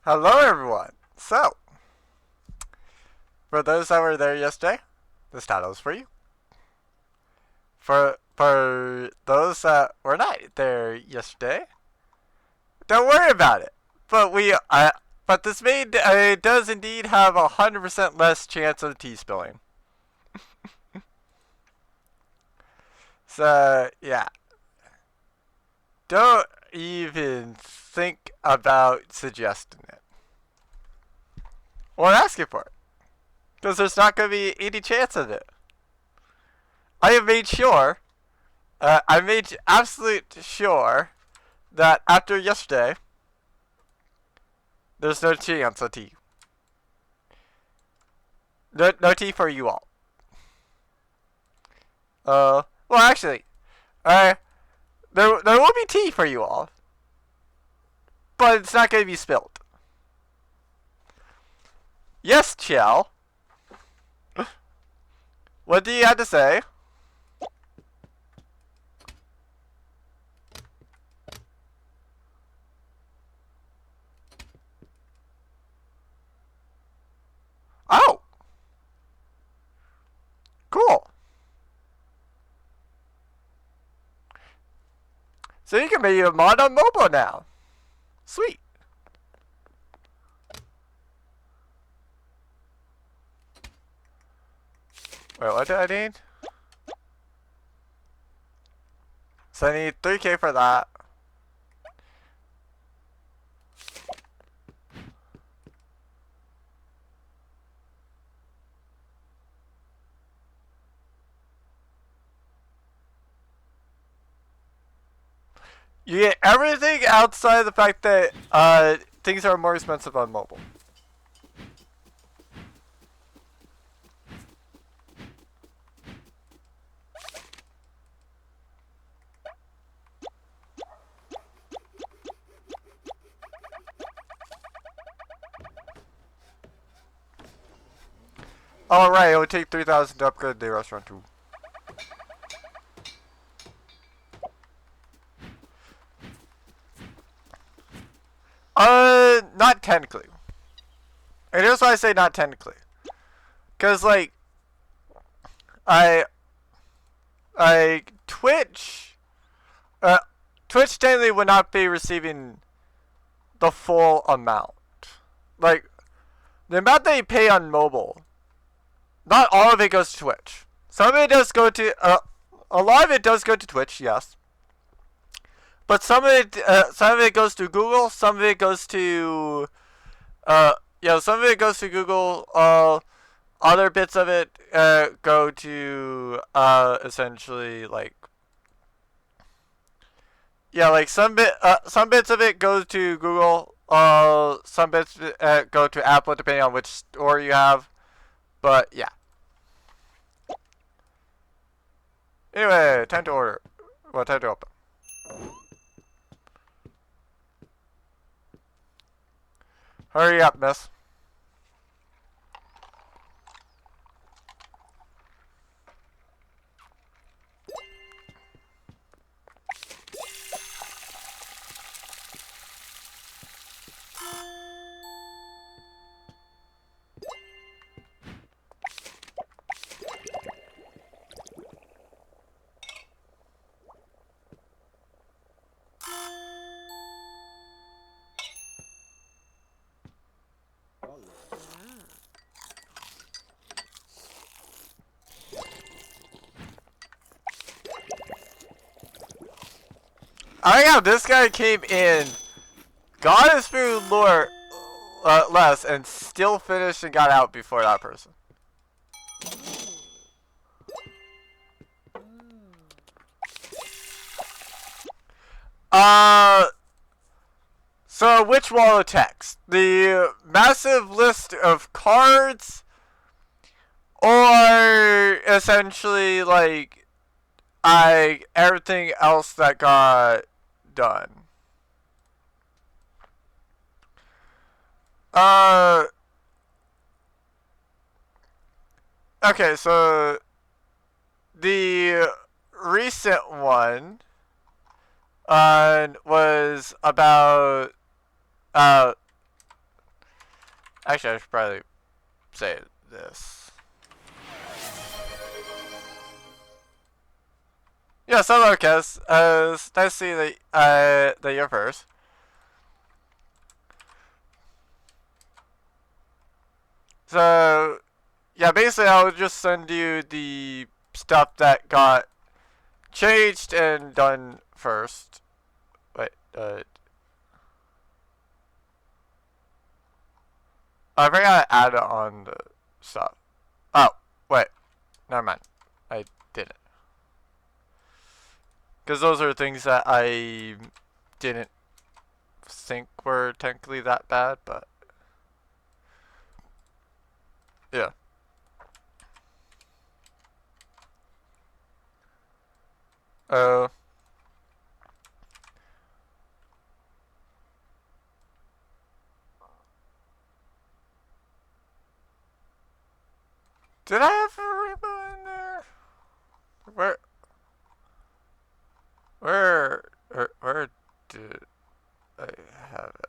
Hello, everyone. So, for those that were there yesterday, this title is for you. For those that were not there yesterday, don't worry about it. But this maid does indeed have 100% less chance of tea spilling. So yeah, don't even think about suggesting it or asking for it, because there's not going to be any chance of it. I have made sure I made absolute sure that after yesterday, there's no chance of tea. No tea for you all. Well, actually, uh, there will be tea for you all, but it's not going to be spilled. Yes, Chell. What do you have to say? Oh, cool. So you can make a mod on mobile now. Sweet. Wait, what do I need? So I need 3K for that. You get everything outside of the fact that things are more expensive on mobile. Alright, it would take 3,000 to upgrade the restaurant too. Not technically. And here's why I say not technically. Cause like, I Twitch, Twitch technically would not be receiving the full amount. Like, the amount that you pay on mobile, not all of it goes to Twitch. Some of it does go to, a lot of it does go to Twitch, yes. But some of it goes to Google. Some of it goes to, some of it goes to Google. Other bits of it go to essentially like, like some bits of it goes to Google. Some bits go to Apple depending on which store you have. But yeah. Anyway, time to order. Well, time to open. Hurry up, miss. I like how this guy came in, got his food less, and still finished and got out before that person. So which wall of text? The massive list of cards, or essentially like everything else that got done? Okay, so the recent one was about Actually, I should probably say this. Yes, hello, Kes. It's nice to see that you're first. So, yeah, basically, I'll just send you the stuff that got changed and done first. Wait, I forgot to add it on the stuff. Oh, wait, never mind. I didn't. Because those are things that I didn't think were technically that bad, but yeah. Uh, did I have a rainbow in there? Where, where did I have it?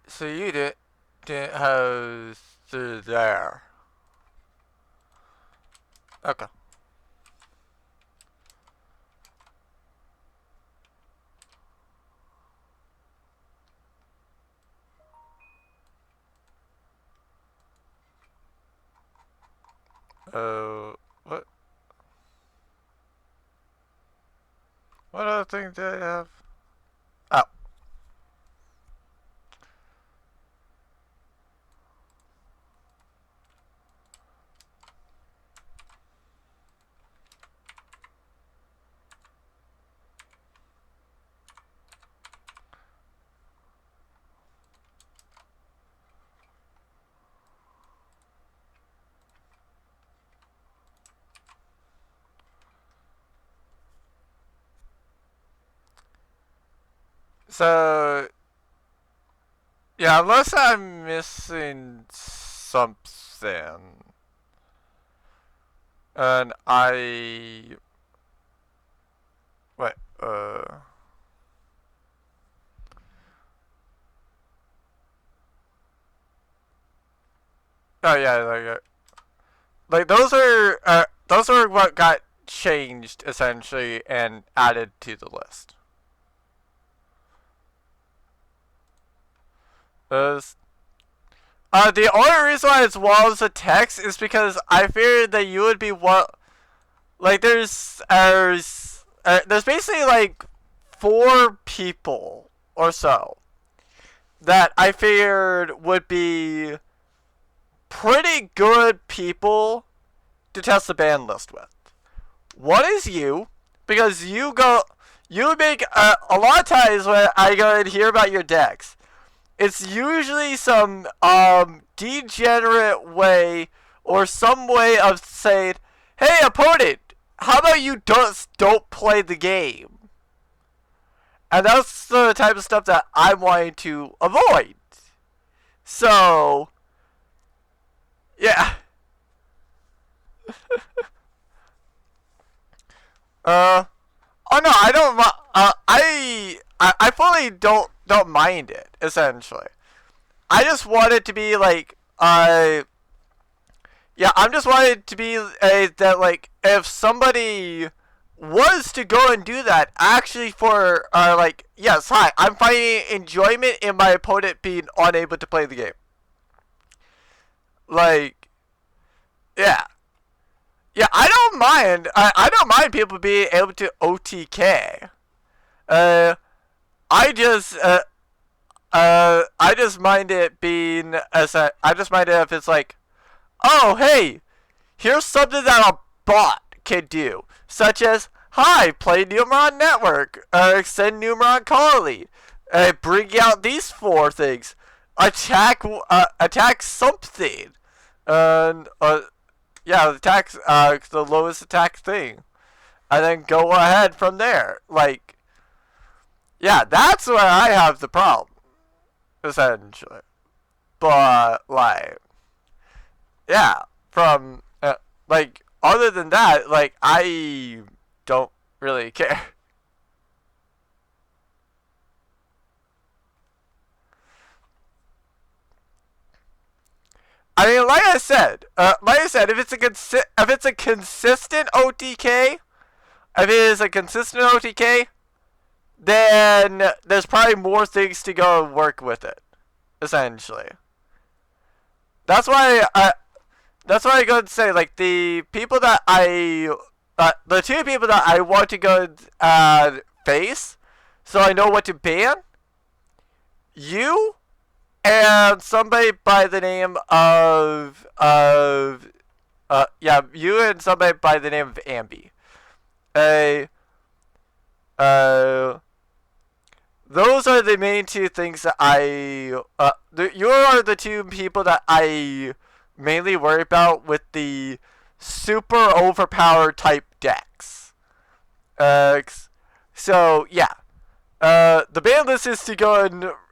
So you didn't have through there. Okay. What? What other thing did I have? Oh. So, yeah, unless I'm missing something. And wait, oh yeah, like those are what got changed essentially and added to the list. Those the only reason why it's walls of text is because I figured that you would be what, like there's basically like 4 people or so that I figured would be pretty good people to test the ban list with. One is you, because you make a lot of times when I go and hear about your decks, it's usually some degenerate way or some way of saying, "Hey opponent, how about you don't play the game?" And that's the type of stuff that I'm wanting to avoid. So, yeah. Oh no, I don't. I fully don't mind it. Essentially, I just want it to be like yeah. I'm just wanted to be that like if somebody was to go and do that actually for like yes, hi, I'm finding enjoyment in my opponent being unable to play the game. Like, yeah. Yeah, I don't mind. I don't mind people being able to OTK. Uh, I just I just mind it being I just mind it if it's like, oh hey, here's something that a bot can do, such as hi, play Numeron Network, extend Numeron Colony, bring out these 4 things, attack something, and yeah, attack the lowest attack thing, and then go ahead from there. Like, yeah, that's where I have the problem, essentially. But like, yeah, from like, other than that, like, I don't really care. I mean, if it's a consistent OTK, if it is a consistent OTK, then there's probably more things to go and work with it. Essentially, that's why I go and say, like, the two people that I want to go face, so I know what to ban. You and somebody by the name of you and somebody by the name of Ambi. Those are the main two things that you are the two people that I mainly worry about with the super overpowered type decks. So yeah. The ban list is to go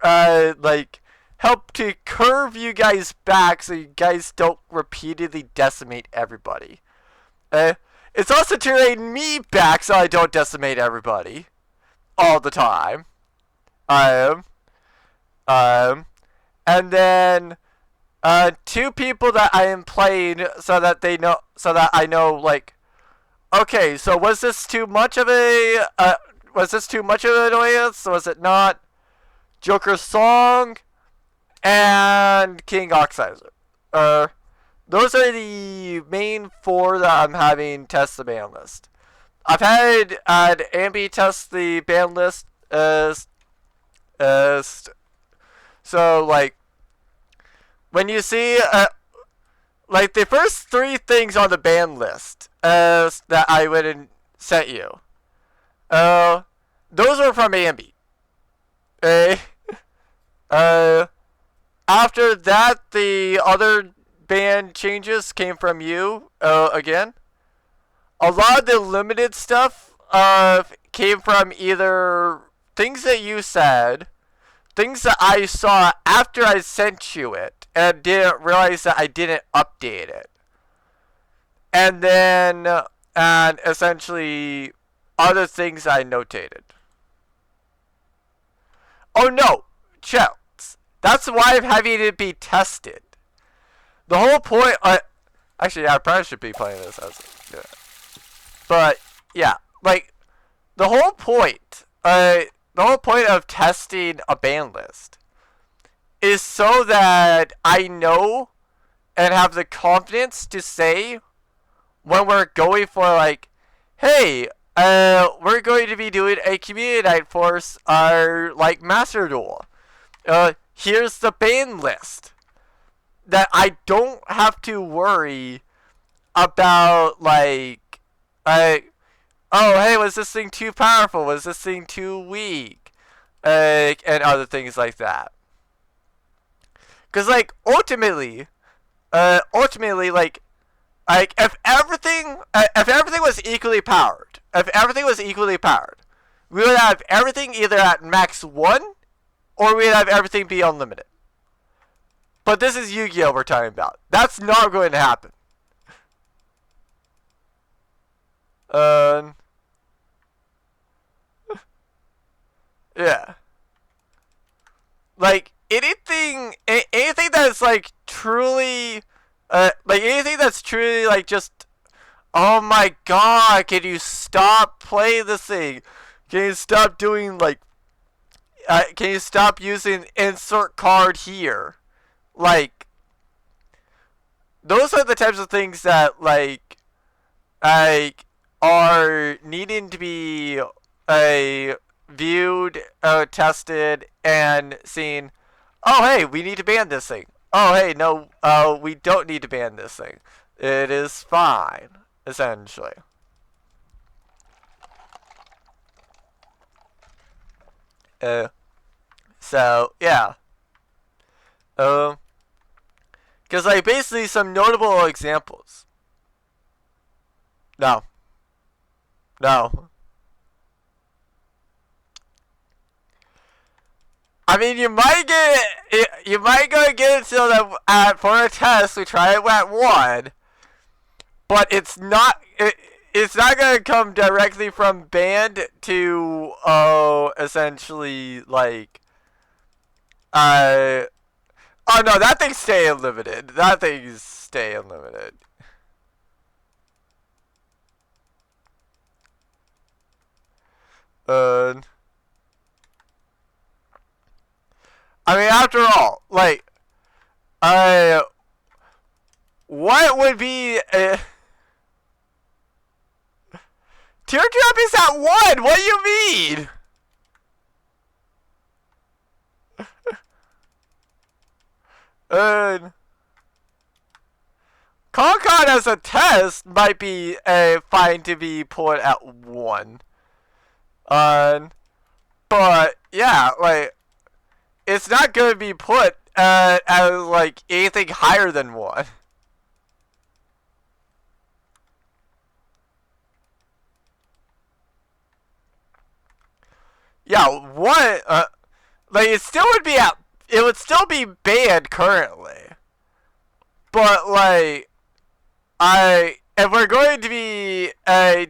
and like help to curve you guys back so you guys don't repeatedly decimate everybody. It's also to rein me back so I don't decimate everybody all the time. And then two people that I am playing so that I know, like, okay, so was this too much of an annoyance? Was it not? Joker's Song and King Oxizer. Those are the main four that I'm having test the ban list. I've had Ambi test the ban list so, like, when you see like the first three things on the ban list that I would have sent you, those were from Ambi. After that, the other ban changes came from you again. A lot of the limited stuff came from either things that you said, things that I saw after I sent you it and didn't realize that I didn't update it, and then and essentially other things I notated. Oh no, Chels. That's why I'm having it be tested. The whole point. Actually, yeah, I probably should be playing this as. Yeah. But yeah, like the whole point. The whole point of testing a ban list is so that I know and have the confidence to say when we're going for, like, hey, we're going to be doing a community night for our, like, master duel. Here's the ban list. That I don't have to worry about, like, oh, hey, was this thing too powerful? Was this thing too weak? And other things like that. Because, like, ultimately, like, if everything was equally powered, we would have everything either at max 1, or we'd have everything be unlimited. But this is Yu-Gi-Oh! We're talking about. That's not going to happen. Yeah. Like, anything that's, like, truly, like, just, oh my god, can you stop playing this thing? Can you stop doing, like, can you stop using insert card here? Like, those are the types of things that, like are needing to be viewed, tested, and seen. Oh, hey, we need to ban this thing. Oh, hey, no, we don't need to ban this thing. It is fine, essentially. So, yeah. Because, like, basically some notable examples. No. I mean, you might go and get it so that for a test we try it at 1. but it's not gonna come directly from banned to essentially like uh oh no, that thing's stay unlimited. That thing's stay unlimited. Uh, I mean, after all, like, what would be Teardrop is at 1. What do you mean? uh, Concon as a test might be fine to be put at 1. But yeah, like, it's not going to be put as like anything higher than 1. Yeah, 1. Like it still would be it would still be banned currently, but like if we're going to be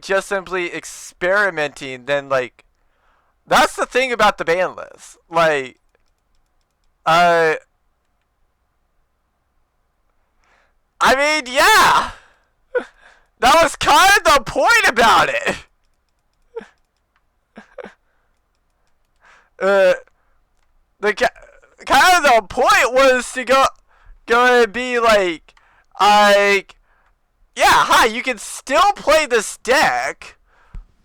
just simply experimenting, then like that's the thing about the ban list. Like, I mean, yeah, that was kind of the point about it. The kind of the point was to go and be like, yeah, hi, you can still play this deck,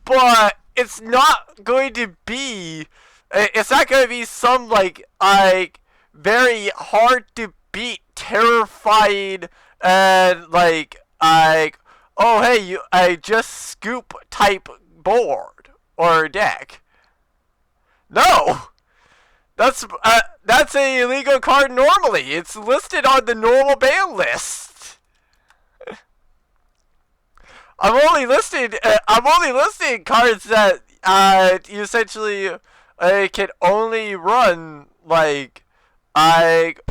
but it's not going to be some like very hard to beat, terrified, and oh hey, I just scoop type board or deck. No, that's a illegal card normally. It's listed on the normal ban list. I'm only listing cards that you essentially can only run like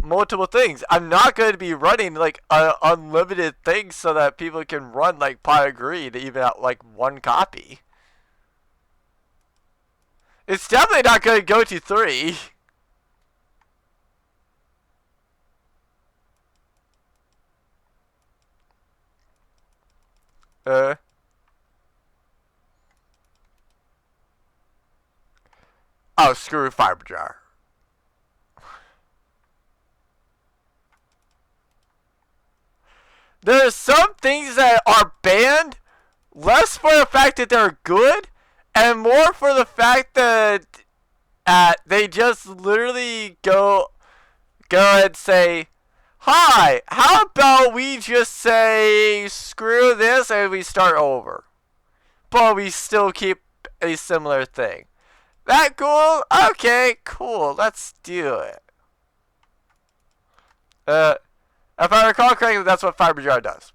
multiple things. I'm not going to be running like unlimited things so that people can run like Pot of Greed even at like 1 copy. It's definitely not going to go to 3. Oh, screw Fiber Jar. There are some things that are banned less for the fact that they're good and more for the fact that they just literally go and say, hi, how about we just say screw this and we start over, but we still keep a similar thing. That cool? Okay, cool, let's do it. If I recall correctly, that's what Fiber Jar does.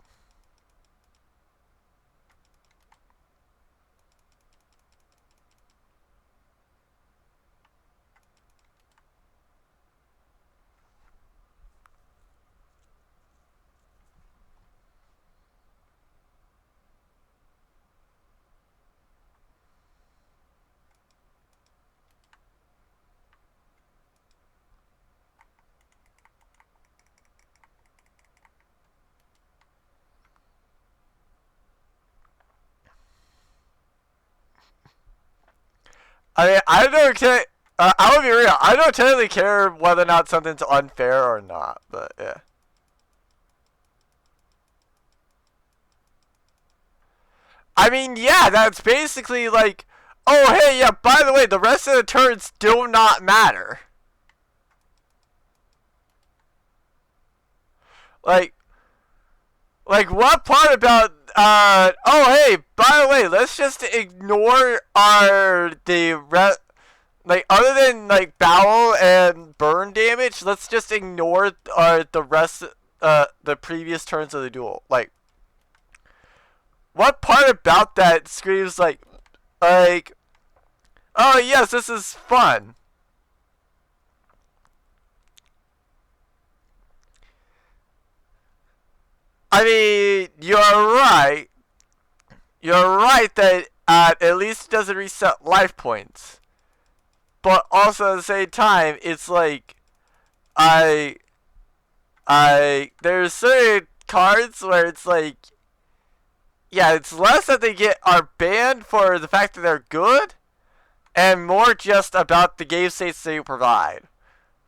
I mean, I don't care. I will be real. I don't totally care whether or not something's unfair or not, but yeah. I mean, yeah, that's basically like, oh, hey, yeah, by the way, the rest of the turns do not matter. Like, what part about, oh, hey, by the way, let's just ignore like, other than, like, Bowel and Burn damage, let's just ignore the rest, the previous turns of the duel. Like, what part about that screams like, oh yes, this is fun. I mean, you're right. You're right that at least it doesn't reset life points. But also at the same time, it's like I there's certain cards where it's like, yeah, it's less that they get are banned for the fact that they're good, and more just about the game states they provide.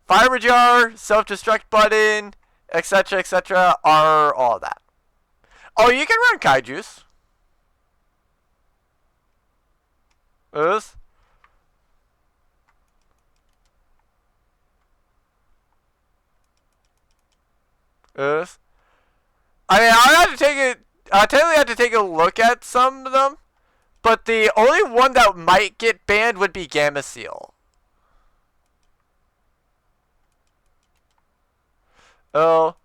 Fiber jar, self-destruct button, etc., are all that. Oh, you can run kaijus. Yes. Yes. I mean, I have to take it. I technically have to take a look at some of them, but the only one that might get banned would be Gamma Seal. Oh,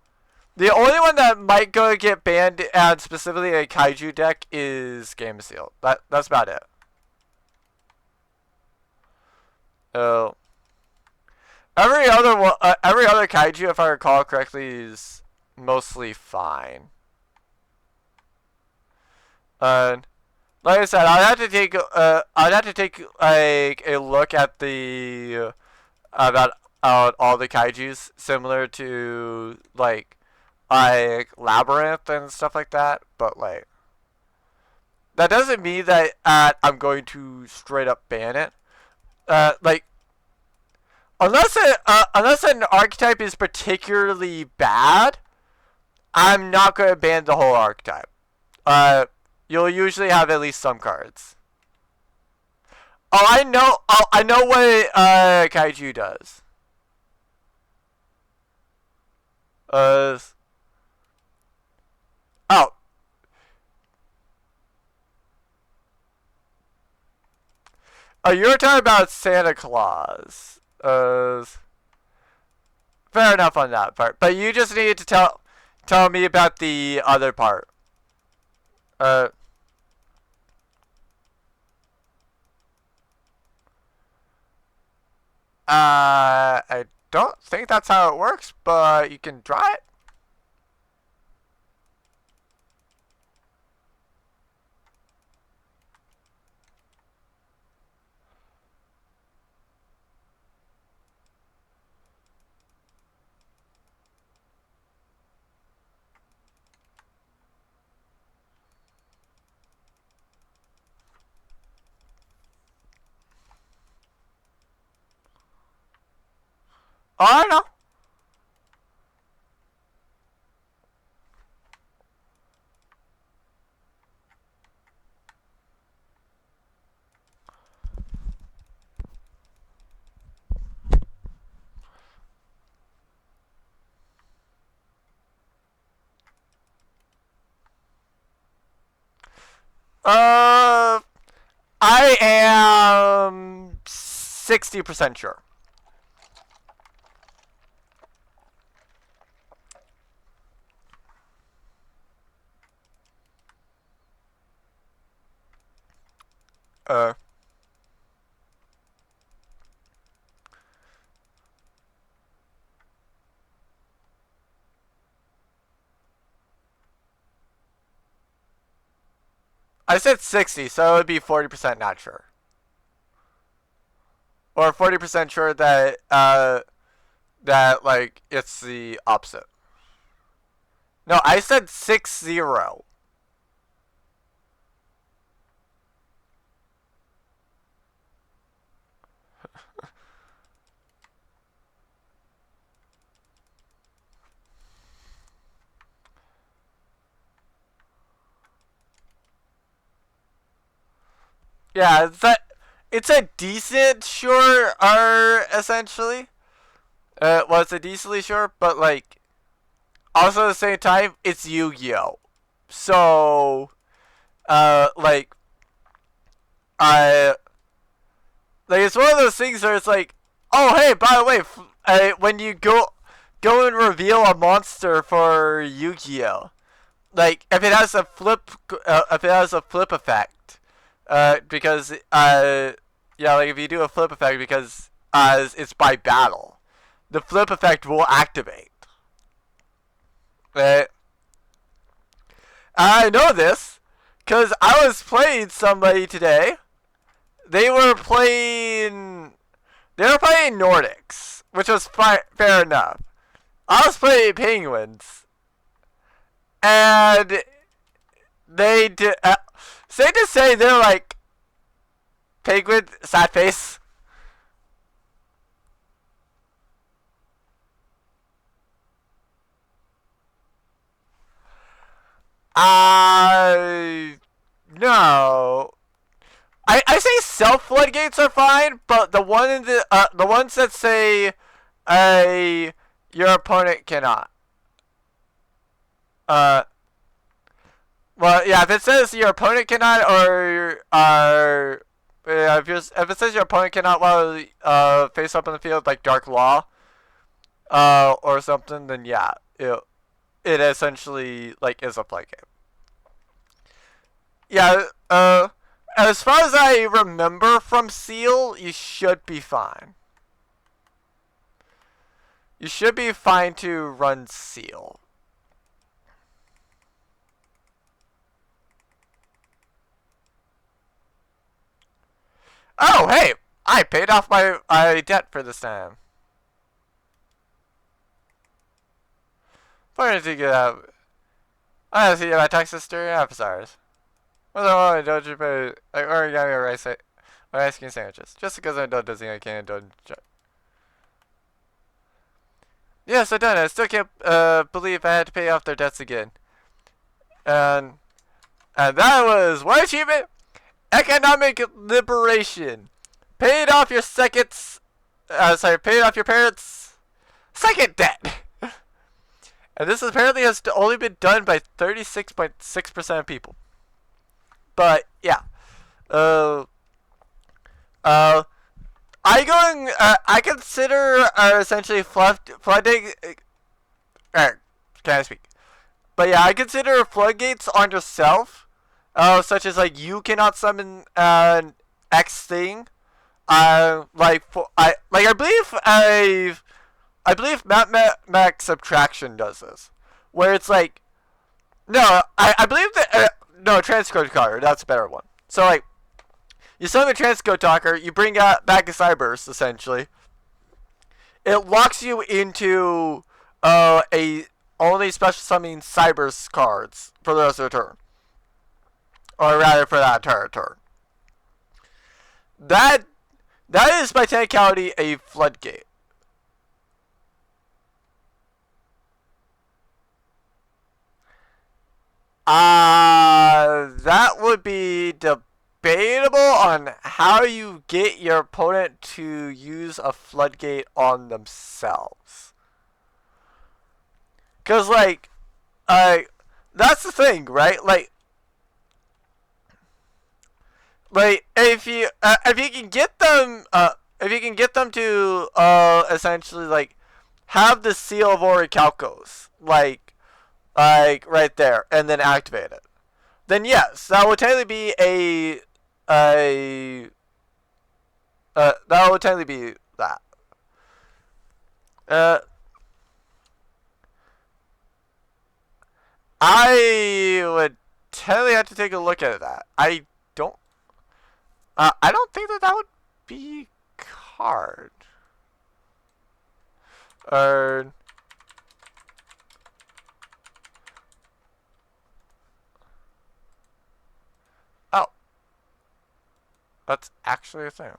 the only one that might go get banned, and specifically a kaiju deck, is Gamma Seal. That's about it. Oh, every other kaiju, if I recall correctly, is mostly fine. And like I said, I'd have to take like a look at the about all the kaiju's, similar to like Labyrinth and stuff like that. But like that doesn't mean that I'm going to straight up ban it. Like unless an archetype is particularly bad, I'm not going to ban the whole archetype. You'll usually have at least some cards. Oh, I know. Oh, I know what kaiju does. Uh. Oh. Oh, you were talking about Santa Claus. Fair enough on that part. But you just needed to tell me about the other part. Uh. I don't think that's how it works, but you can try it. Oh, I know. Uh, I am 60% sure. Uh, I said 60, so it would be 40% not sure. Or 40% sure that, like, it's the opposite. No, I said 6-0. Yeah, it's a decent sure R, essentially. Well, it's a decently sure, but, like, also at the same time, it's Yu-Gi-Oh! So, like, I, like, it's one of those things where it's like, oh, hey, by the way, when you go and reveal a monster for Yu-Gi-Oh! Like, if it has a flip effect, because, yeah, like, if you do a flip effect, because, it's by battle, the flip effect will activate. Uh, I know this because I was playing somebody today. They were playing. They were playing Nordics, which was fair enough. I was playing Penguins, and they did. Safe to say, they're like Penguin sad face. I no. I say self floodgates are fine, but the ones that say your opponent cannot. Uh, well, yeah, if it says your opponent cannot, or yeah, if it says your opponent cannot while face up in the field, like Dark Law, or something, then yeah, it essentially like is a floodgate. Yeah, as far as I remember from Seal, you should be fine. You should be fine to run Seal. Oh, hey! I paid off my debt for this time. Why did you get out? I see my tax history. I'm sorry. Don't you pay origami or ice cream sandwiches? Just because I'm done doesn't mean I can't do. Yes, I done. I still can't believe I had to pay off their debts again. And that was one achievement: economic liberation. Paid off your paid off your parents' second debt. And this apparently has only been done by 36.6% of people. But yeah, I consider essentially flooding. Can I speak? But yeah, I consider floodgates on yourself, such as like you cannot summon an X thing. I believe mathematics subtraction does this, where it's like, no, I believe that no, transcode talker, that's a better one. So like, you summon a transcode talker, you bring out back a cyburst essentially. It locks you into a only special summoning cyburst cards for the rest of the turn, or rather for that entire turn. That is by technicality a floodgate. That would be debatable on how you get your opponent to use a floodgate on themselves. Cause like, that's the thing, right? Like if you can get them to essentially like have the seal of Orichalcos like right there, and then activate it, then yes, that would technically be that would technically be that. I would technically have to take a look at that. Don't. I don't think that would be card. Or oh, that's actually a thing.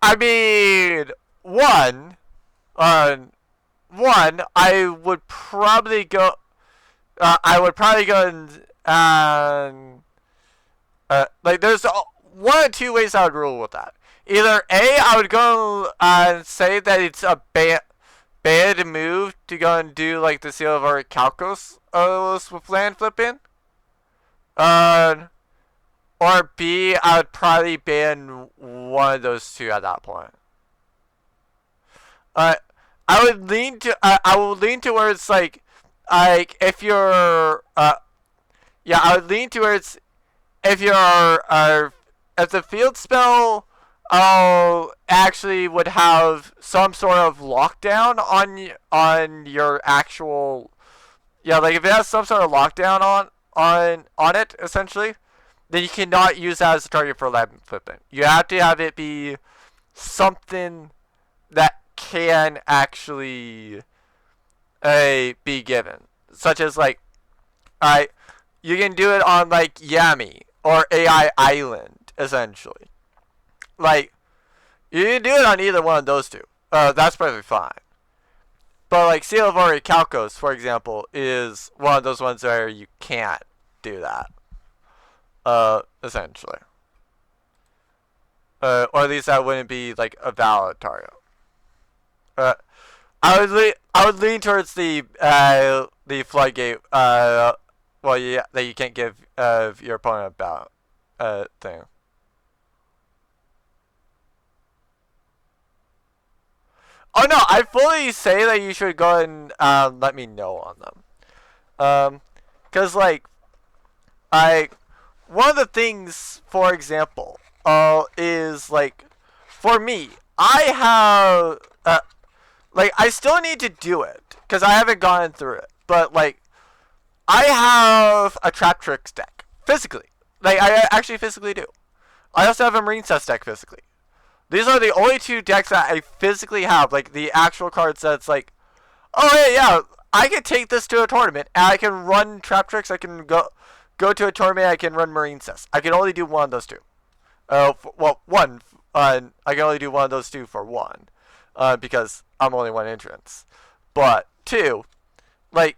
I mean, uh, I would probably go. I would probably go like there's one or two ways I would rule with that. Either A, I would go and say that it's a bad move to go and do like the Seal of Orichalcos with land flipping. Uh, or B, I would probably ban one of those two at that point. I I will lean towards like if you're yeah, I would lean towards if you're if the field spell actually would have some sort of lockdown on your actual, yeah, like if it has some sort of lockdown on it essentially, then you cannot use that as a target for lab equipment. You have to have it be something that can actually be given, such as like, I you can do it on like Yami or AI Island essentially. Like you can do it on either one of those two. That's perfectly fine. But like Seal of Orichalcos, for example, is one of those ones where you can't do that. Essentially. Or at least that wouldn't be like a valid target. Uh, I would lean towards the floodgate. Well, yeah, that you can't give your opponent a thing. Oh no, I fully say that you should go and let me know on them. Cause like I one of the things, for example, is like for me, I have like I still need to do it because I haven't gone through it, but like I have a trap tricks deck physically. Like I actually physically do. I also have a marine cess deck physically. These are the only two decks that I physically have, like the actual cards that's like, oh yeah, I can take this to a tournament and I can run trap tricks. I can go to a tournament. I can run marine cess. I can only do one of those two. Well, one. I can only do one of those two for one, because I'm only one entrance. But two, like,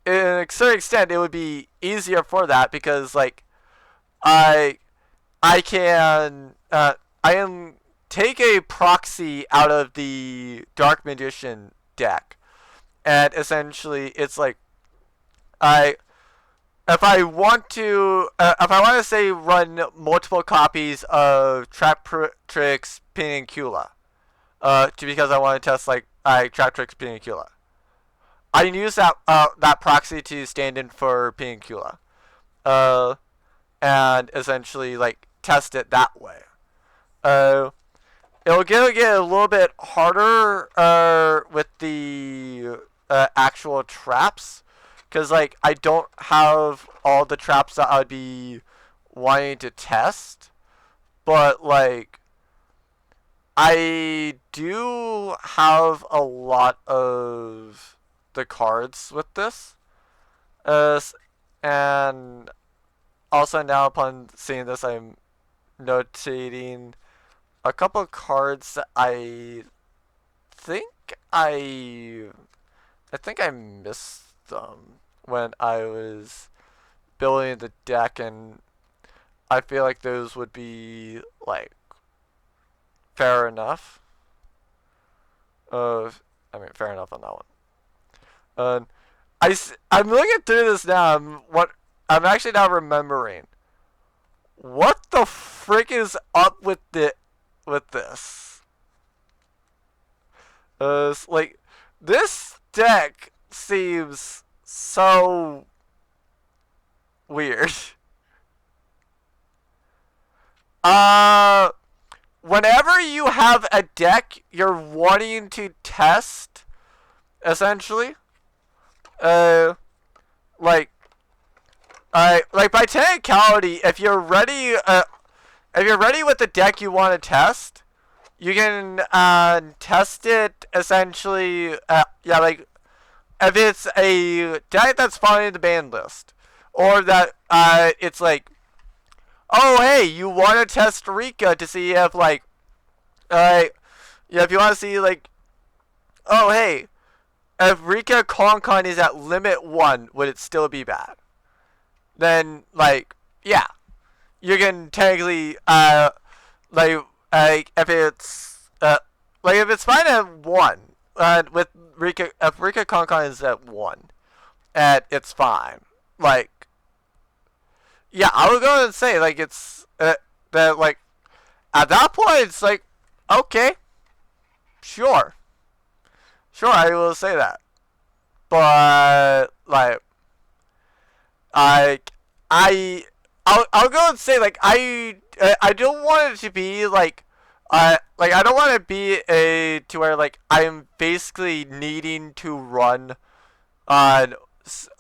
in a certain extent, it would be easier for that because like, I can take a proxy out of the Dark Magician deck, and essentially it's like I if I want to say run multiple copies of Trap Tricks Pinincula, because I want to test like Trap Tricks Pinincula, I can use that proxy to stand in for Pinincula, and essentially like test it that way. It'll get a little bit harder with the actual traps, because like I don't have all the traps that I'd be wanting to test, but like I do have a lot of the cards with this, and also now upon seeing this, I'm notating a couple of cards that think I think I missed them when I was building the deck, and I feel like those would be like fair enough. I mean, fair enough on that one. I'm looking through this now. I'm actually now remembering what the frick is up with this. Like this deck seems so weird. Whenever you have a deck you're wanting to test, essentially, like, like by technicality, if you're ready with the deck you want to test, you can test it essentially. Yeah, like if it's a deck that's following the ban list, or that it's like, oh hey, you want to test Rika to see if like, yeah, if you want to see like, oh hey, if Rika Concon is at limit 1, would it still be bad? Then like, yeah, you can technically like if it's fine at 1, with Rika, if Rika Concon is at 1, and it's fine. Like, yeah, I would go and say like it's that like at that point it's like, okay, sure, Sure, I will say that. But like I I I'll go and say like I don't want it to be like I don't want to be a to where like I'm basically needing to run on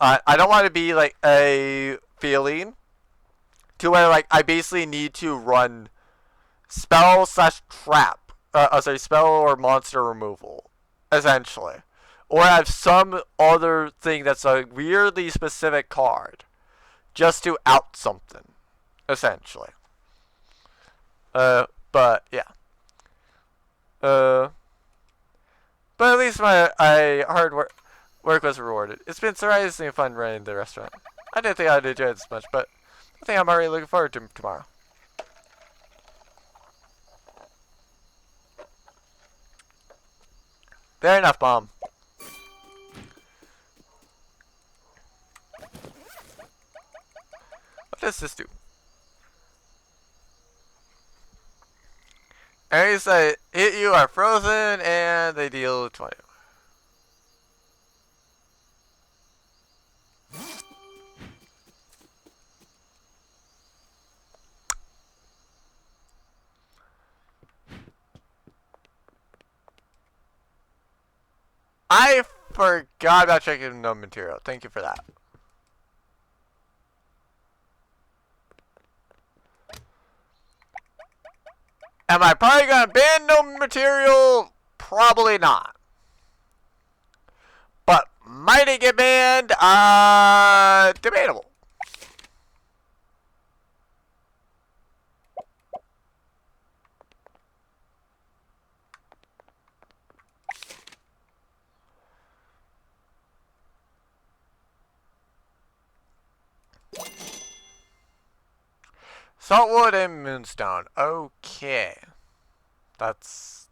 I don't want to be like a feeling to where like I basically need to run spell slash trap sorry, spell or monster removal essentially, or have some other thing that's a weirdly specific card just to out something essentially. But yeah. Uh, but at least my hard work was rewarded. It's been surprisingly fun running the restaurant. I didn't think I'd enjoy it this much, but I think I'm already looking forward to tomorrow. Fair enough, Mom. What does this do? Enemies that hit you are frozen and they deal 20. I forgot about checking no material. Thank you for that. Am I probably gonna ban no material? Probably not. But might it get banned? Debatable. Saltwood and moonstone. Okay. That's...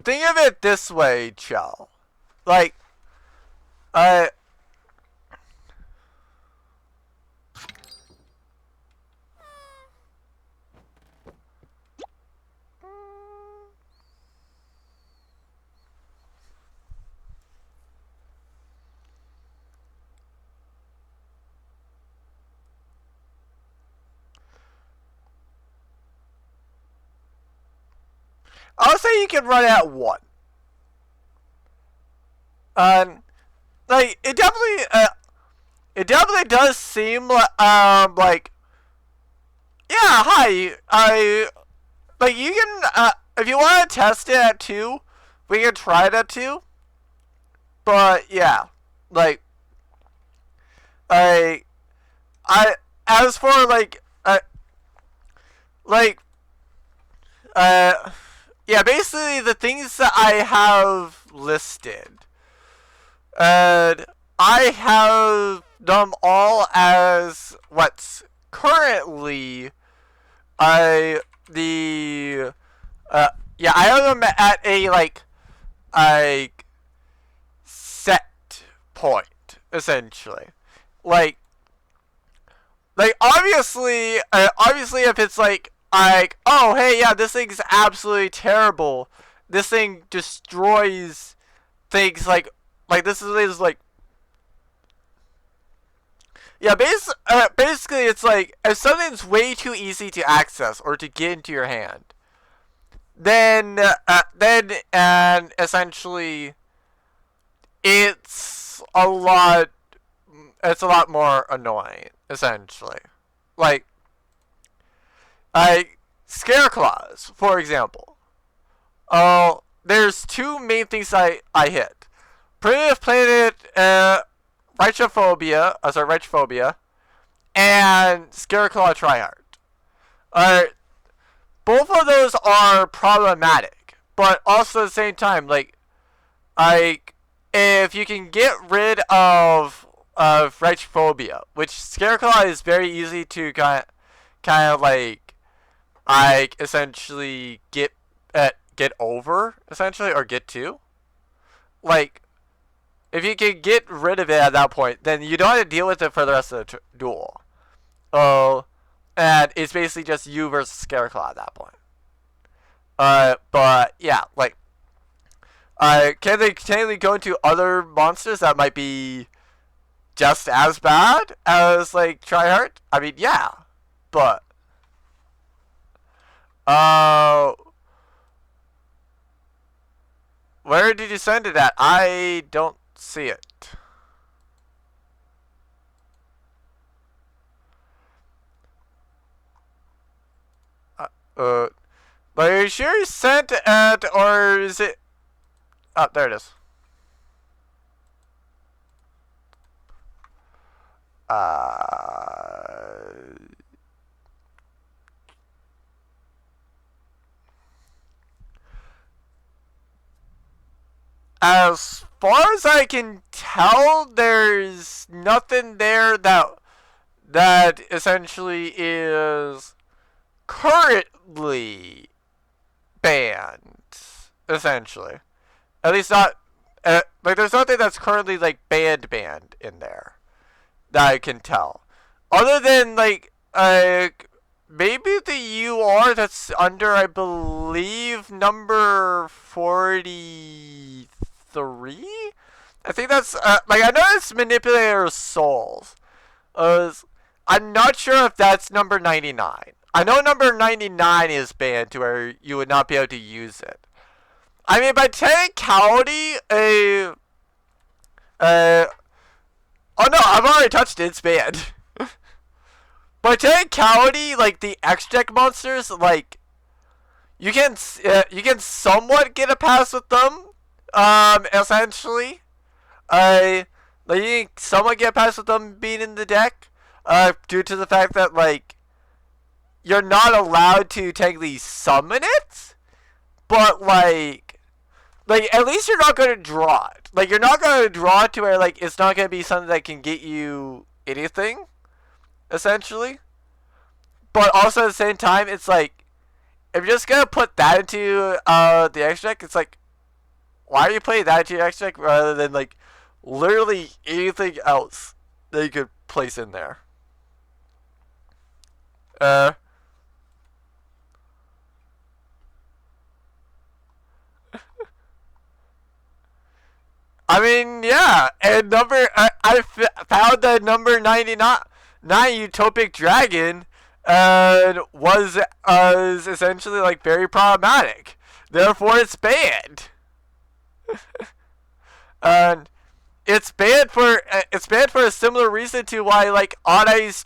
think of it this way, Chow. Like, uh... I'll say you can run at one. Like it definitely does seem like, yeah, hi, like you can, if you want to test it at 2, we can try it at 2, but yeah, like, I, as for like, yeah, basically the things that I have listed, and I have them all as what's currently the yeah, I have them at a set point essentially. Like obviously if it's like oh hey yeah, this thing's absolutely terrible. This thing destroys things like this is like, yeah, basically it's like if something's way too easy to access or to get into your hand, then and essentially it's a lot more annoying essentially. Like Scareclaws, for example. Oh, there's two main things I hit. Primitive Planet, Reichophobia, and Scareclaw Tryhard. Both of those are problematic, but also at the same time, like, if you can get rid of Reichophobia, which Scareclaw is very easy to kind of essentially get over, essentially, or get to, like, if you can get rid of it at that point, then you don't have to deal with it for the rest of the duel. Oh, and it's basically just you versus Scareclaw at that point. But yeah, like, can they go into other monsters that might be just as bad as like Tryhard? I mean, yeah, but where did you send it at? I don't see it. But are you sure you sent it, or is it? Oh, there it is. As far as I can tell, there's nothing there that essentially is currently banned. Essentially, at least not like there's nothing that's currently like banned in there that I can tell, other than like maybe the UR that's under, I believe, number 43. I think that's like, I know it's Manipulator of Souls. I'm not sure if that's number 99. I know number 99 is banned to where you would not be able to use it. I mean, by technicality, oh no, I've already touched it. It's banned. By technicality, like the X-Deck monsters, like you can somewhat get a pass with them. Essentially, like you can somewhat get a pass with them being in the deck, due to the fact that like you're not allowed to technically summon it, but like at least you're not going to draw it. Like, you're not going to draw it to where like it's not going to be something that can get you anything, essentially. But also at the same time, it's like, if you're just going to put that into the X deck, it's like, why are you playing that into your X deck rather than like literally anything else that you could place in there? I mean, yeah, and I found that number 99 Utopic Dragon was essentially like very problematic. Therefore, it's banned. And it's banned for a similar reason to why like Odd Eyes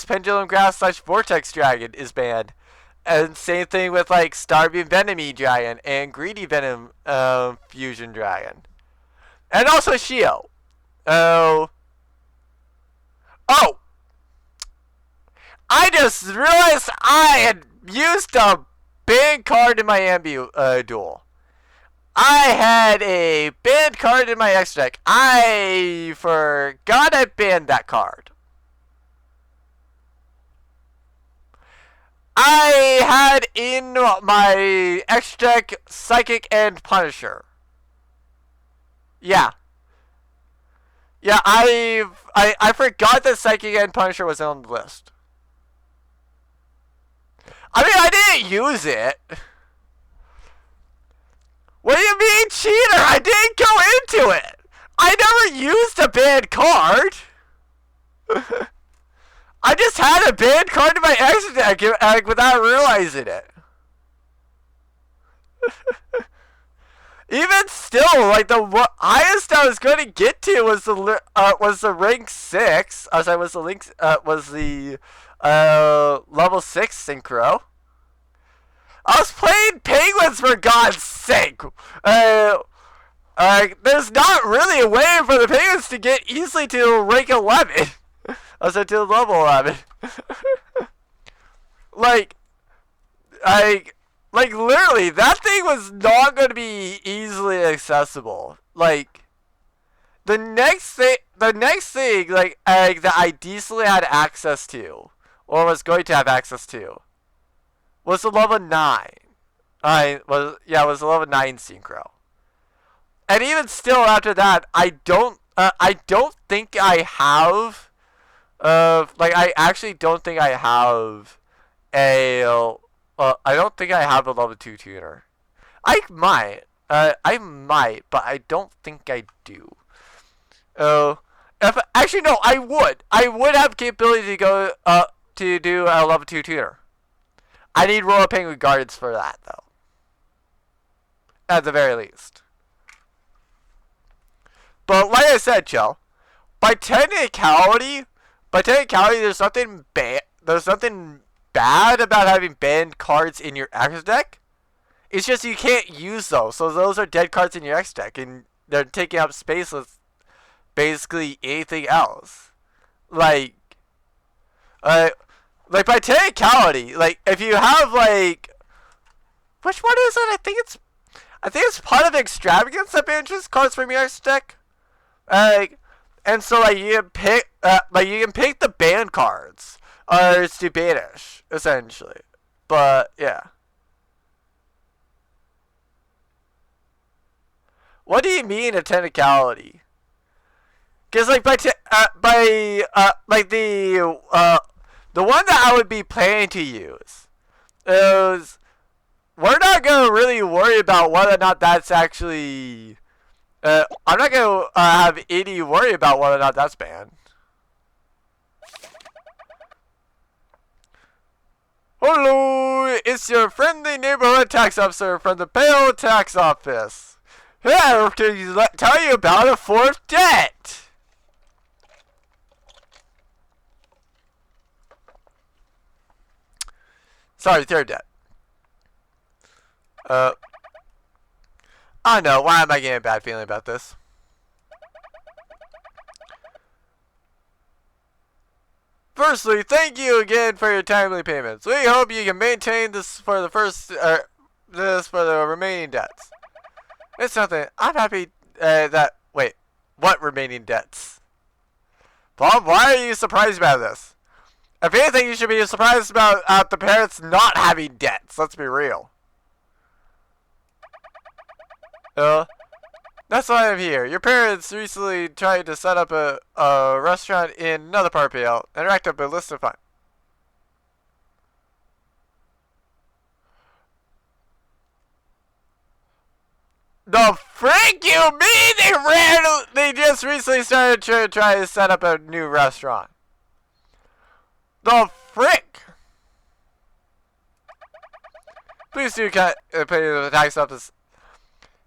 Pendulum Grass / Vortex Dragon is banned. And same thing with like Starving Venomy Dragon and Greedy Venom Fusion Dragon. And also Shio. Oh, I just realized I had used a banned card in my Ambu duel. I had a banned card in my X deck. I forgot I banned that card. I had in my X deck Psychic and Punisher. Yeah. Yeah, I forgot that Psychic and Punisher was on the list. I mean, I didn't use it. What do you mean, cheater? I didn't go into it. I never used a banned card. I just had a banned card in my X deck without realizing it. Even still, like the highest I was going to get to was the rank 6. Was the level 6 synchro. I was playing Penguins, for God's sake. There's not really a way for the Penguins to get easily to rank 11. Also to level 11. like literally, that thing was not going to be easily accessible. Like, the next thing, like that I decently had access to, or was going to have access to, was the level 9. It was the level 9 synchro. and even still after that, I don't think I have, like I actually don't think I have I don't think I have a level 2 tuner. I might, but I don't think I do. Oh, if actually no, I would. I would have capability to go to do a level 2 tuner. I need Royal Penguin Guards for that though. At the very least. But like I said, Joe, by technicality, there's nothing bad. There's nothing bad about having banned cards in your X deck. It's just you can't use those. So those are dead cards in your X deck, and they're taking up space with basically anything else. Like by technicality, like if you have like, which one is it? I think it's part of extravagance that banishes cards from your X deck. And so like you can pick the ban cards to banish essentially. But yeah. What do you mean a technicality? Because like like the one that I would be planning to use is, we're not gonna really worry about whether or not that's actually. I'm not gonna have any worry about whether or not that's banned. Hello, it's your friendly neighborhood tax officer from the Pale Tax Office. Here, can you tell you about a fourth debt? Sorry, third debt. I know, why am I getting a bad feeling about this? Firstly, thank you again for your timely payments. We hope you can maintain this for the remaining debts. It's nothing. I'm happy wait, what remaining debts? Bob, why are you surprised about this? If anything, you should be surprised about the parents not having debts. Let's be real. That's why I'm here. Your parents recently tried to set up a restaurant in another part of Pale and racked up a list of fines. The frick you mean they just recently started to try to set up a new restaurant? The frick? Please do pay the tax office.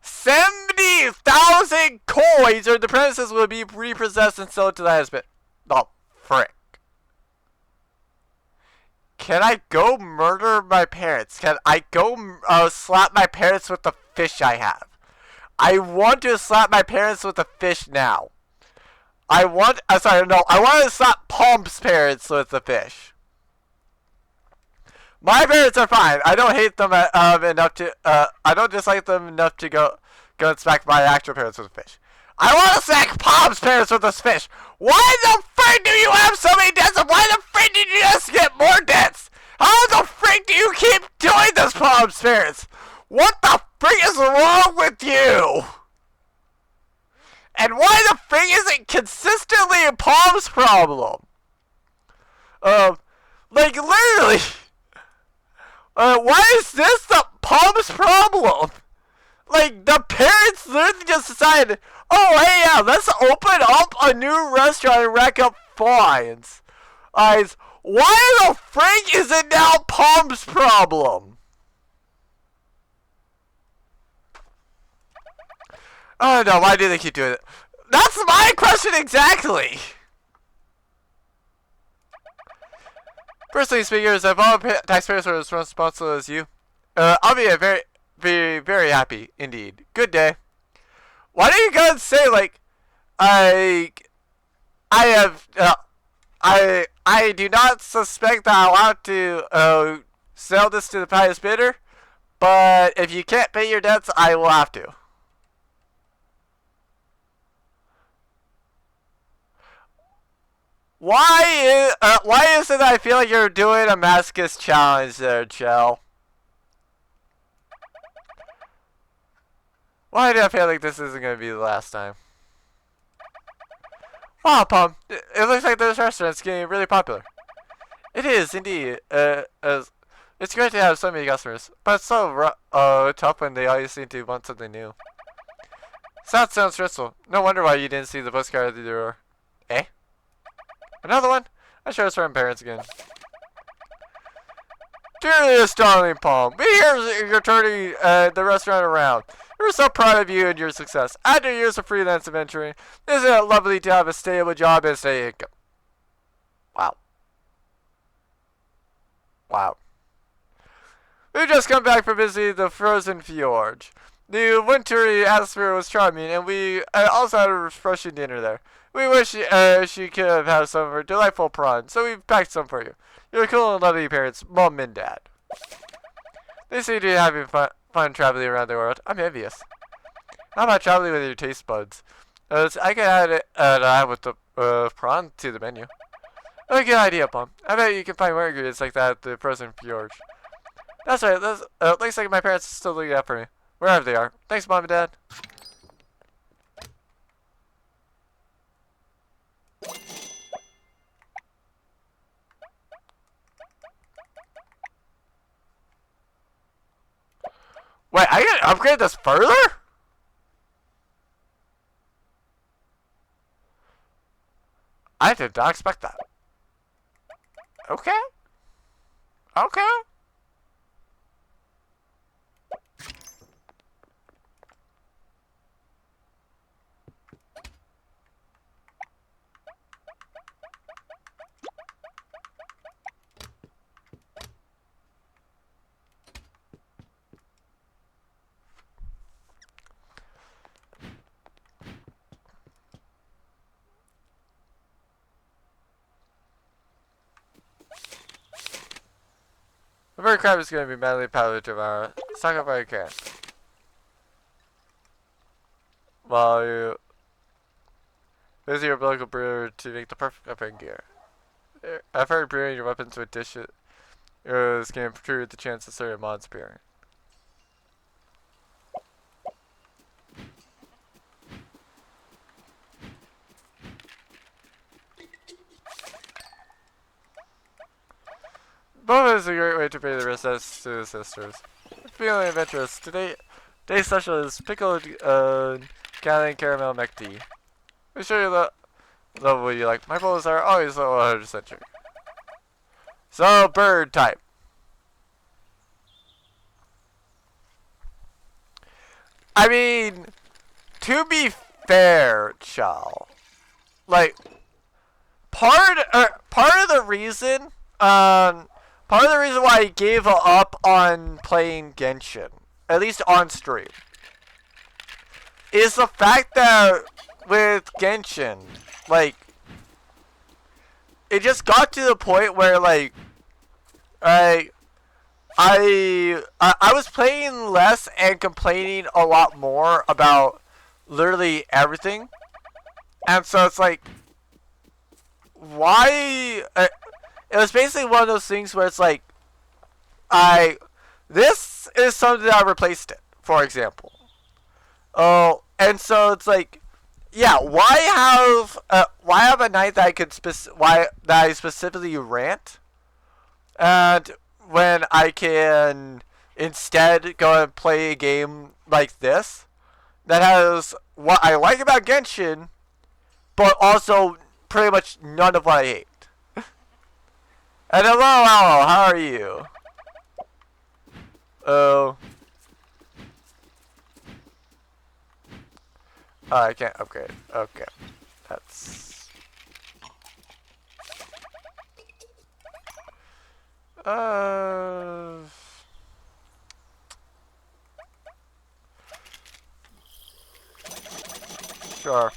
70,000 coins or the premises will be repossessed and sold to the husband. The frick. Can I go murder my parents? Can I go slap my parents with the fish I have? I want to slap my parents with the fish now. I want to slap Palm's parents with the fish. My parents are fine. I don't hate them enough to. I don't dislike them enough to go and smack my actual parents with a fish. I want to smack Palm's parents with this fish. Why the frick do you have so many debts? And why the frick did you just get more debts? How the frick do you keep doing this, Palm's parents? What the frick is wrong with you? And why the frick is it consistently a Palm's problem? Like literally. Why is this the Palm's problem? Like, the parents literally just decided, oh, hey, yeah, let's open up a new restaurant and rack up fines. Guys, why the frick is it now Palm's problem? Oh, no, why do they keep doing it? That's my question exactly! Personally speaking, if all taxpayers are as responsible as you, I'll be very happy indeed. Good day. Why don't you go and say like, I do not suspect that I want to sell this to the highest bidder, but if you can't pay your debts, I will have to. Why is it that I feel like you're doing a masochist challenge there, Chell? Why do I feel like this isn't going to be the last time? Wow, Pom, it looks like this restaurant's getting really popular. It is, indeed. It's great to have so many customers, but it's so tough when they always seem to want something new. That sounds stressful. No wonder why you didn't see the postcard at the door. Eh? Another one? I'm sure it's from parents again. Dearest darling Palm, we hear you're turning the restaurant around. We're so proud of you and your success. After years of freelance adventuring, isn't it lovely to have a stable job and steady income? Wow. Wow. We've just come back from visiting the frozen fjord. The wintry atmosphere was charming, and we also had a refreshing dinner there. We wish she could have had some of her delightful prawns, so we've packed some for you. Your cool and lovely parents, Mom and Dad. They seem to be having fun traveling around the world. I'm envious. How about traveling with your taste buds? I can add with the prawn to the menu. Oh, good idea, Mom. I bet you can find more ingredients like that at the frozen fjord. That's right. Looks like my parents are still looking out for me. Wherever they are. Thanks, Mom and Dad. Wait, I can upgrade this further? I did not expect that. Okay. Okay. The bird crab is going to be madly powdered tomorrow. Stock up while you can. While you visit your local brewer to make the perfect weapon gear. I've heard brewing your weapons with dishes can improve the chance of certain mods appearing. Boba is a great way to pay the respects to the sisters. Feeling adventurous, today's special is pickled Italian caramel mech tea. Be sure you love what you like. My bowls are always 100% true. So, bird type. I mean, to be fair, Chow, like, part of the reason, part of the reason why I gave up on playing Genshin, at least on stream, is the fact that with Genshin, like, it just got to the point where, like, I was playing less and complaining a lot more about literally everything, and so it's like, why? It was basically one of those things where it's like, this is something that I replaced it, for example. Oh, and so it's like, yeah, why have a night that I could that I specifically rant, and when I can instead go and play a game like this that has what I like about Genshin, but also pretty much none of what I hate. And hello, how are you? Oh. Oh, I can't upgrade. Okay. That's... Sure.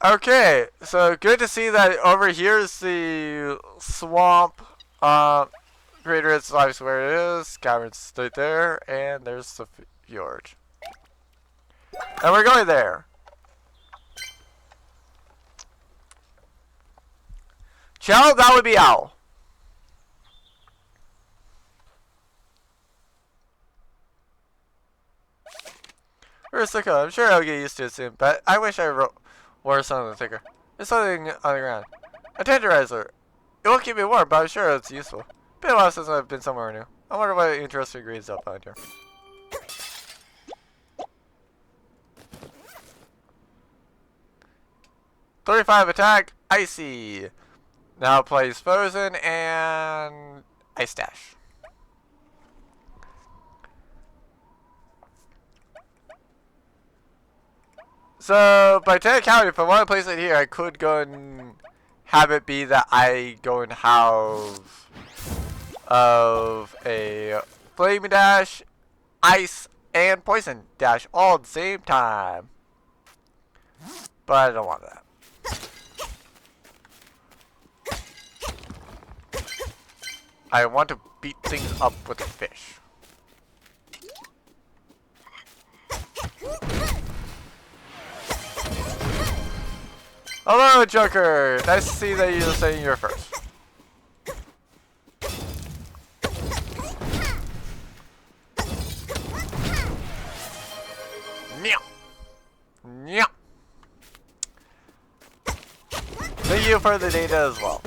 Okay, so good to see that over here is the swamp. Greater it's obviously where it is. Caverns right there, and there's the fjord. And we're going there. Chow, that would be owl. Where's Sicko? I'm sure I'll get used to it soon, but I wish I wore something thicker. There's something on the ground. A tenderizer. It won't keep me warm, but I'm sure it's useful. Been a while since I've been somewhere new. I wonder what interesting green's up on here. $35 attack, icy. Now plays frozen and ice dash. So by technicality, if I want to place it here, I could go and have it be that I go and have of a flame dash, ice, and poison dash all at the same time. But I don't want that. I want to beat things up with a fish. Hello, Joker! Nice to see that you're saying you're first. Meow. Meow. Thank you for the data as well.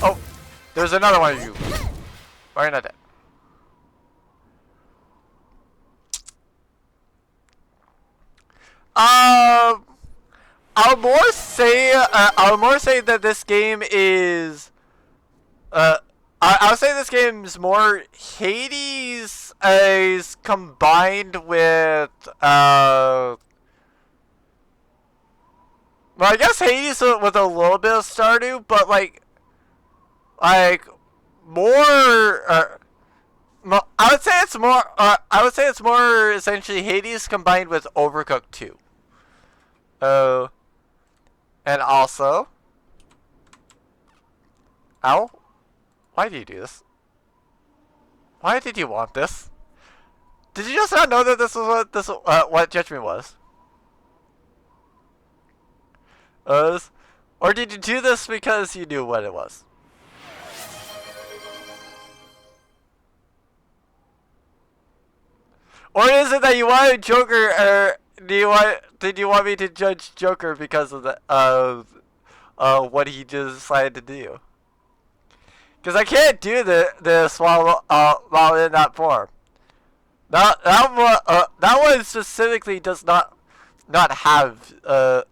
Oh, there's another one of you. Why are you not dead? I'll more say that this game is. I'll say this game's more Hades is combined with Well, I guess Hades with a little bit of Stardew, but like more. I would say it's more. I would say it's more essentially Hades combined with Overcooked 2. And also, ow, why do you do this? Why did you want this? Did you just not know that this was what Judgment was? Or did you do this because you knew what it was? Or is it that you wanted Joker, or did you want me to judge Joker because of the what he just decided to do? Because I can't do this while in that form. That one specifically does not have the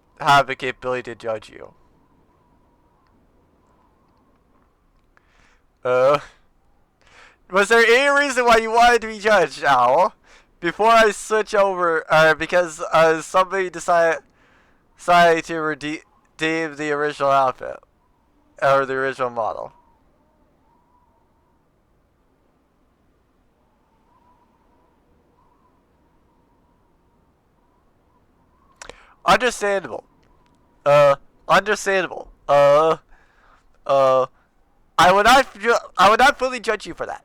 capability to judge you. Was there any reason why you wanted to be judged, Owl? Before I switch over, because somebody decided to redeem the original outfit or the original model. Understandable. Understandable. I would not fully judge you for that.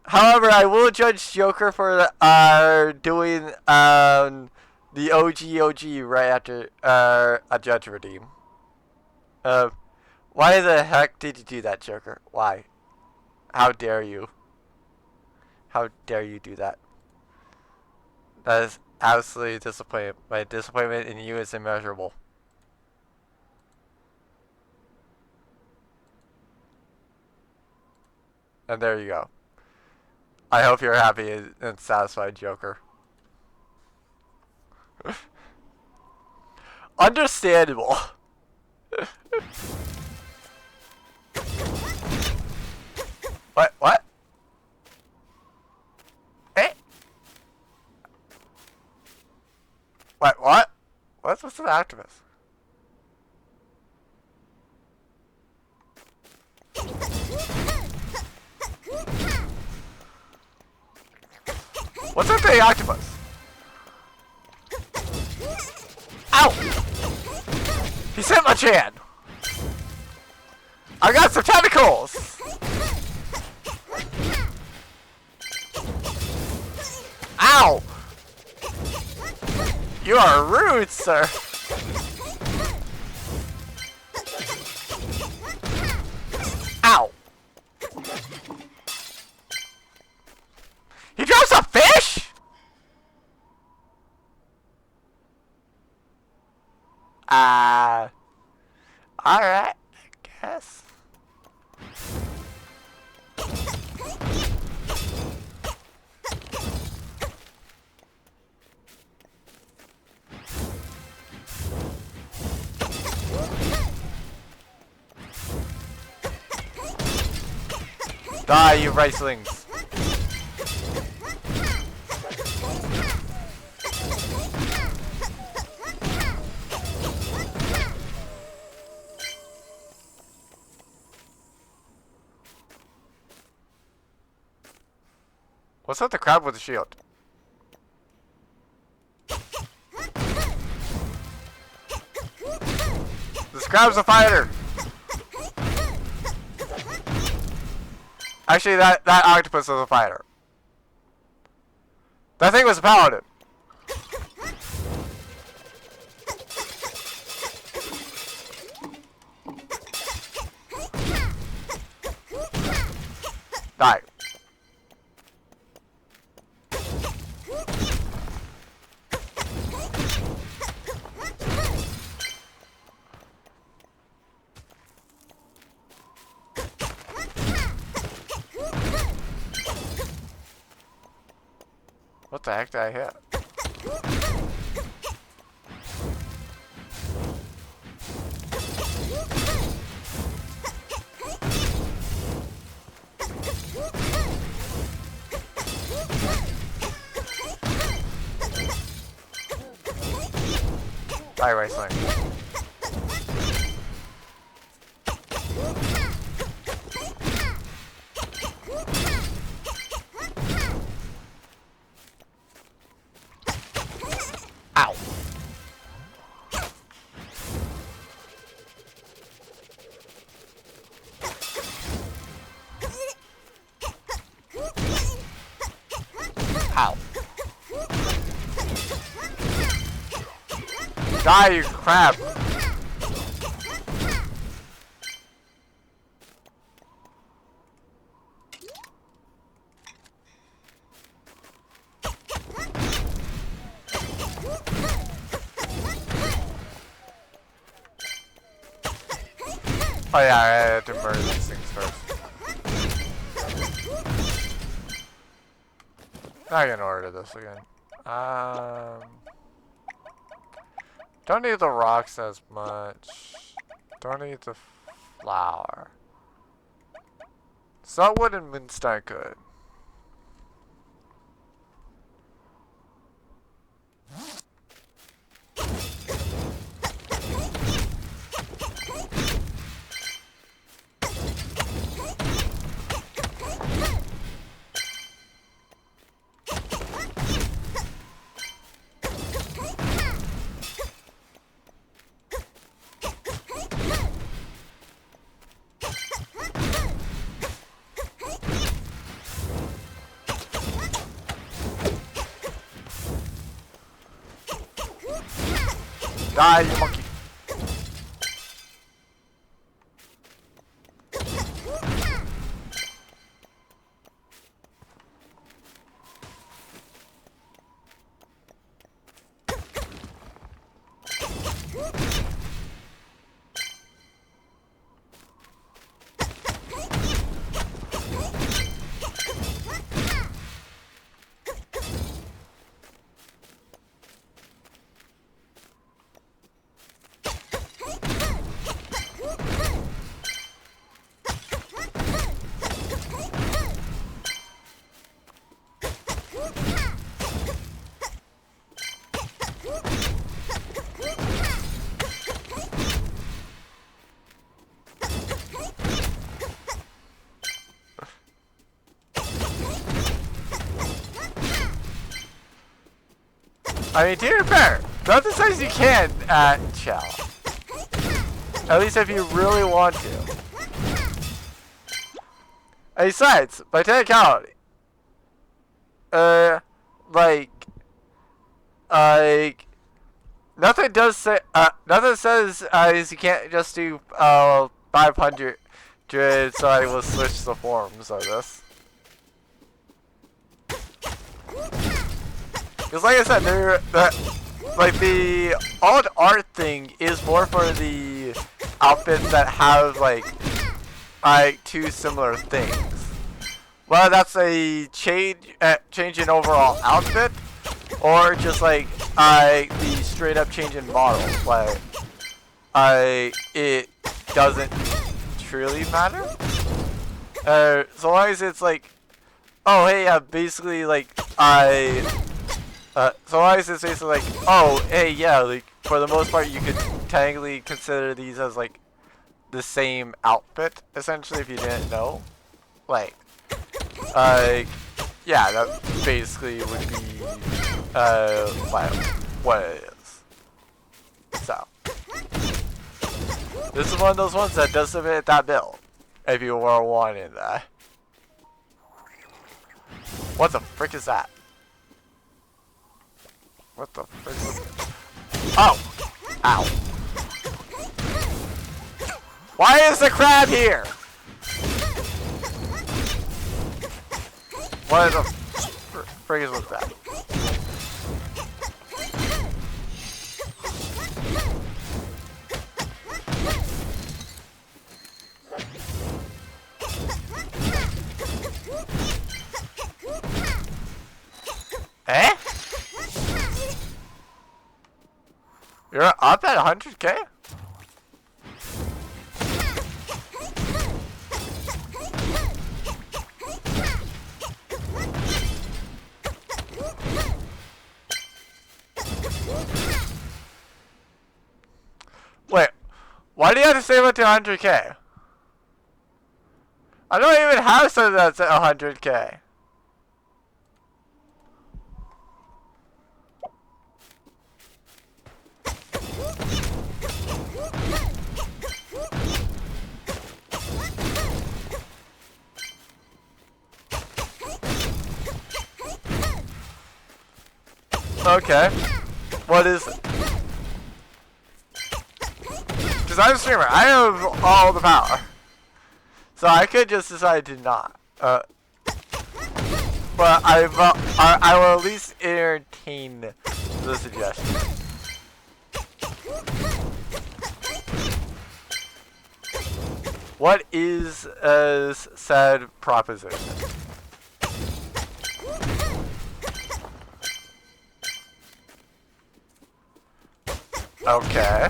However, I will judge Joker for doing the OG right after a judge redeem. Why the heck did you do that, Joker? Why? How dare you? How dare you do that? That is absolutely disappointing. My disappointment in you is immeasurable. And there you go. I hope you're happy and satisfied, Joker. Understandable. What? Eh? What? What's with the activist? What's with the octopus? Ow! He sent my chan! I got some tentacles! Ow! You are rude, sir! Ow! He drops a fish?! Alright, I guess. Die, you ricelings! What's up the crab with the shield? This crab's a fighter! Actually, that octopus was a fighter. That thing was a paladin. Die. What the heck did I hit? Die, Wasteland. Ow. Ow. Die, you crap. Oh yeah, I had to murder these things first. Not gonna order this again. Don't need the rocks as much. Don't need the flour. Saltwood and moonstone could. Die, you monkey. I mean, to be fair, nothing says you can't at Chow. At least if you really want to. And besides, by technicality, nothing does say, nothing says is you can't just do 500, so I will switch the forms of this. Because like I said, like the odd art thing is more for the outfits that have like two similar things. Whether that's a change in overall outfit, or just like the straight up change in model. Like it doesn't truly matter. So long as it's like, oh hey, yeah, basically like so long as it's basically like, oh hey, yeah, like for the most part you could technically consider these as like the same outfit essentially if you didn't know. Like yeah, that basically would be like what it is. So this is one of those ones that does submit that build if you were wanting that. What the frick is that? What the frick is that? Oh! Ow. Why is the crab here? What the frick is with that? Eh? You're up at 100K? Wait, why do you have to save it to 100K? I don't even have something that's at 100K. Okay. What is it? Because I'm a streamer. I have all the power. So I could just decide to not. But I will at least entertain the suggestion. What is said proposition? Okay.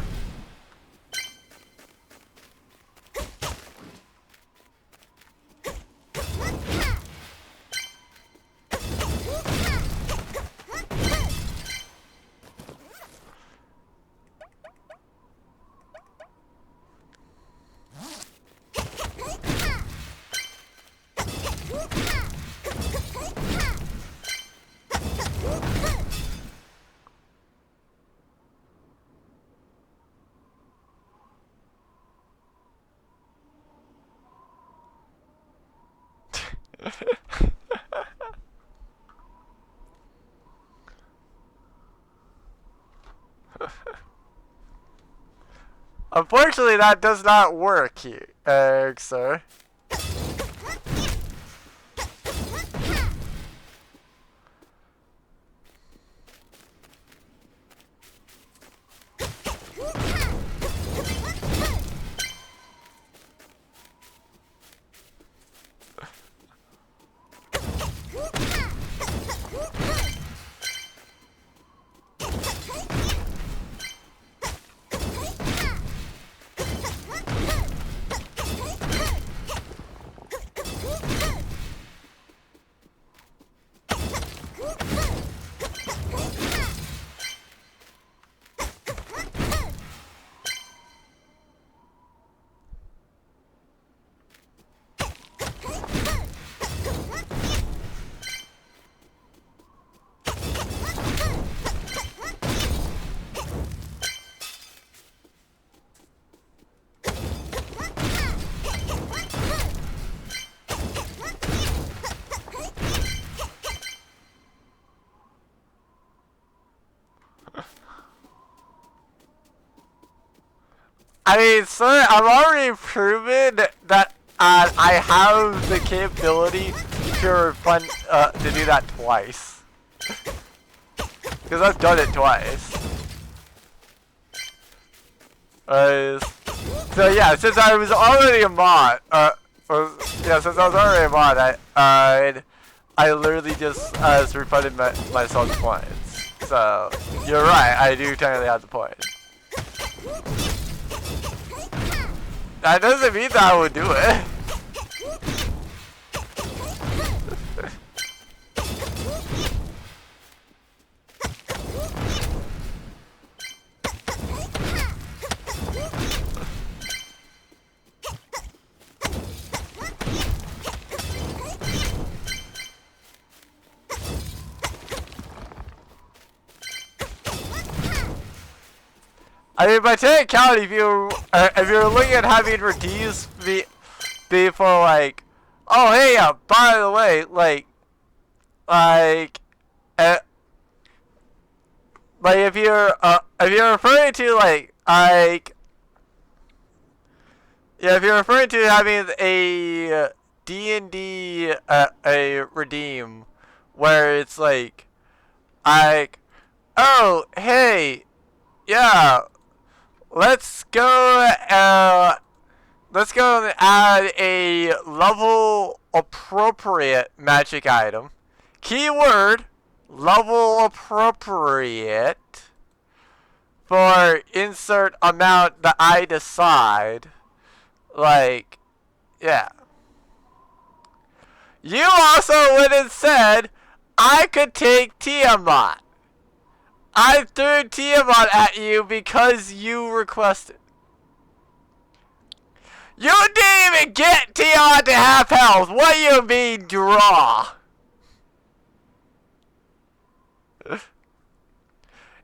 Unfortunately, that does not work here, sir. I mean, sir, I've already proven that I have the capability to do that twice. Because I've done it twice. So yeah, since I was already a mod, since I was already a mod, I literally just refunded myself the points. So you're right, I do technically have the points. That doesn't mean that I would do it. I mean, by technicality, if you're looking at having redeems be for like, oh hey, by the way, uh, like if you're referring to yeah, if you're referring to having a D&D a redeem where it's like, oh hey, yeah. Let's go and add a level appropriate magic item. Keyword, level appropriate, for insert amount that I decide. Like, yeah. You also went and said I could take Tiamat. I threw Tiamat at you because you requested. You didn't even get Tiamat to half health. What do you mean, draw?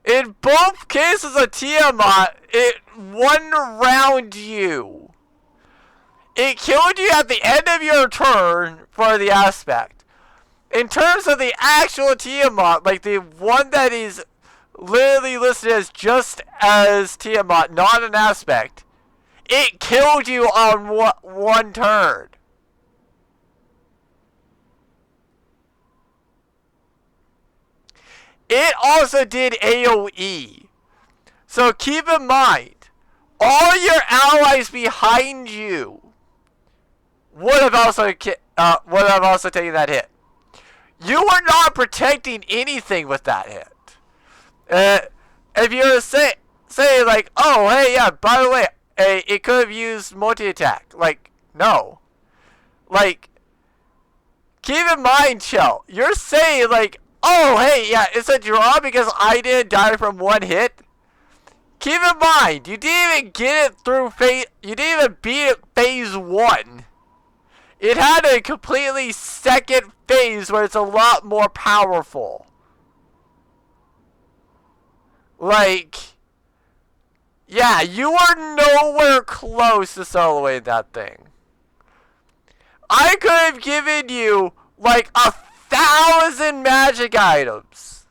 In both cases of Tiamat, it one-round you. It killed you at the end of your turn for the aspect. In terms of the actual Tiamat, like the one that is literally listed as just as Tiamat, not an aspect, it killed you on one turn. It also did AoE. So keep in mind, all your allies behind you would have also taken that hit. You were not protecting anything with that hit. If you were to say like, oh hey, yeah, by the way, it could have used multi-attack. Like, no. Like, keep in mind, Chell, you're saying like, oh hey, yeah, it's a draw because I didn't die from one hit. Keep in mind, you didn't even get it through you didn't even beat it phase 1. It had a completely second phase where it's a lot more powerful. Like, yeah, you are nowhere close to soloing that thing. I could have given you like 1,000 magic items,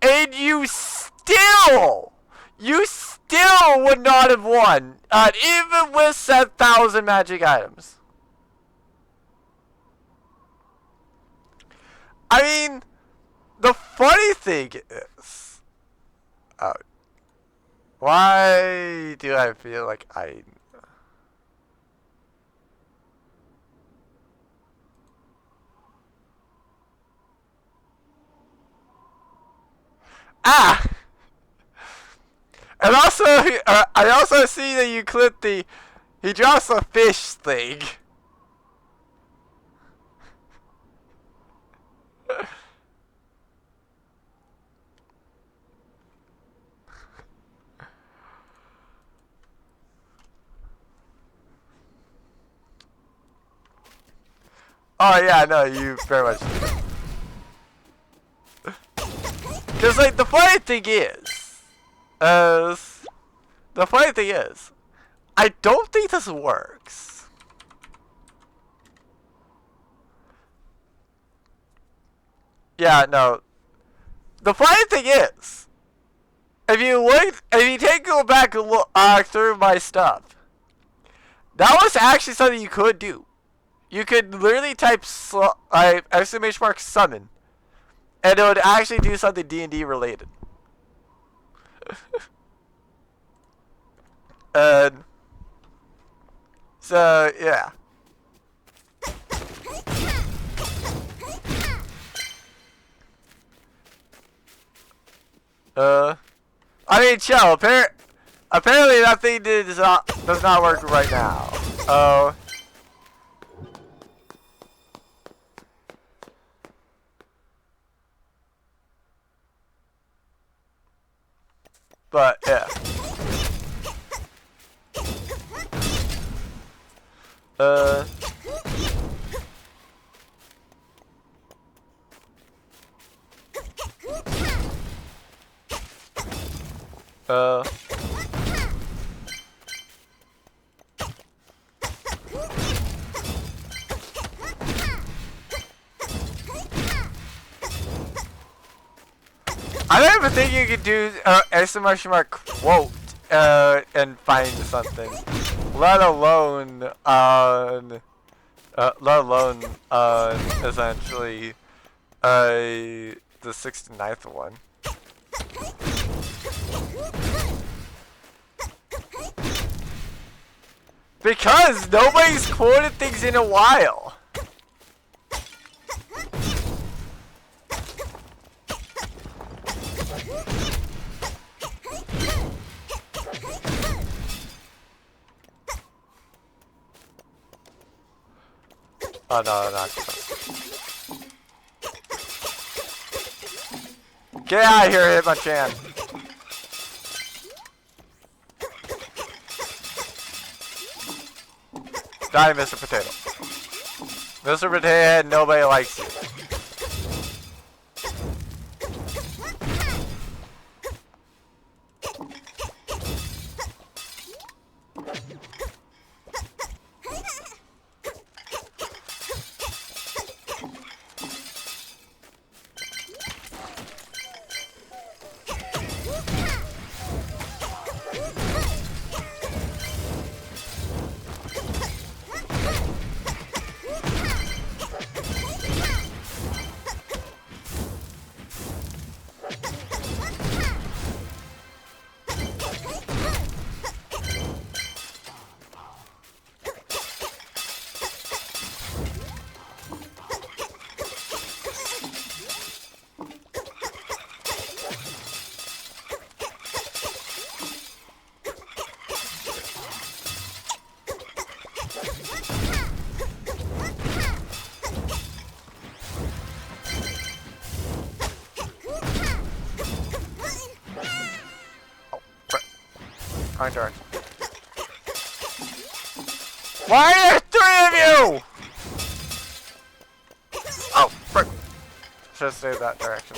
and you still would not have won, even with 7,000 magic items. I mean, the funny thing is, why do I feel like I... Ah! And also, I also see that you clipped he drops a fish thing. Oh yeah, no, you very much do. Cause like the funny thing is, I don't think this works. Yeah, no. The funny thing is, if you take go back and look through my stuff, that was actually something you could do. You could literally type exclamation mark summon, and it would actually do something D&D related. And so yeah. I mean, chill. Apparently that thing does not work right now. But yeah. Uh. I don't even think you could do exclamation mark quote and find something, let alone essentially the 69th one. Because nobody's quoted things in a while. Oh no, not. Get out of here, Hitmonchan. Die, Mr. Potato. Mr. Potato Head, nobody likes you. Wrong direction. Why are there three of you? Oh, frick. Should have stayed that direction.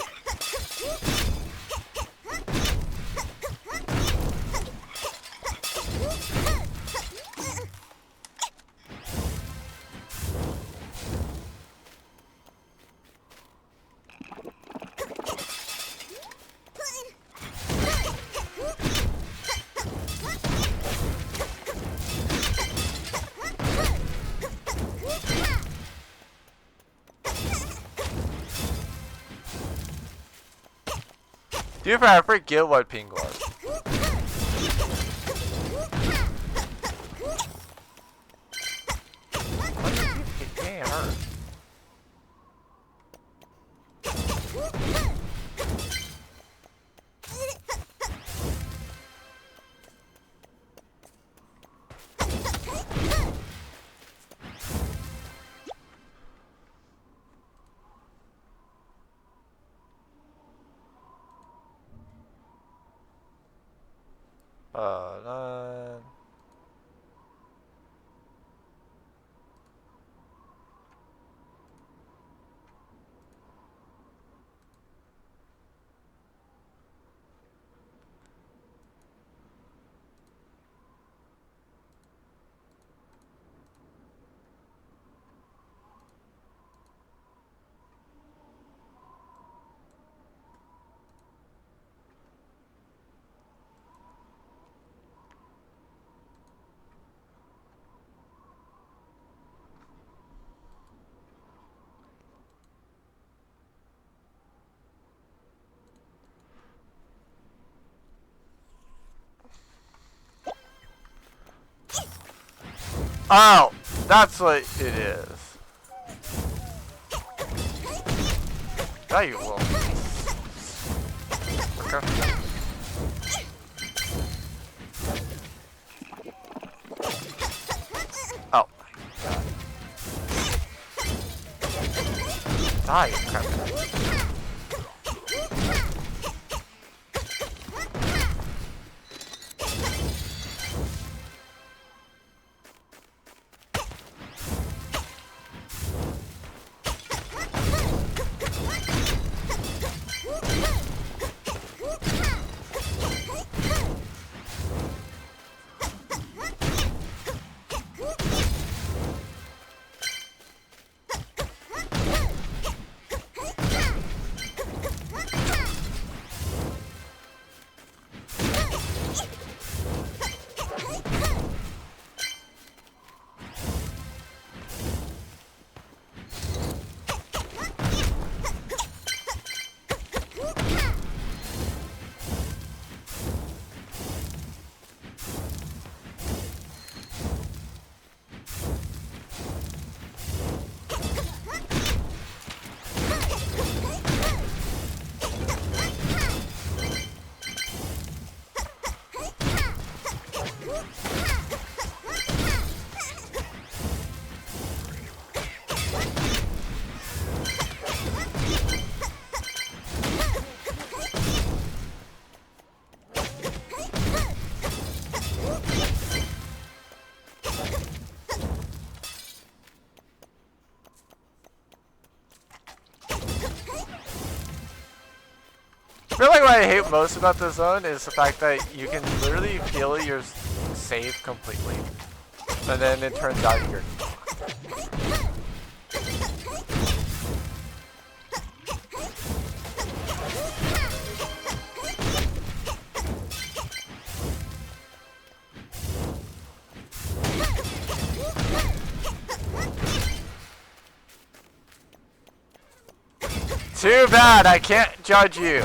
Dude, I forget what ping was. It can't hurt. None. Oh, that's what it is. Oh, you will. Okay. Oh my god. Die, crap. I feel like what I hate most about this zone is the fact that you can literally feel your save completely, and then it turns out you're not. Too bad, I can't judge you.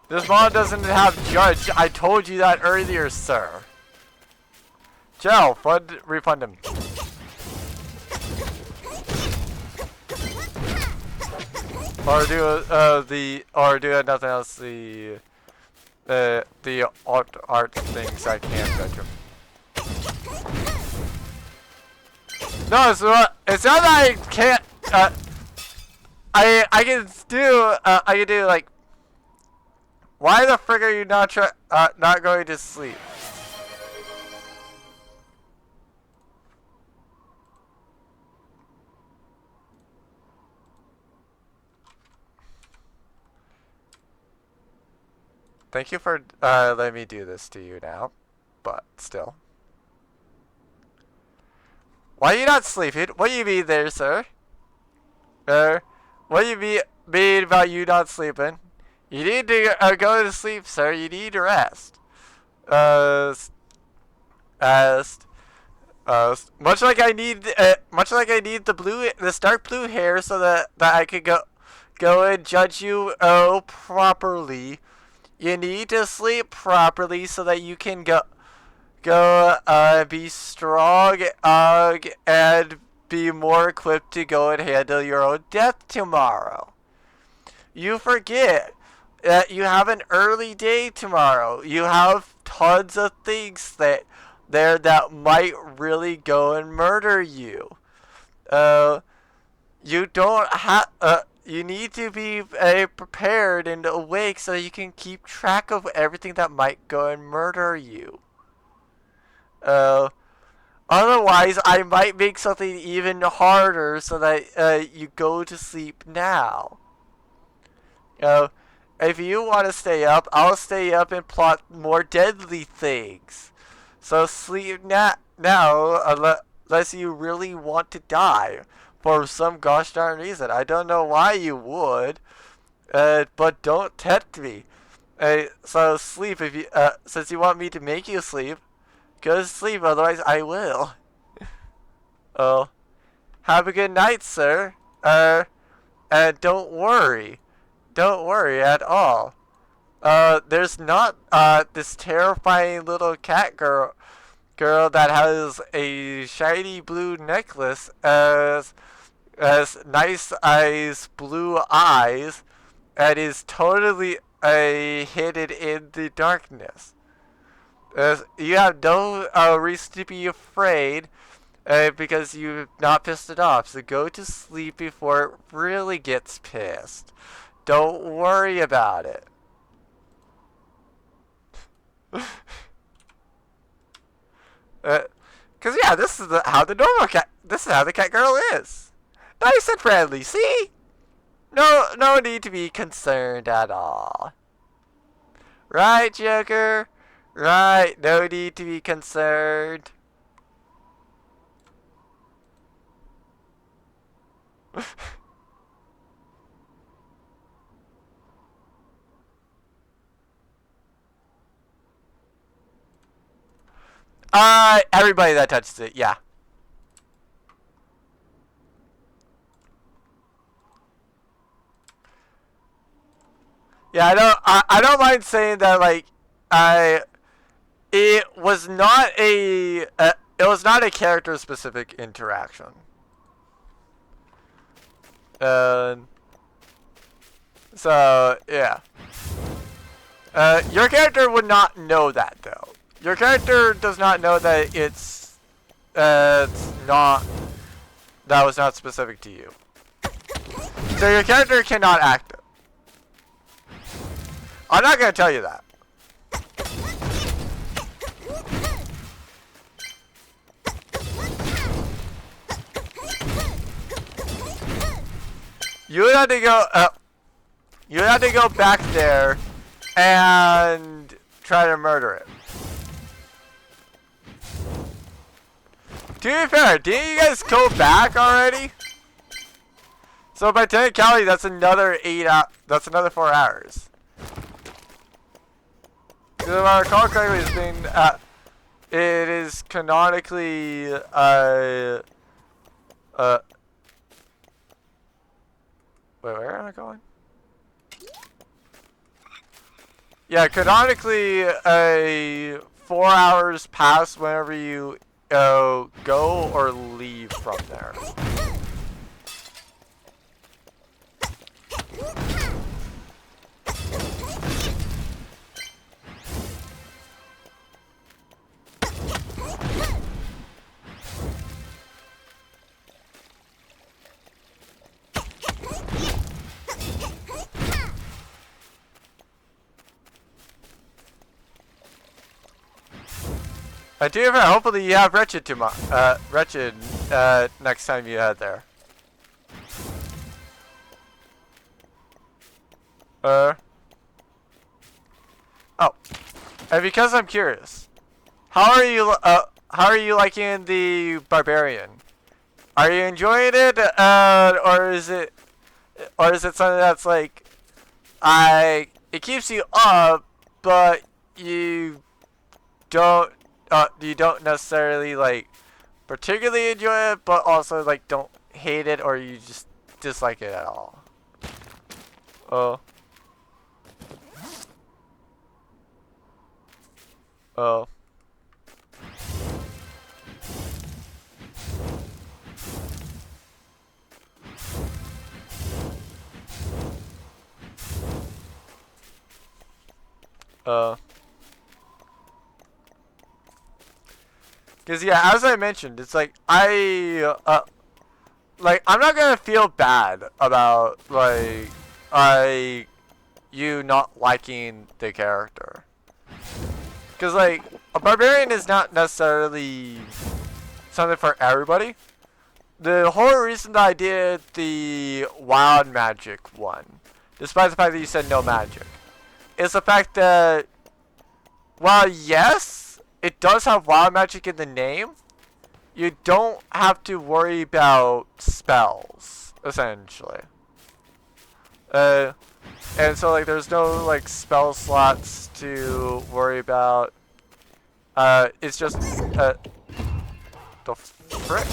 This mod doesn't have judge. I told you that earlier, sir. Joe, refund him. Or do nothing else. The art things I can't judge him. No, it's not that I can't. I can do like. Why the frick are you not going to sleep? Thank you for letting me do this to you now, but still. Why are you not sleeping? What do you mean there, sir? What do you mean about you not sleeping? You need to go to sleep, sir. You need to rest. Much like I need this dark blue hair, so that I could go and judge you properly. You need to sleep properly so that you can go be strong and be more equipped to go and handle your own death tomorrow. You forget that you have an early day tomorrow. You have tons of things that might really go and murder you. You don't have. You need to be prepared and awake so you can keep track of everything that might go and murder you. Otherwise, I might make something even harder so that you go to sleep now. If you want to stay up, I'll stay up and plot more deadly things. So sleep now unless you really want to die for some gosh darn reason. I don't know why you would, but don't tempt me. So sleep if you since you want me to make you sleep. Go to sleep, otherwise I will. Oh, have a good night, sir. And don't worry at all. There's not this terrifying little cat girl girl that has a shiny blue necklace as nice eyes, blue eyes, and is totally hidden in the darkness. You have no reason to be afraid because you've not pissed it off. So go to sleep before it really gets pissed. Don't worry about it. Cause yeah, this is how the normal cat. This is how the cat girl is. Nice and friendly. See? No need to be concerned at all. Right, Joker? Right, no need to be concerned. Everybody that touches it, yeah. Yeah, I don't mind saying that, like, it was not a character specific interaction. So yeah. Your character would not know that though. Your character does not know that it's not, that was not specific to you. So your character cannot act it. I'm not gonna tell you that. You would have to go. You would have to go back there and try to murder it. To be fair, didn't you guys go back already? So by technicality, that's another 8 hours. That's another 4 hours. Because if I recall correctly, it's been it is canonically wait, where am I going? Yeah, canonically, 4 hours pass whenever you go or leave from there. Hopefully you have Wretched next time you head there. Oh, and because I'm curious, how are you liking the Barbarian? Are you enjoying it, or is it something that's like, it keeps you up, but you don't necessarily like particularly enjoy it, but also like don't hate it, or you just dislike it at all? Oh. Oh. Cause yeah, as I mentioned, it's like I'm not gonna feel bad about you not liking the character. Cause like a barbarian is not necessarily something for everybody. The whole reason that I did the wild magic one, despite the fact that you said no magic, is the fact that while yes, it does have wild magic in the name, you don't have to worry about spells, essentially. And so like there's no like spell slots to worry about. It's just the frick.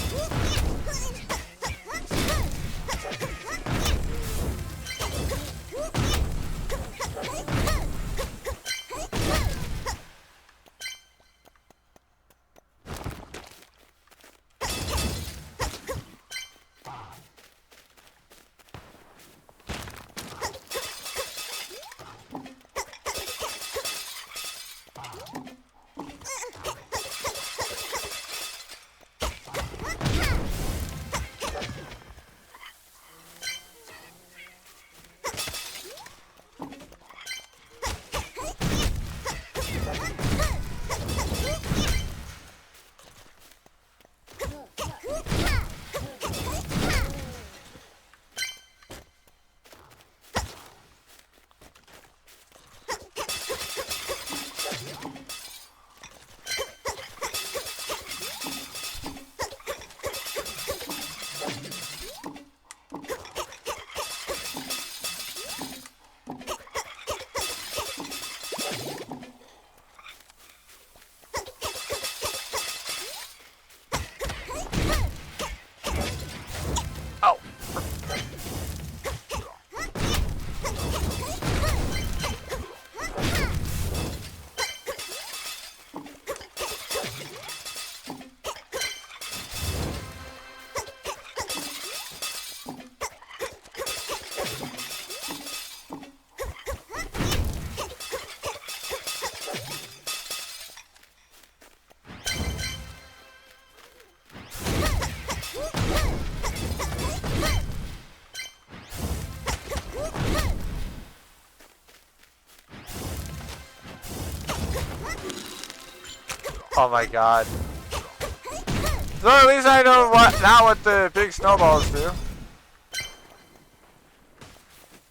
Oh my god. So at least I know what the big snowballs do.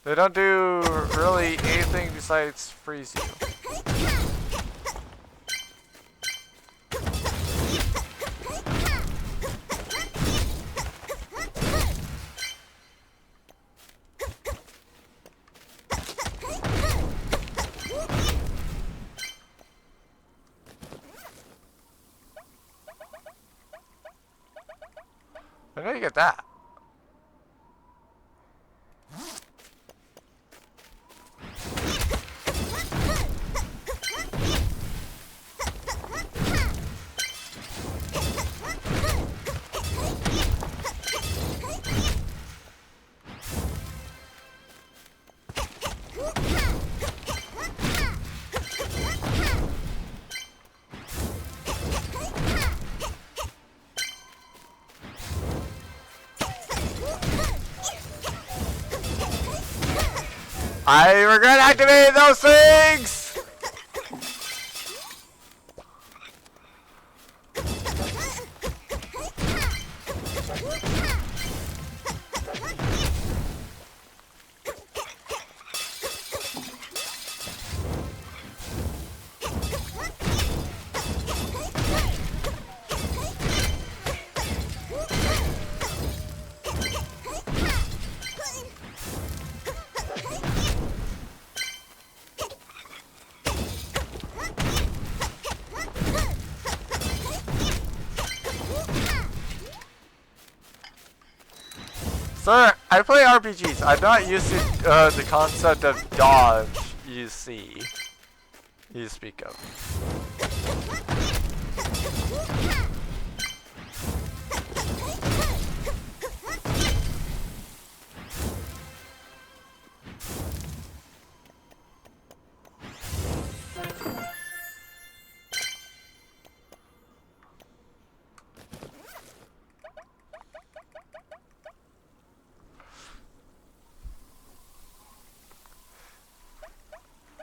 They don't do really anything besides freeze you. Where did I get that? I regret activating those things! Sir, I play RPGs. I'm not used to the concept of dodge you speak of.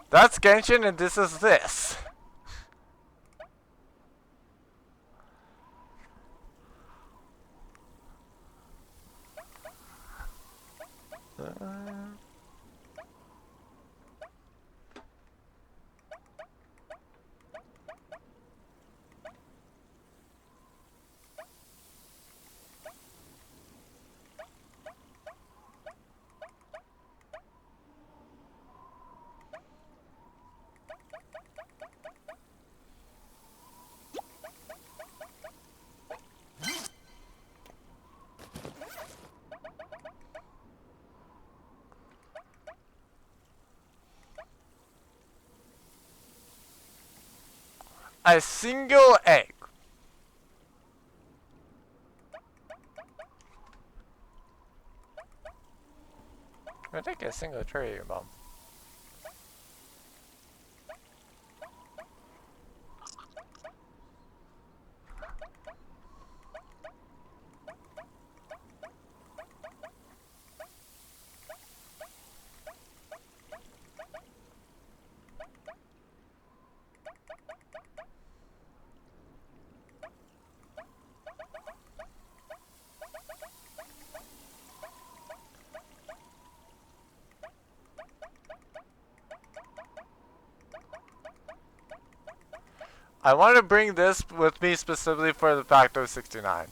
That's Genshin and this is this. A single egg. I think a single cherry bomb. I want to bring this with me specifically for the fact of 69.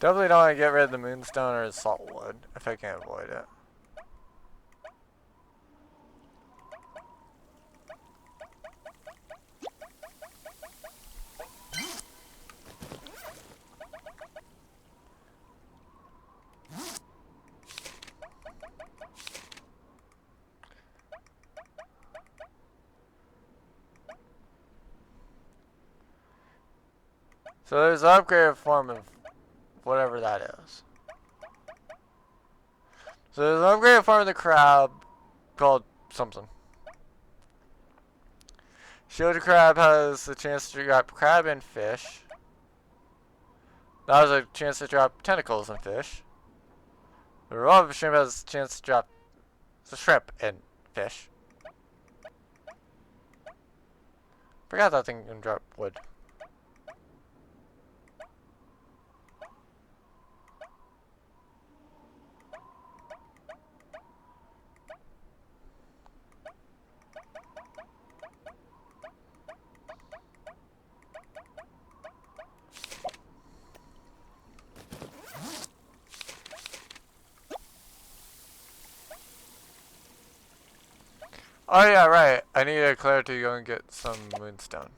Definitely don't want to get rid of the moonstone or the saltwood if I can avoid it. So there's an upgraded form of whatever that is. So there's an upgraded form of the crab called something. Shielded crab has a chance to drop crab and fish. That has a chance to drop tentacles and fish. The revolver shrimp has a chance to drop the shrimp and fish. Forgot that thing can drop wood. Oh yeah, right. I need a Claire to go and get some moonstone.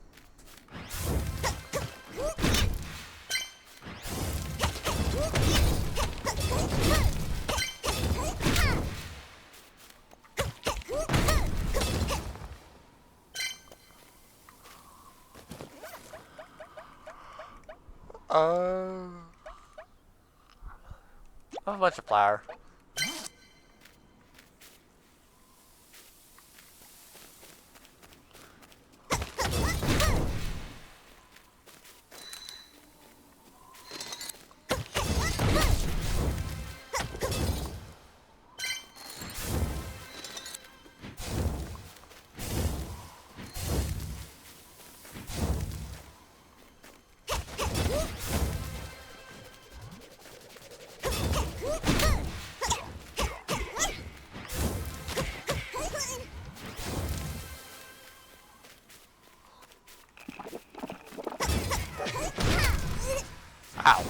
A bunch of flour. Ow.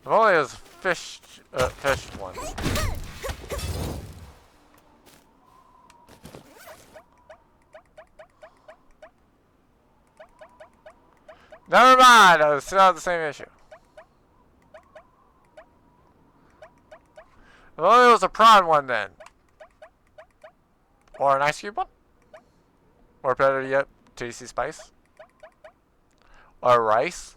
If only it was fish one. Never mind, I still have the same issue. If only it was a prawn one then. Or an ice cube one. Or better yet, tasty spice. Or rice.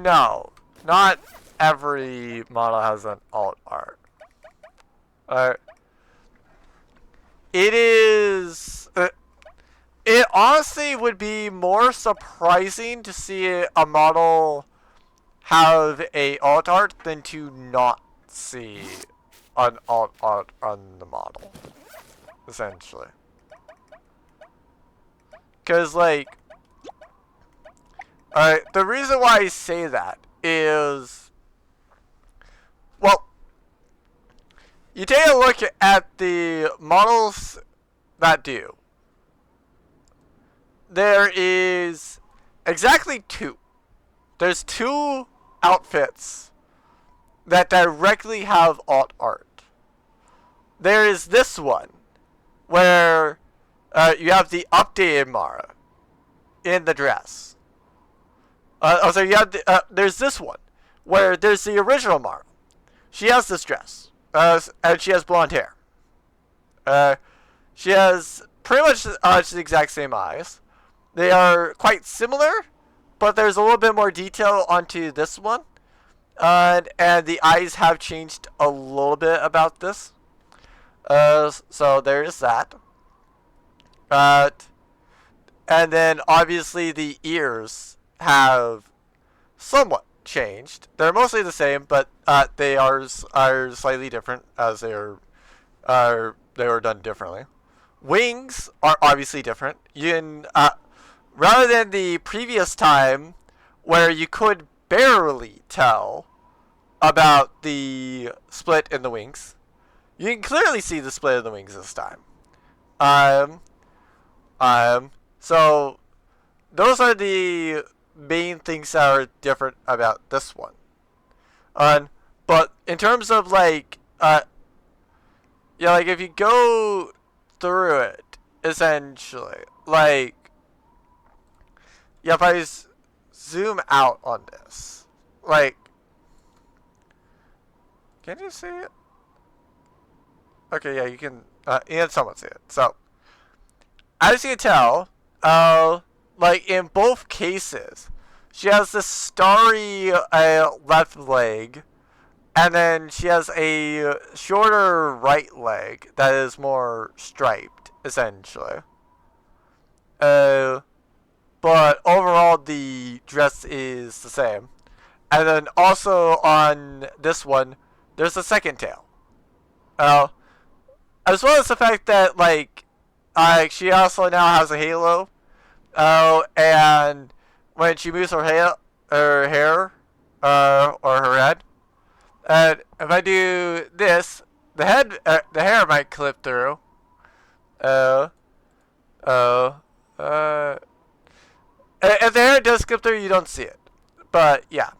No. Not every model has an alt art. It is... it honestly would be more surprising to see a model have a alt art than to not see an alt art on the model. Essentially. Because, like... Alright, the reason why I say that is... Well, you take a look at the models that do. There is exactly two. There's two outfits that directly have alt art. There is this one, where you have the updated Mara in the dress. So you have there's this one, where there's the original Mara. She has this dress, and she has blonde hair. She has pretty much the exact same eyes. They are quite similar, but there's a little bit more detail onto this one. And the eyes have changed a little bit about this. So there is that. And then obviously the ears have somewhat changed. They're mostly the same, but they are slightly different as they were done differently. Wings are obviously different. You can rather than the previous time where you could barely tell about the split in the wings, you can clearly see the split in the wings this time. Um, so those are the main things that are different about this one. But in terms of like, yeah, like if you go through it, essentially, like, yeah, if I zoom out on this, like, can you see it? Okay, yeah, you can somewhat see it. So, as you can tell, like in both cases, she has this starry left leg, and then she has a shorter right leg that is more striped, essentially. But overall, the dress is the same. And then also on this one, there's a second tail. Uh, as well as the fact that, like, she also now has a halo. And when she moves her hair, or her head, and if I do this, the hair might clip through. Uh, uh, if the hair does clip through, you don't see it. But yeah,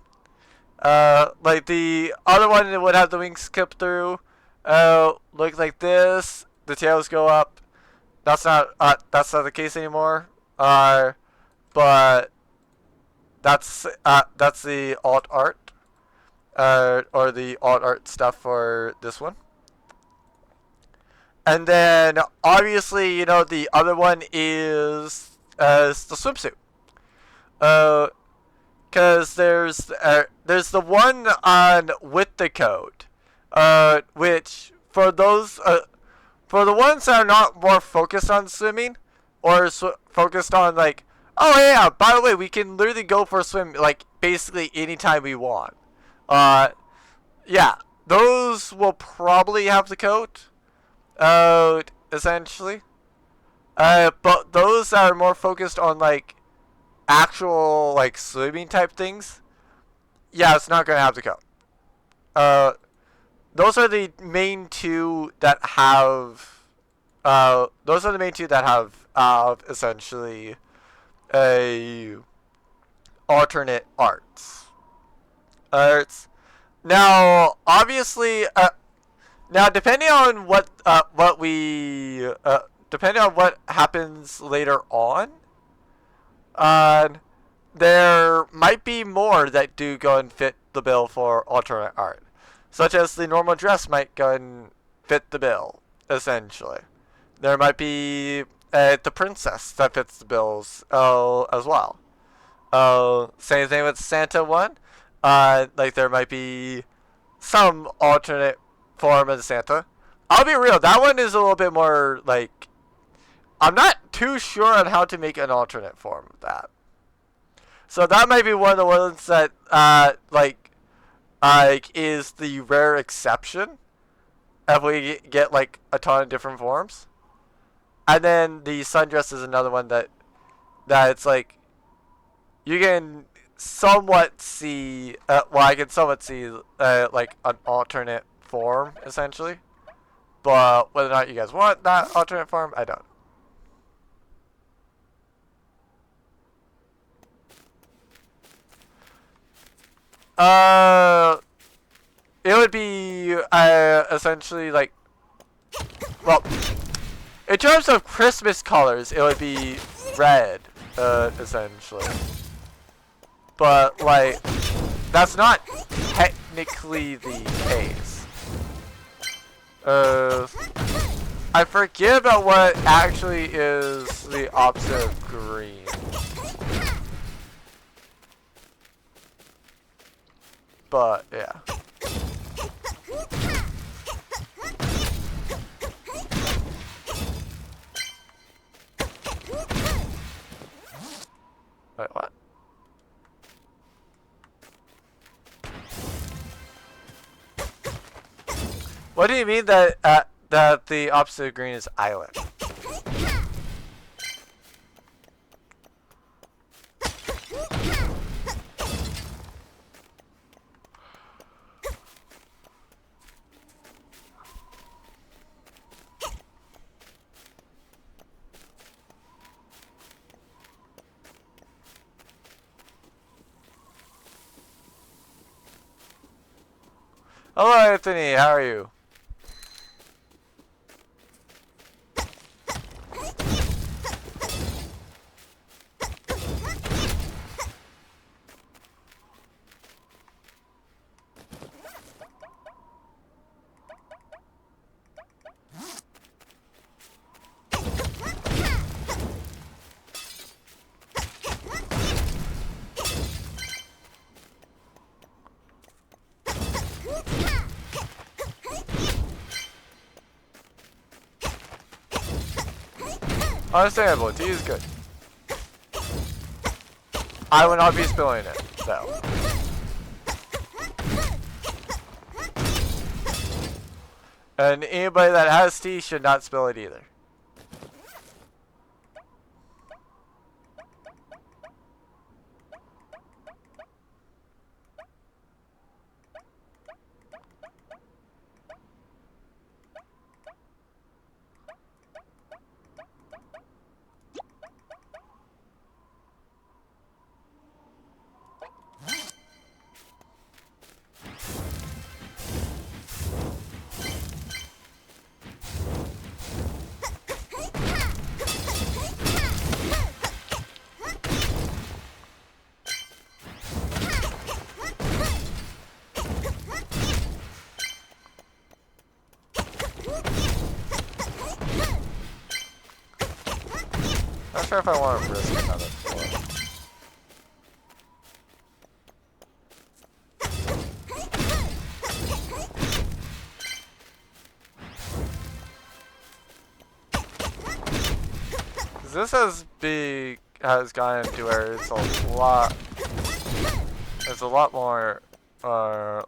like the other one that would have the wings clip through. Look like this. The tails go up. That's not the case anymore. But that's the alt art. Or the alt art stuff for this one. And then obviously, the other one is the swimsuit. Because there's the one on with the coat, which for the ones that are not more focused on swimming, or focused on like, oh yeah, by the way, we can literally go for a swim like basically anytime we want. Yeah, those will probably have the coat, essentially. But those that are more focused on like actual like swimming type things, yeah, it's not gonna have the coat. Those are the main two that have. Those are the main two that have essentially a alternate arts. Now, obviously, now depending on depending on what happens later on, there might be more that do go and fit the bill for alternate art, such as the normal dress might go and fit the bill. Essentially, there might be the princess that fits the bills as well. Same thing with Santa one. Like there might be some alternate form of the Santa. I'll be real, that one is a little bit more like, I'm not too sure on how to make an alternate form of that. So that might be one of the ones that like is the rare exception if we get like a ton of different forms. And then the sundress is another one that it's like you can somewhat see. I can somewhat see like an alternate form essentially, but whether or not you guys want that alternate form, I don't. It would be essentially like, well, in terms of Christmas colors, it would be red, essentially. But like, that's not technically the case. I forget about what actually is the opposite of green. But yeah. What do you mean that that the opposite of green is island? Hello, Anthony. How are you? Understandable. D is good. I will not be spilling it, though. And anybody that has tea should not spill it either. Not sure if I want to risk another floor. This has gotten to where it's a lot more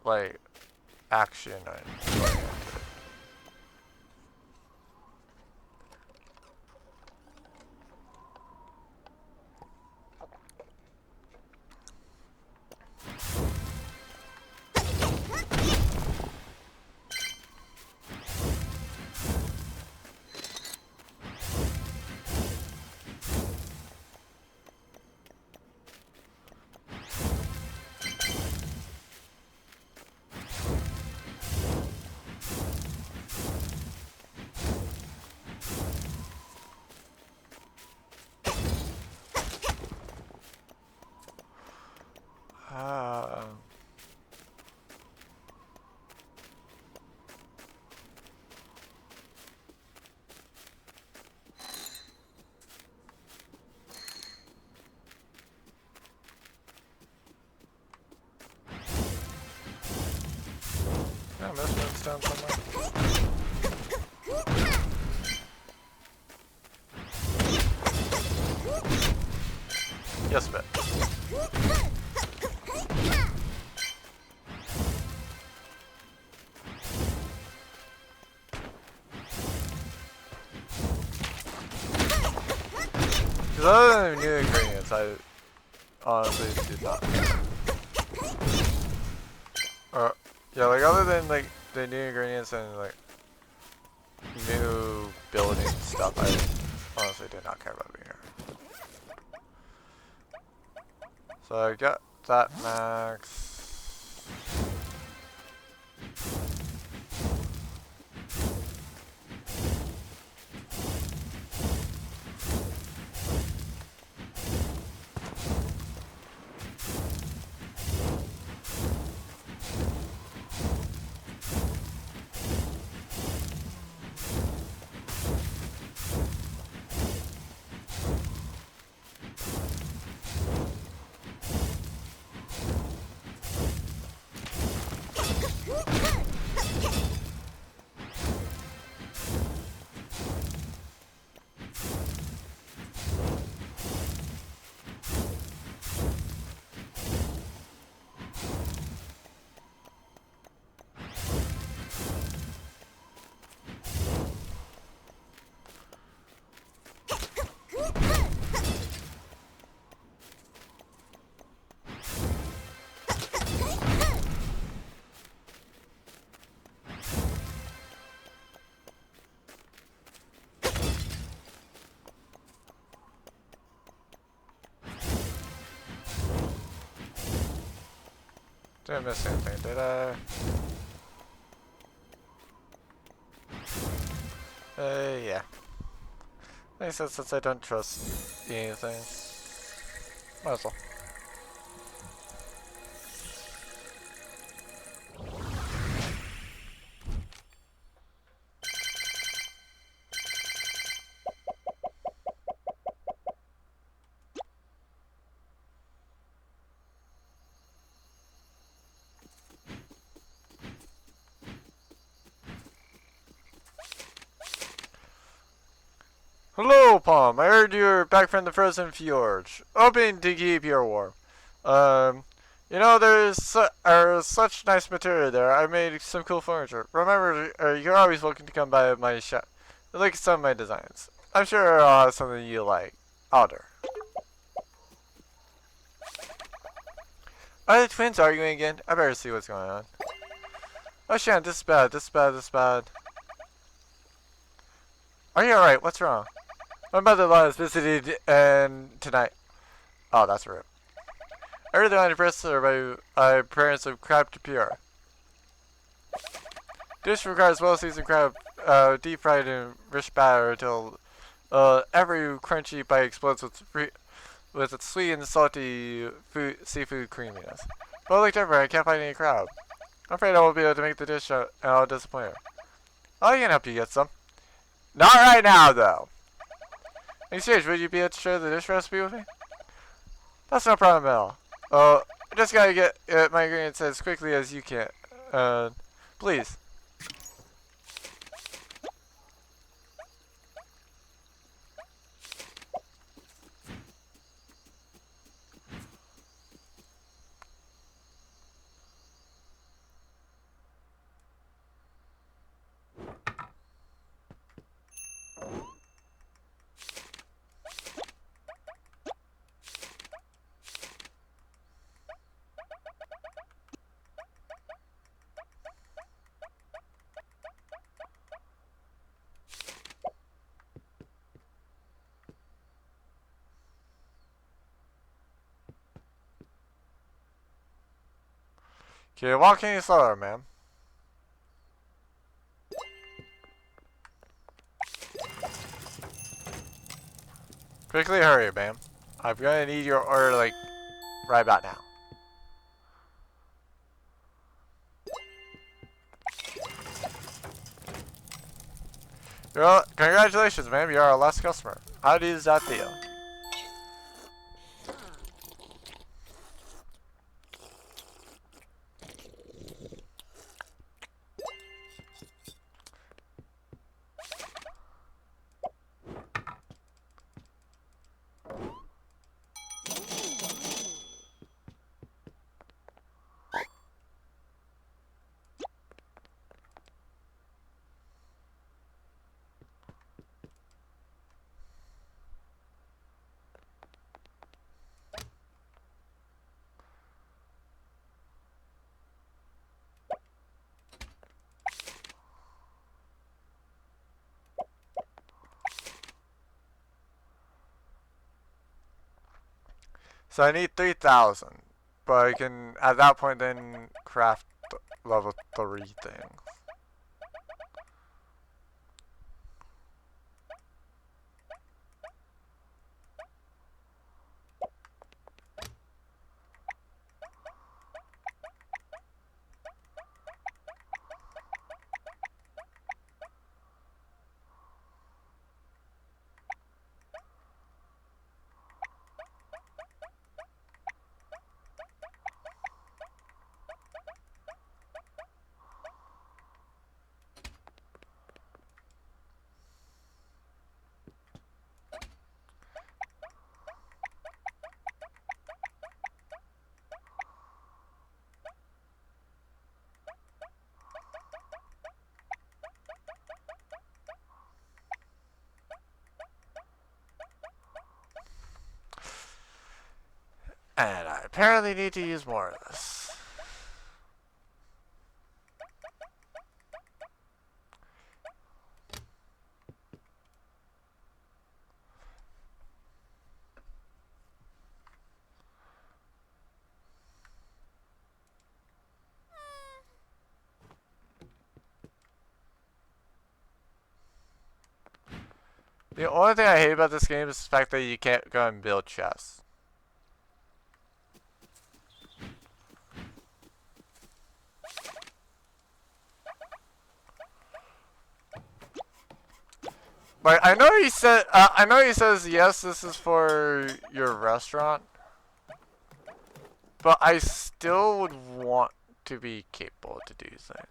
like action and yeah, this one's down somewhere. Yes, a bit. Because other than new ingredients, I honestly did not. Yeah, like other than like the new ingredients and like new building stuff, I honestly did not care about being here. So I got that max. Didn't miss anything, did I? Yeah. Makes sense since I don't trust anything. Might as well. Hello, Palm. I heard you're back from the frozen fjords. Hoping to keep you warm. You know, there's such nice material there. I made some cool furniture. Remember, you're always welcome to come by my shop. Look at some of my designs. I'm sure I'll have something you like. Otter. Are the twins arguing again? I better see what's going on. Oh, Shan, this is bad. This is bad. This is bad. Are you alright? What's wrong? My mother-in-law is visited tonight. Oh, that's rude. I really want to impress her by parents of crab to pure. Dish requires well-seasoned crab, deep fried in rich batter until every crunchy bite explodes with its sweet and salty seafood creaminess. But I looked everywhere, I can't find any crab. I'm afraid I won't be able to make the dish and I'll disappoint her. I can help you get some. Not right now, though. Are you serious? Would you be able to share the dish recipe with me? That's no problem at all. I just gotta get my ingredients as quickly as you can. Please. Can you walk any slower, ma'am? Quickly hurry, ma'am. I'm gonna need your order, like, right about now. Congratulations, ma'am. You're our last customer. How does that feel? So I need 3,000, but I can at that point then craft level 3 things. And I apparently need to use more of this. The only thing I hate about this game is the fact that you can't go and build chests. Like I know he said, I know he says yes, this is for your restaurant, but I still would want to be capable to do things.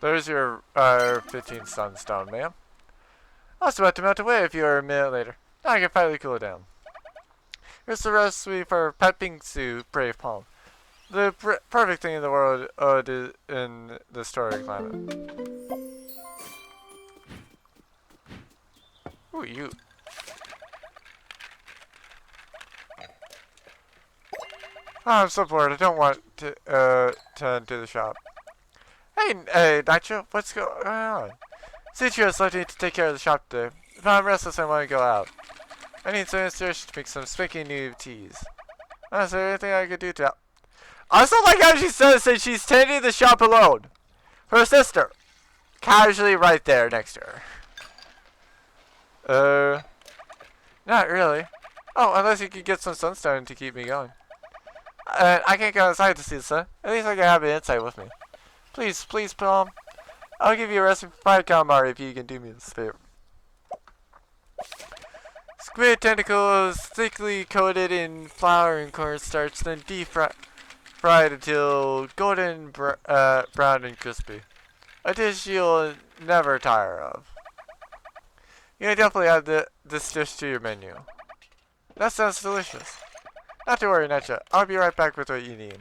There's your 15 sunstone, ma'am. I was about to melt away if you were a minute later. Now I can finally cool it down. Here's the recipe for pet pink soup, brave palm. The perfect thing in the world in this torrid climate. Ooh, you. Oh, I'm so bored. I don't want to do the shop. Hey, Nitro, what's going on? Citrus left me to take care of the shop today. If I'm restless, I want to go out. I need some inspiration to make some spanking new teas. Is there anything I could do to help? I also like how she says that she's tending the shop alone. Her sister, casually right there next to her. Not really. Oh, unless you could get some sunstone to keep me going. I can't go outside to see the sun. At least I can have it inside with me. Please, please, Palm. I'll give you a recipe for fried calamari if you can do me this favor. Squid tentacles thickly coated in flour and cornstarch, then deep fried until golden brown and crispy. A dish you'll never tire of. You can definitely add this dish to your menu. That sounds delicious. Not to worry, Netcha. I'll be right back with what you need.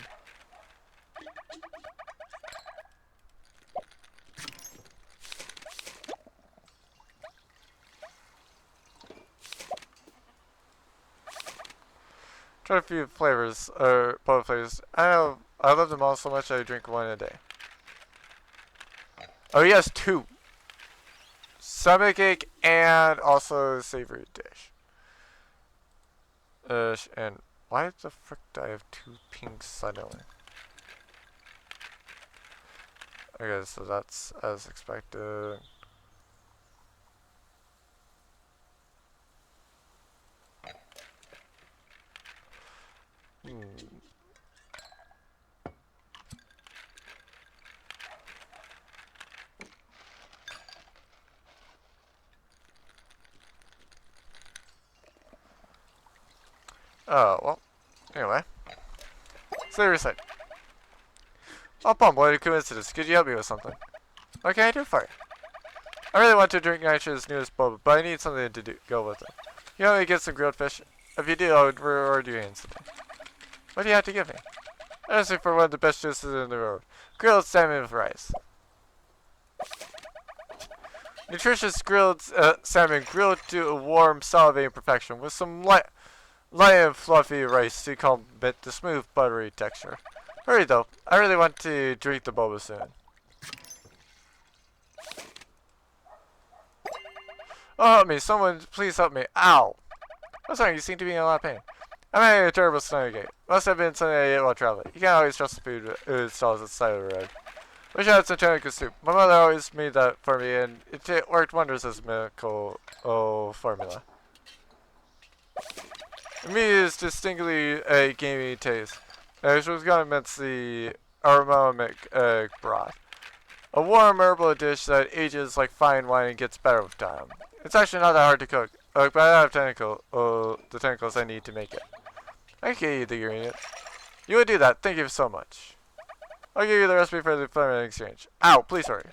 Try a few flavors, or both flavors. I love them all so much I drink one a day. Oh, he has two. Stomach ache and also a savory dish. And why the frick do I have two pinks suddenly? Okay, so that's as expected. Oh, well, anyway. Seriously. Oh, Bum, what a coincidence. Could you help me with something? What can I do for you? I really want to drink Nitro's newest boba, but I need something to go with it. You want me to get some grilled fish? If you do, I would reward you instantly. What do you have to give me? Honestly, for one of the best juices in the world. Grilled salmon with rice. Nutritious grilled salmon grilled to a warm, salivating perfection with some light and fluffy rice to complement the smooth, buttery texture. Hurry though, I really want to drink the boba soon. Oh, help me, someone please help me. Ow! I'm sorry, you seem to be in a lot of pain. I'm having a terrible stomach ache. Must have been something I ate while traveling. You can't always trust the food stalls at the side of the road. Wish I had some tentacle soup. My mother always made that for me, and it worked wonders as a medical formula. Meat is distinctly a gamey taste. Which was gonna mince the aromatic broth. A warm herbal dish that ages like fine wine and gets better with time. It's actually not that hard to cook, but I have the tentacles I need to make it. I can get you the ingredients. You would do that. Thank you so much. I'll give you the recipe for the preliminary exchange. Ow, please hurry.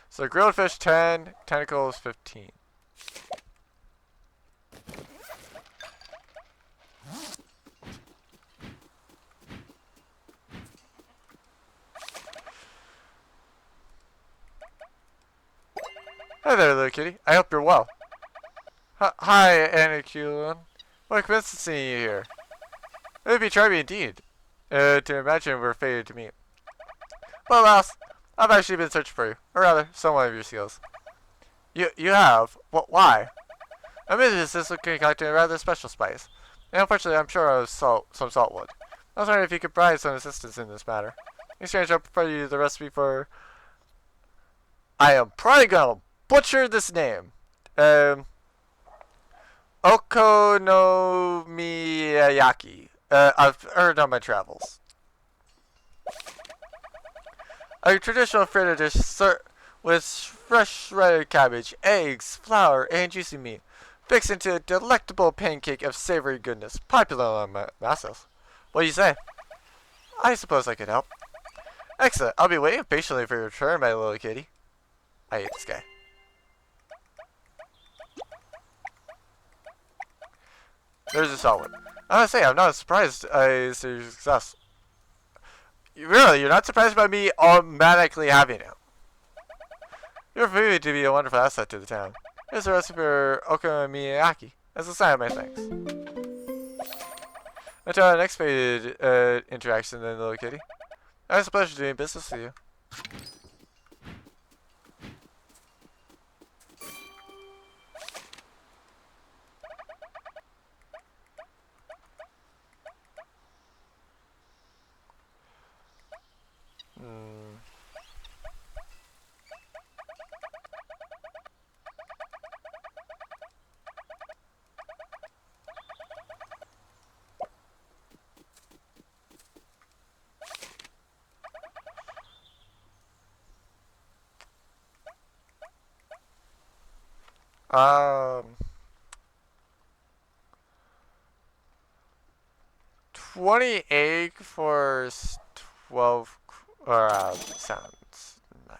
So grilled fish 10, tentacles 15. Hey there, little kitty. I hope you're well. Hi, Anaculon. What a coincidence seeing you here. It would be charming indeed to imagine we're fated to meet. But alas, I've actually been searching for you, or rather, someone of your skills. You have? What? Why? I'm in this collecting a rather special spice, and unfortunately, I'm sure of some saltwood. I was wondering if you could provide some assistance in this matter. In exchange, I'll provide you the recipe for. I am probably gonna butcher this name. Okonomiyaki. I've heard on my travels. A traditional fritter dish with fresh shredded cabbage, eggs, flour, and juicy meat, mixed into a delectable pancake of savory goodness, popular on masses. What do you say? I suppose I could help. Excellent. I'll be waiting patiently for your return, my little kitty. I hate this guy. There's a solid. I must say, I'm not surprised I see your success. Really, you're not surprised by me automatically having it. You're proving to be a wonderful asset to the town. Here's a recipe for okonomiyaki as a sign of my thanks. Until our next faded interaction, then, little kitty. It was a pleasure doing business with you. Um, 20 egg for 12 sounds nice.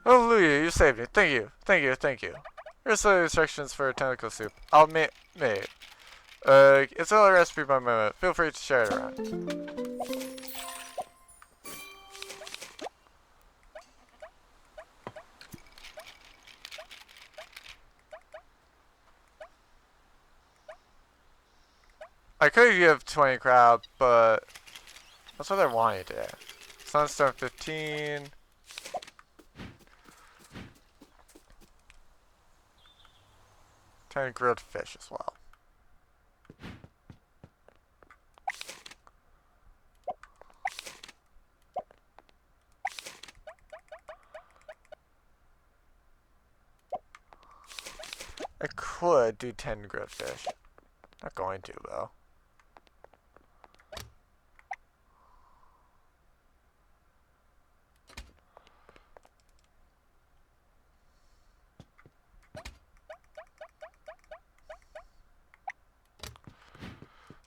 Hallelujah, you saved me. Thank you. Thank you. Thank you. Here's the instructions for tentacle soup. I'll make it. It's a recipe by moment. Feel free to share it around. I could give 20 crab, but that's what I wanted today. Sunstone 15. And grilled fish as well. I could do 10 grilled fish. Not going to, though.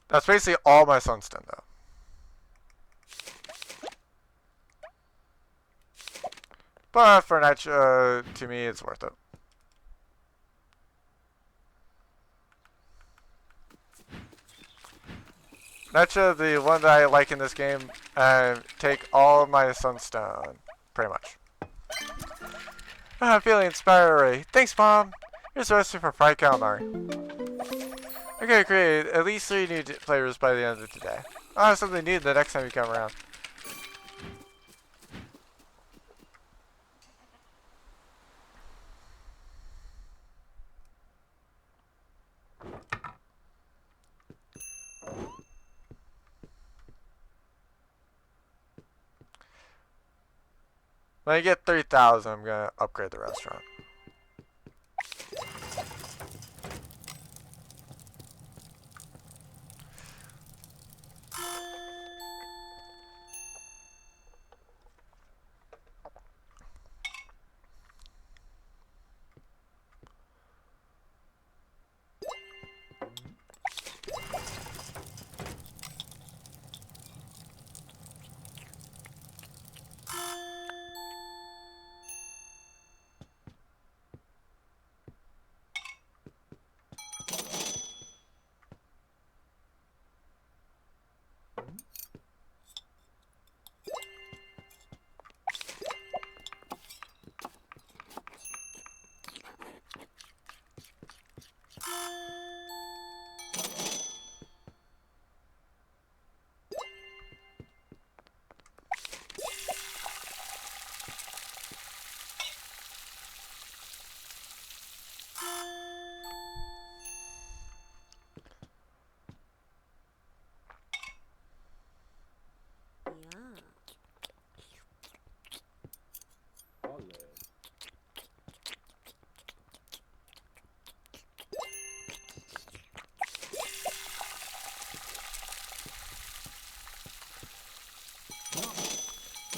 That's basically all my sunstone, though. But for night, to me, it's worth it. Nacho, the one that I like in this game, and take all of my sunstone, pretty much. I'm feeling inspired already. Thanks, Mom. Here's the recipe for fried calamari. Okay, great. At least 3 new flavors by the end of today. I'll have something new the next time you come around. When I get 3,000, I'm gonna upgrade the restaurant.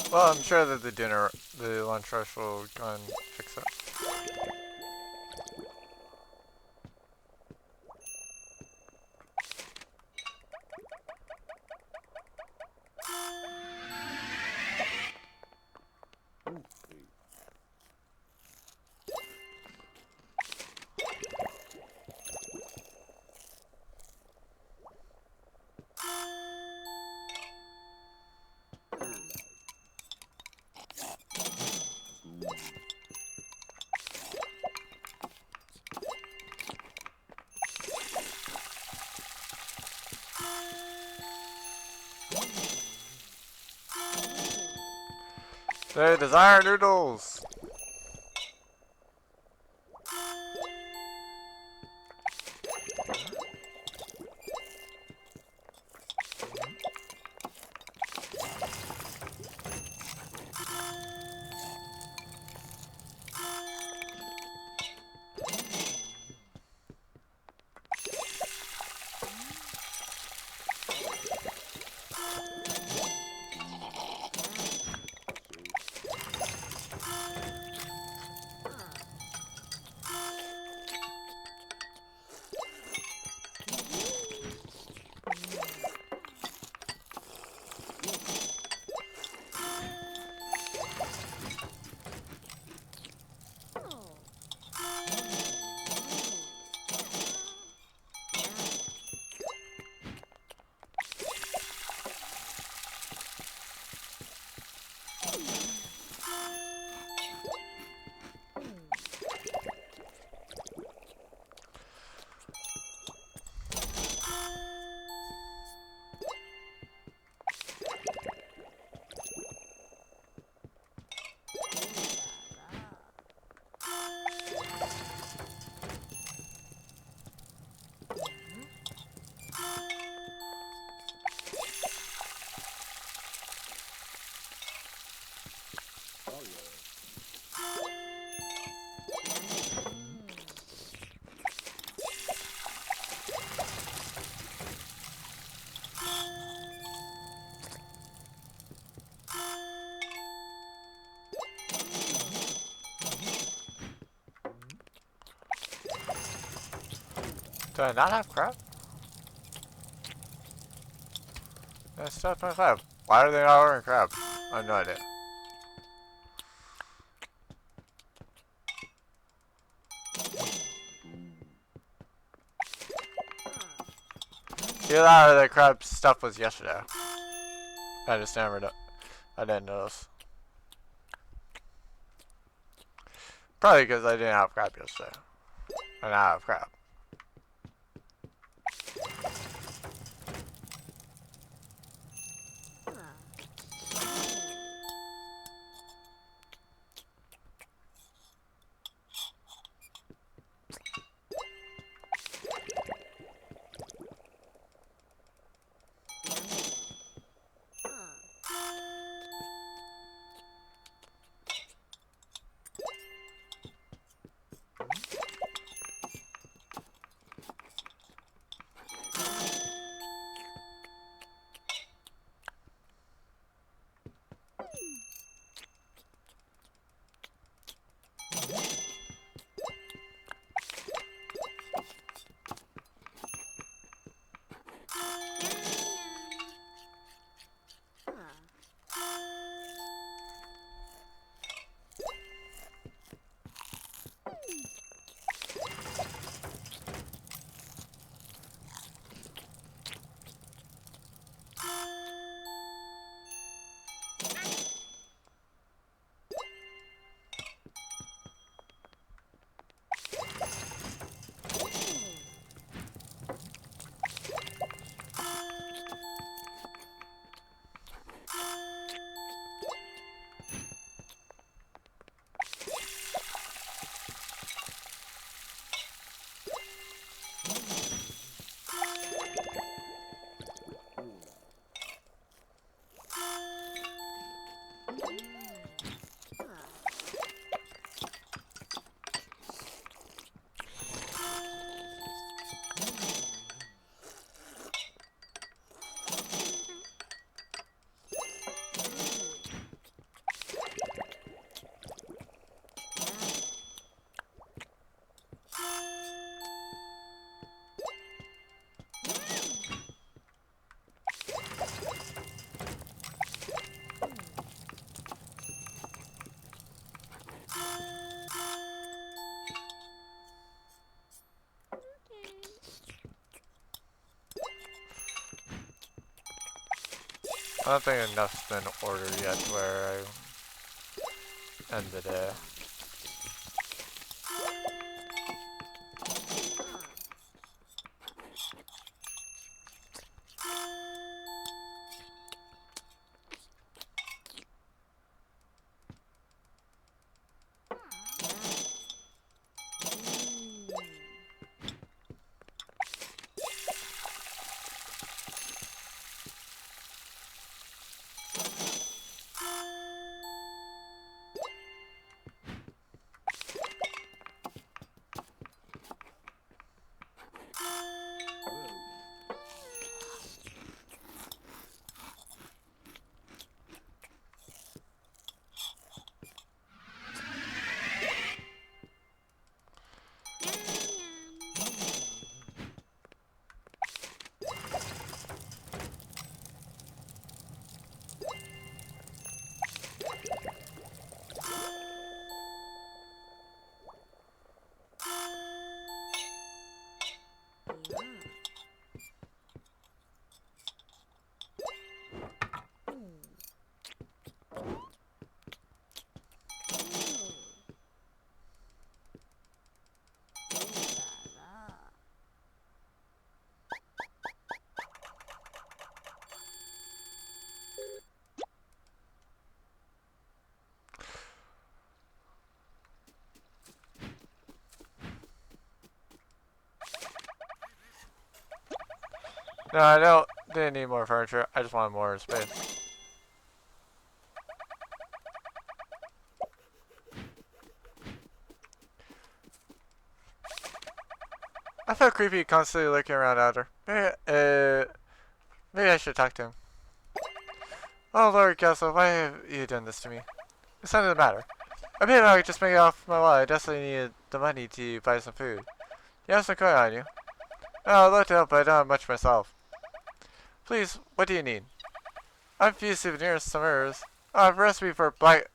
Well, I'm sure that the lunch rush will go and fix it. They desire noodles! Do I not have crab? That's stuff my crab. Why are they not ordering crab? I have no idea. A lot of the crab stuff was yesterday. I just never know. I didn't notice. Probably because I didn't have crab yesterday. And I have crab. I don't think enough's been ordered yet to where I end the day. No, didn't need more furniture. I just wanted more space. I felt creepy constantly looking around at her. Maybe I should talk to him. Oh, Lord Castle, why have you done this to me? It's none of the matter. I paid I just make it off my wallet. I desperately needed the money to buy some food. You have some coin on you. Oh, I'd love to help, but I don't have much myself. Please, what do you need? I have a few souvenirs, some herbs. I have a recipe for black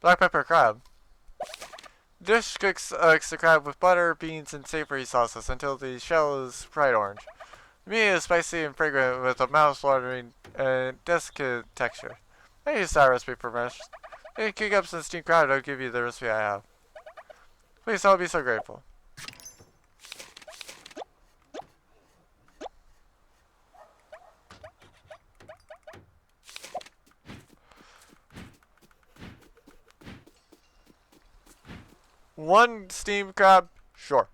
pepper crab. The dish cooks the crab with butter, beans, and savory sauces until the shell is bright orange. The meat is spicy and fragrant with a mouth-watering and delicate texture. I use that recipe for mesh. If you cook up some steamed crab, I'll give you the recipe I have. Please, I'll be so grateful. One steamed crab? Sure.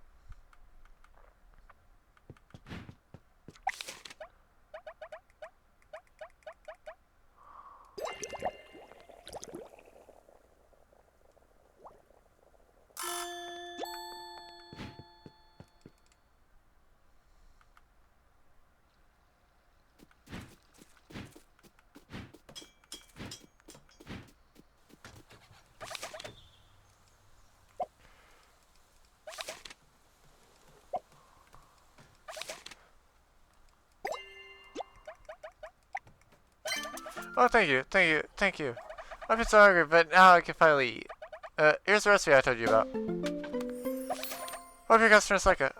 Oh, thank you. I've been so hungry, but now I can finally eat. Here's the recipe I told you about. Hope your customers like it.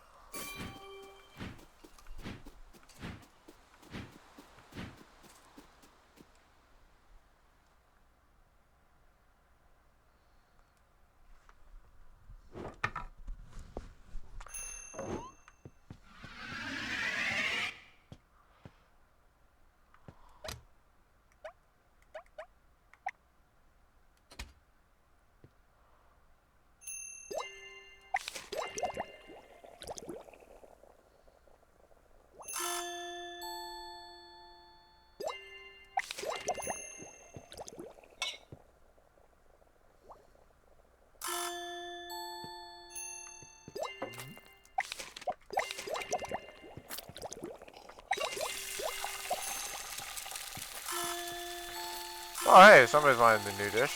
Oh, hey, somebody's wanting the new dish.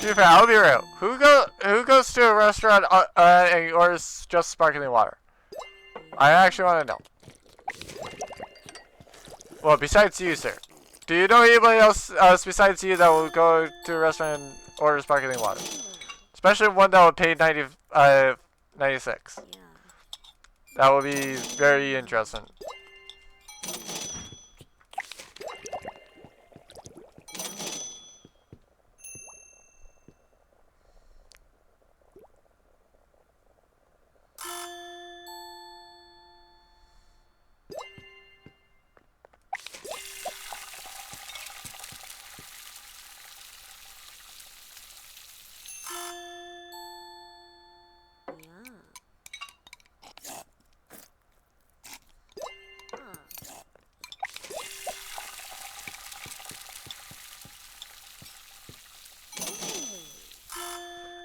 To be fair, I'll be real. Who goes to a restaurant and orders just sparkling water? I actually want to know. Well, besides you, sir. Do you know anybody else besides you that will go to a restaurant and order sparkling water? Especially one that would pay 96. That would be very interesting.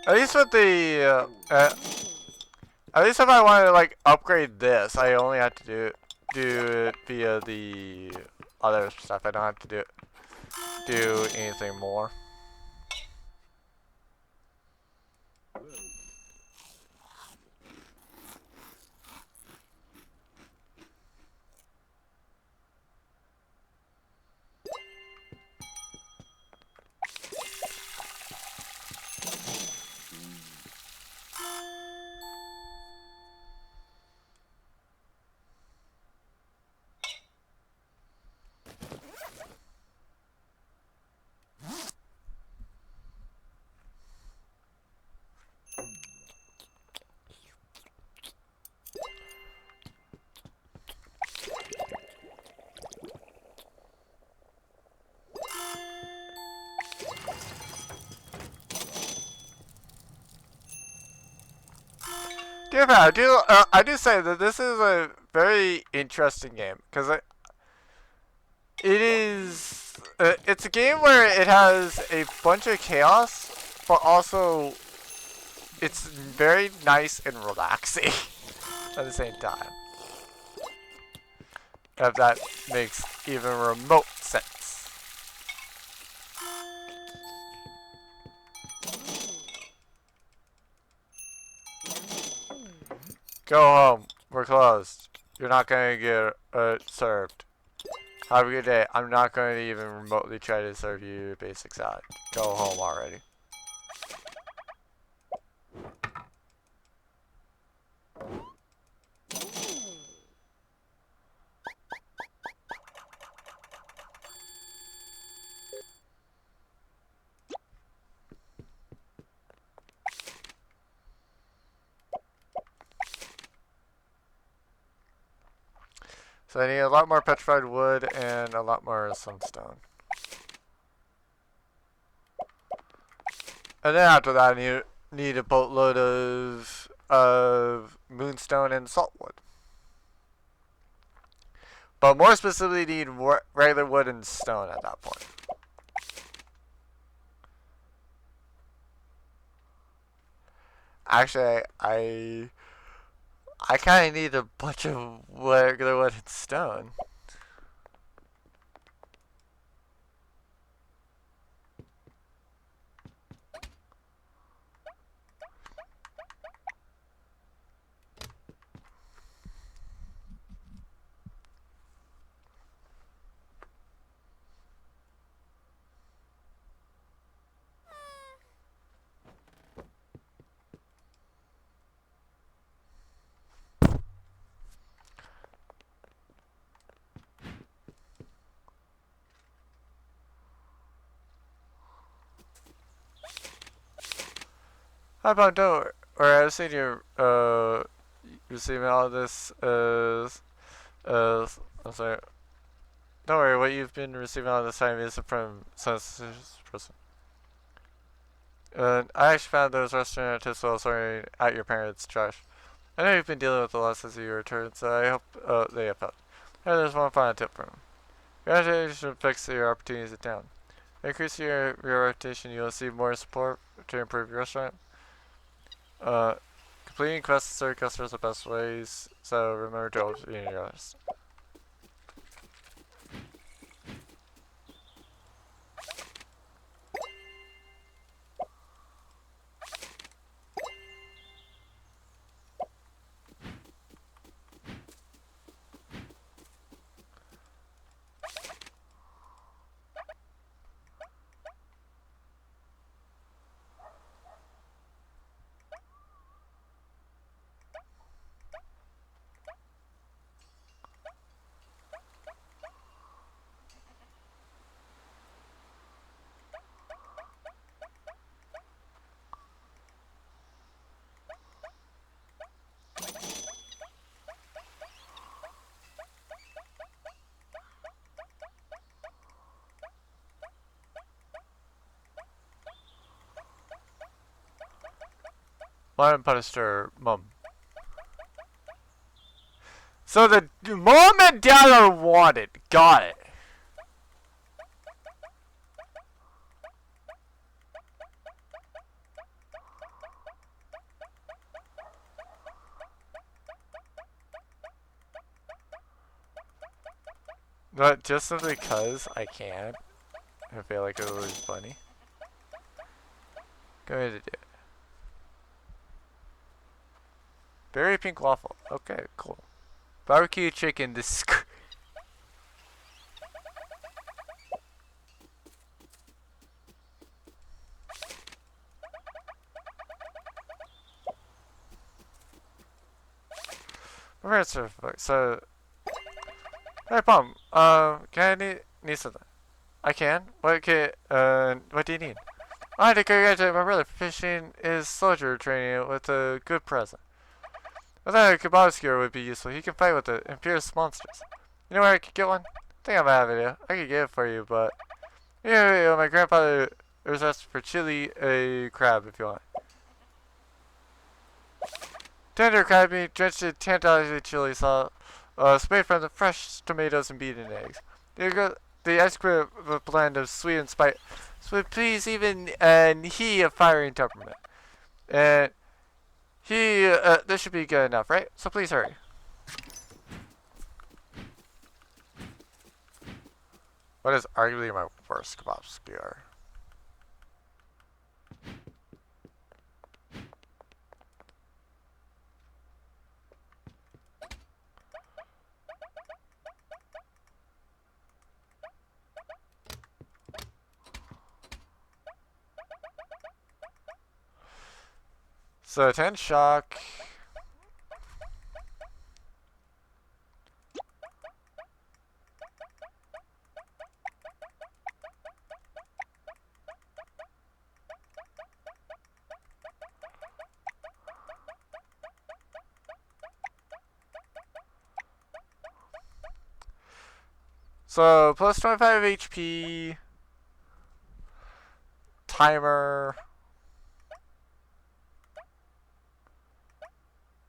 At least with the, at least if I wanted to like upgrade this, I only have to do it via the other stuff. I don't have to do anything more. Dear Pat, I do say that this is a very interesting game because it's a game where it has a bunch of chaos, but also it's very nice and relaxing at the same time. If that makes even remote sense. Go home. We're closed. You're not gonna get served. Have a good day. I'm not going to even remotely try to serve you your basic salad. Go home already. So I need a lot more petrified wood and a lot more sunstone. And then after that, I need a boatload of moonstone and saltwood. But more specifically, need regular wood and stone at that point. Actually, I kind of need a bunch of regular wood and stone. How about don't? Or I was saying you're receiving all this I'm sorry. Don't worry, what you've been receiving all this time isn't from some suspicious person. I actually found those restaurant tips while sorting out your parents' trash. I know you've been dealing with a lot since you returned, so I hope they have helped. Hey, there's one final tip from him. Graduation fix your opportunities at town. Increase your reputation, you'll see more support to improve your restaurant. Completing quests to serve customers the best ways, so remember to open your others. Mom punished her mom. So the mom and dad are wanted. Got it. But just simply because I can, I feel like it was funny. Go ahead and do it. Berry pink waffle. Okay, cool. Barbecue chicken. This. So, hey, Pom. Can I need something? I can. What do you need? I had to congratulate my brother for finishing his soldier training with a good present. I thought a kebab skewer would be useful. He can fight with the imperious monsters. You know where I could get one? I think I might have it. I could get it for you, but yeah, my grandfather was asked for chili a crab if you want. Tender crab meat drenched in tantalizing chili sauce, made from the fresh tomatoes and beaten eggs. The ice cream of a blend of sweet and spice would please even he of fiery temperament. And this should be good enough, right? So please hurry. What is arguably my worst kebab skewer? So 10 shock. So plus 25 HP. Timer.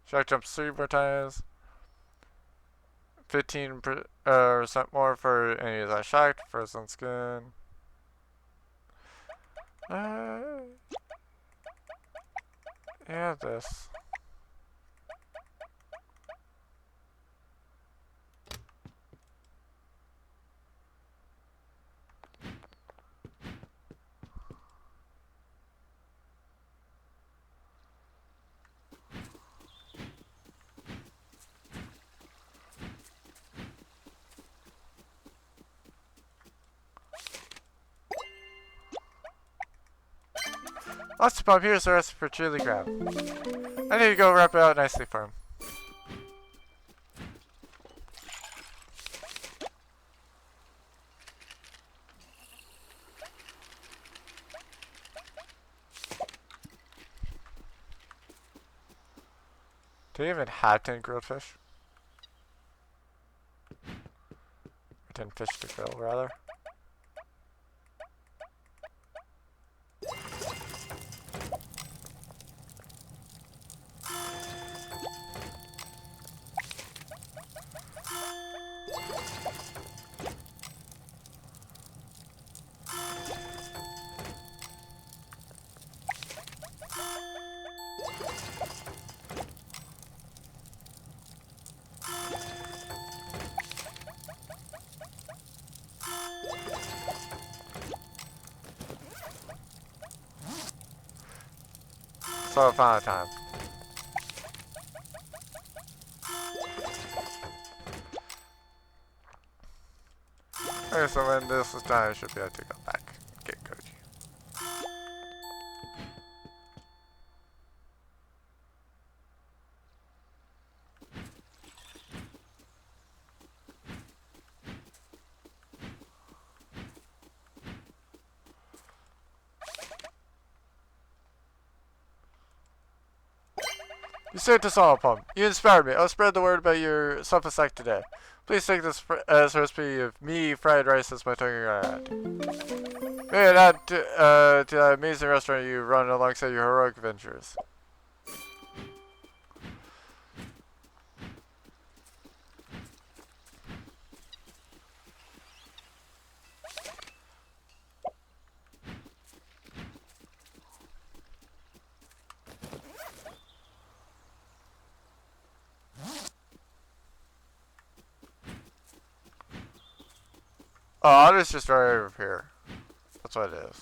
Shock jumps 3 more times. 15% more for any of that shocked. Frozen skin. Yeah, this. Lots of pump. Here's the rest for chili crab. I need to go wrap it out nicely for him. Do you even have 10 grilled fish? 10 fish to grill, rather. So final time. Okay, so when this is done, I should be able to go back and get Koji. You saved us all, Pump. You inspired me. I'll spread the word about your selfless act today. Please take this as a recipe of me fried rice as my tongue add. May it add to that amazing restaurant you run alongside your heroic adventures. Oh, Otter's just right over here. That's what it is.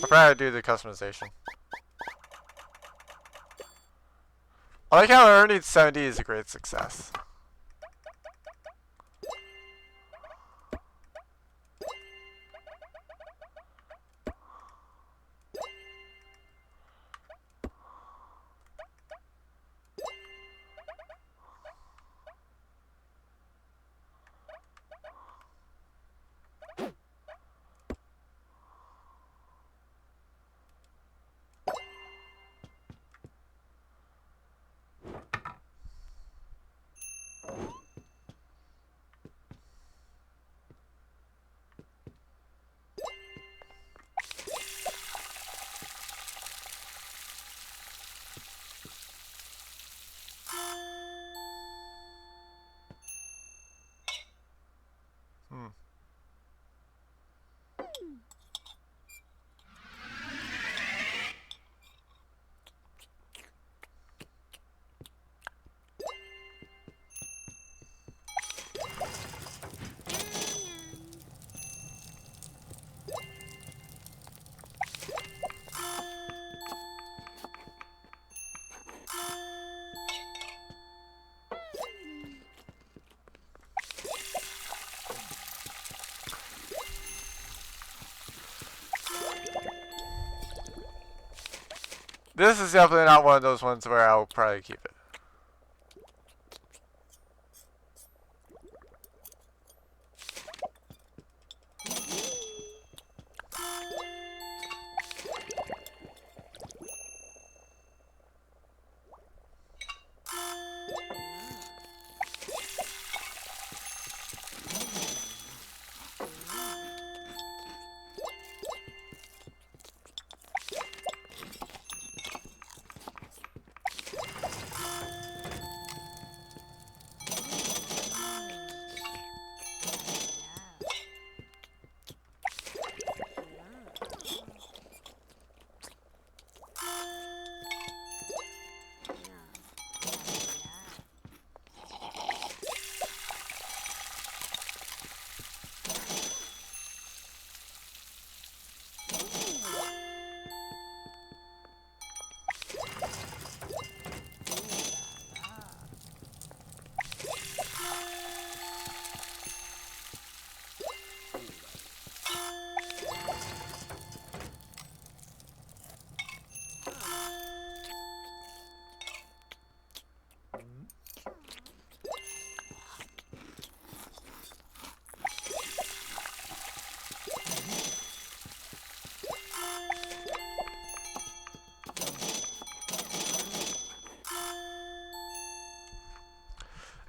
I'll probably do the customization. I like how earning 70 is a great success. This is definitely not one of those ones where I'll probably keep it.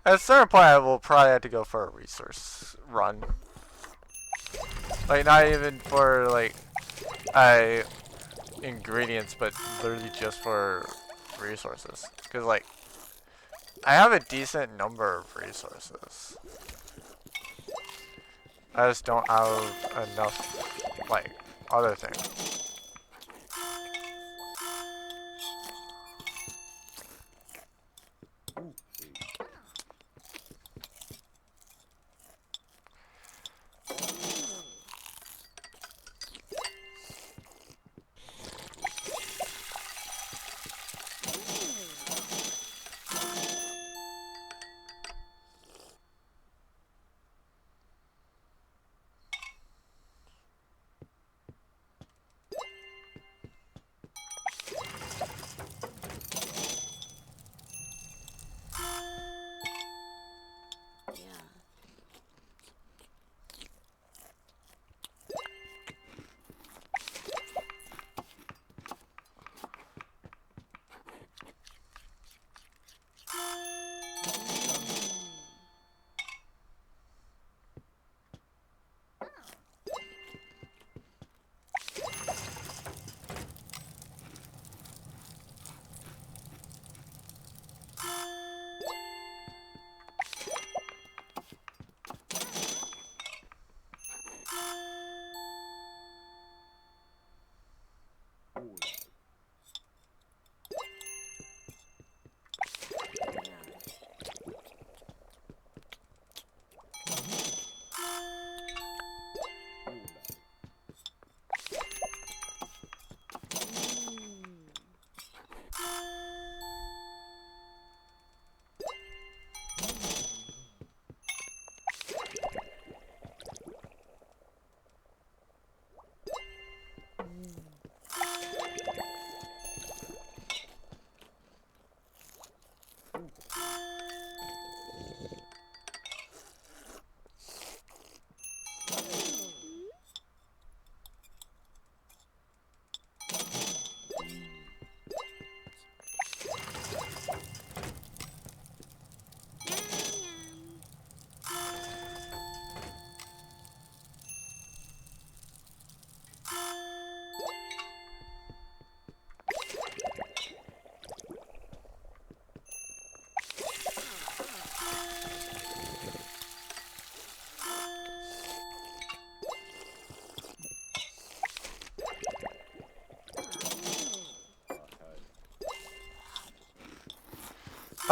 At a certain point, I will probably have to go for a resource run. Like, not even for, like, ingredients, but literally just for resources. Because, like, I have a decent number of resources. I just don't have enough, like, other things.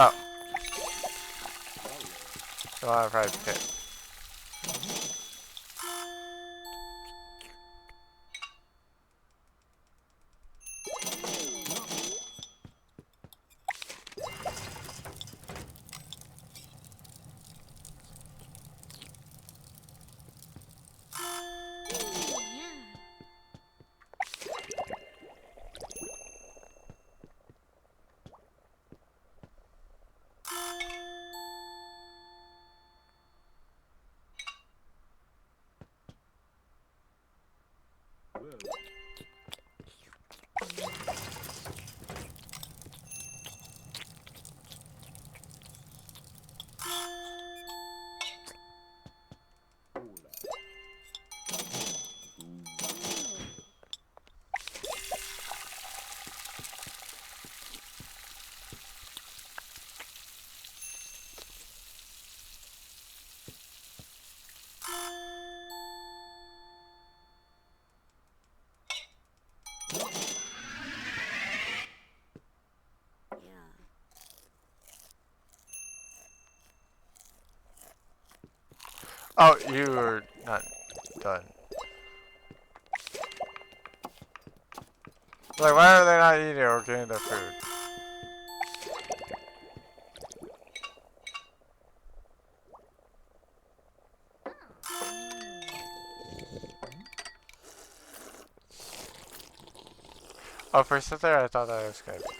Oh. No, I probably can't. Oh, you're not done. Like, why are they not eating or getting their food? Oh, for a second there, I thought that was gonna be good.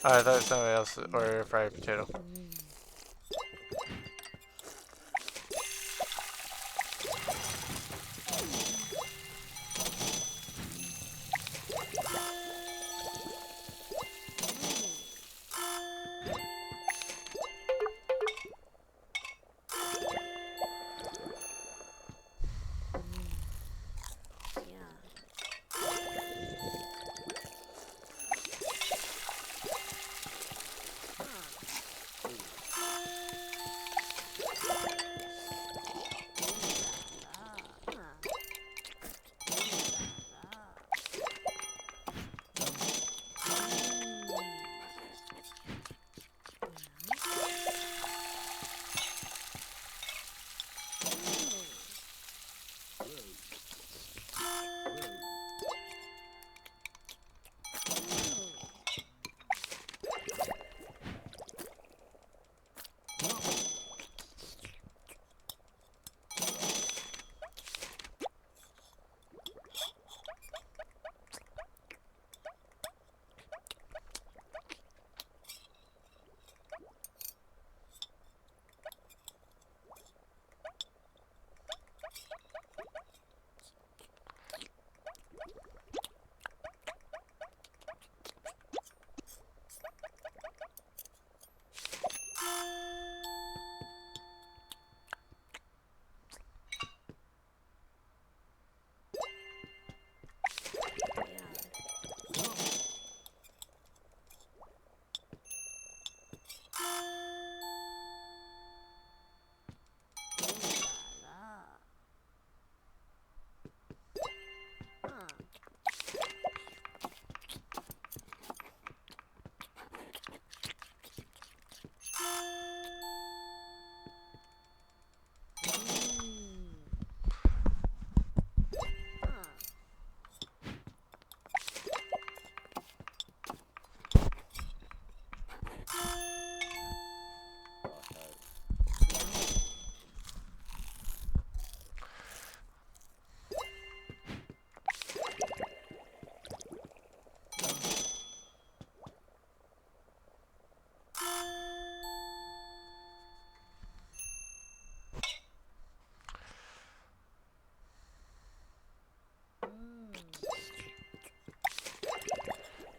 I thought somebody else ordered a fried potato.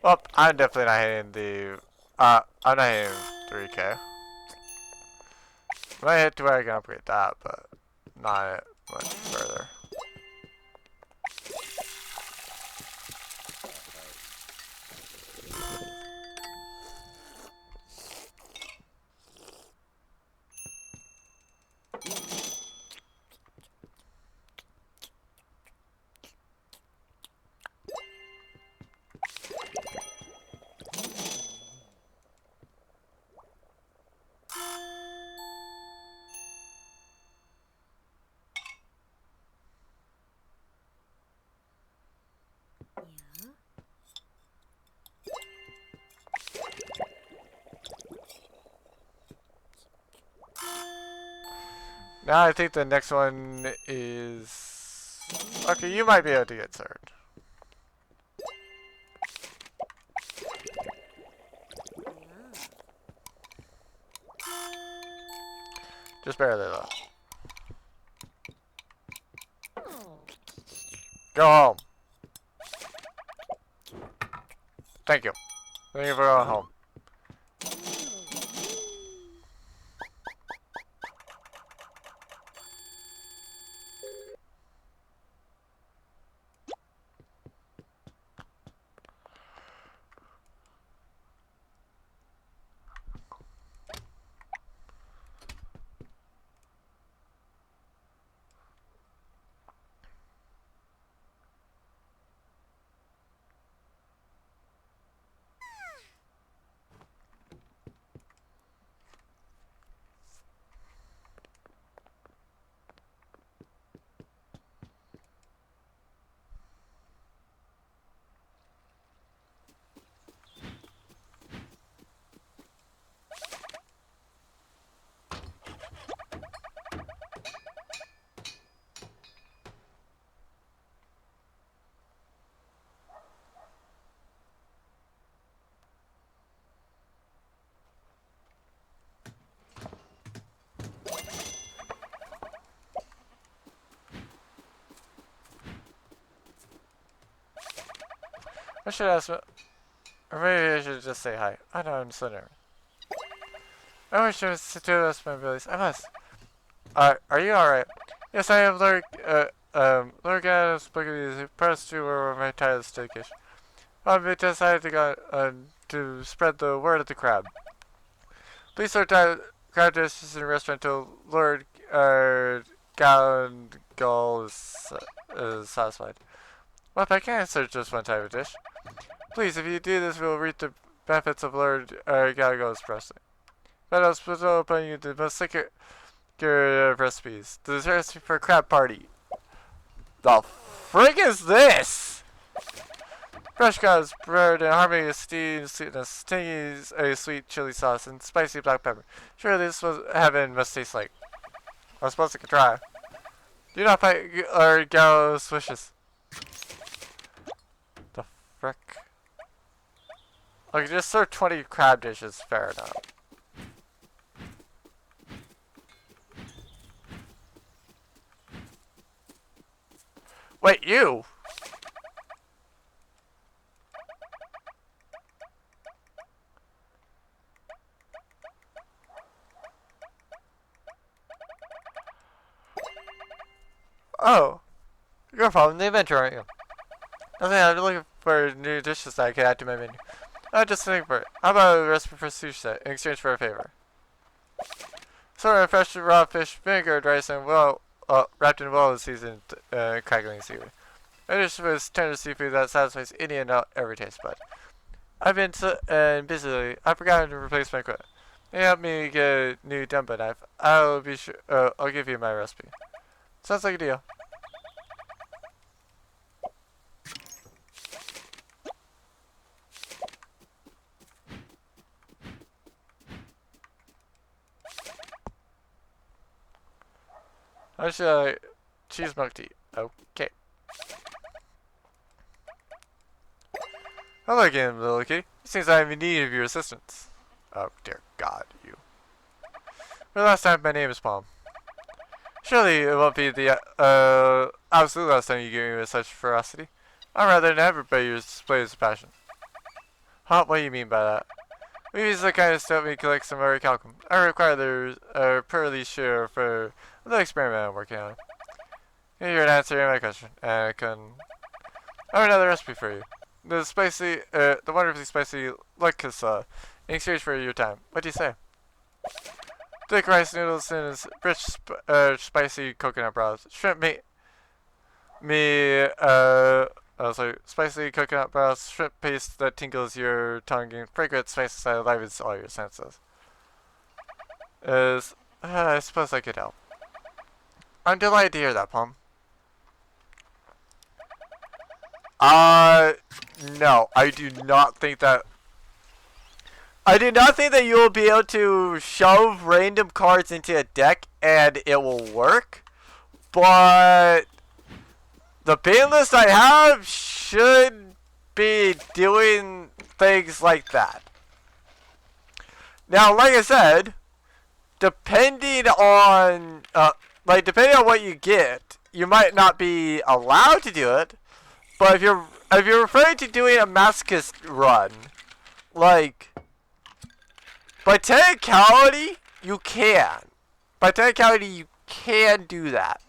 Well, I'm definitely not hitting the. I'm not hitting 3K. I might hit to where I can upgrade that, but not much further. Now I think the next one is Okay, you might be able to get served. Just barely though. Go home. Thank you. Thank you for going home. I should ask, or maybe I should just say hi. I know I'm Slender. I wish I was to do this, my abilities. I must. Are you alright? Yes, I am Lurk at Spooky press to where my tireless dedication. I've decided to go to spread the word of the crab. Please sort out crab dishes in a restaurant until Lord Gall is satisfied. Well, I can't search just one type of dish. Please, if you do this, we'll reap the benefits of Lord Gallagher's pressing. But I'll split open you the most secret recipes. The recipe for crab party. The frick is this? Fresh cod bread and harmony of steamed sweetness, tangy a sweet chili sauce, and spicy black pepper. Sure, this was heaven must taste like. I suppose I could try. Do not fight our gallows wishes. The frick? Okay, just serve 20 crab dishes, fair enough. Wait, you? Oh, you're from the adventure, aren't you? Nothing, I'm looking for new dishes that I can add to my menu. I'm just thinking for it. How about a recipe for sushi set in exchange for a favor? Sort of fresh raw fish, vinegar, rice, and wrapped in well-seasoned crackling seaweed. A dish with tender seafood that satisfies any and every taste bud. I've been busy. I've forgotten to replace my equipment. Can you help me get a new dumbo knife? I'll be sure. I'll give you my recipe. Sounds like a deal. How should I cheese milk tea? Okay. Hello again, little kitty. It seems I'm in need of your assistance. Oh dear God, you. For the last time, my name is Palm. Surely it won't be the absolute last time you give me with such ferocity. I'd rather never but your displays of passion. Huh? What do you mean by that? We use the kind of stuff we collect some more calcum. I require their pearly share for the experiment I'm working on. You're an answer to my question, and I have another recipe for you. The wonderfully spicy lakasa in exchange for your time. What do you say? Thick rice noodles and rich, spicy coconut broth. Shrimp spicy coconut broth, shrimp paste that tingles your tongue, and fragrant spices that enlivens all your senses. I suppose I could help. I'm delighted to hear that, Palm. No, I do not think that. I do not think that you will be able to shove random cards into a deck and it will work. But the ban list I have should be doing things like that. Now, like I said, depending on what you get, you might not be allowed to do it. But if you're referring to doing a masochist run, like by technicality, you can. By technicality, you can do that.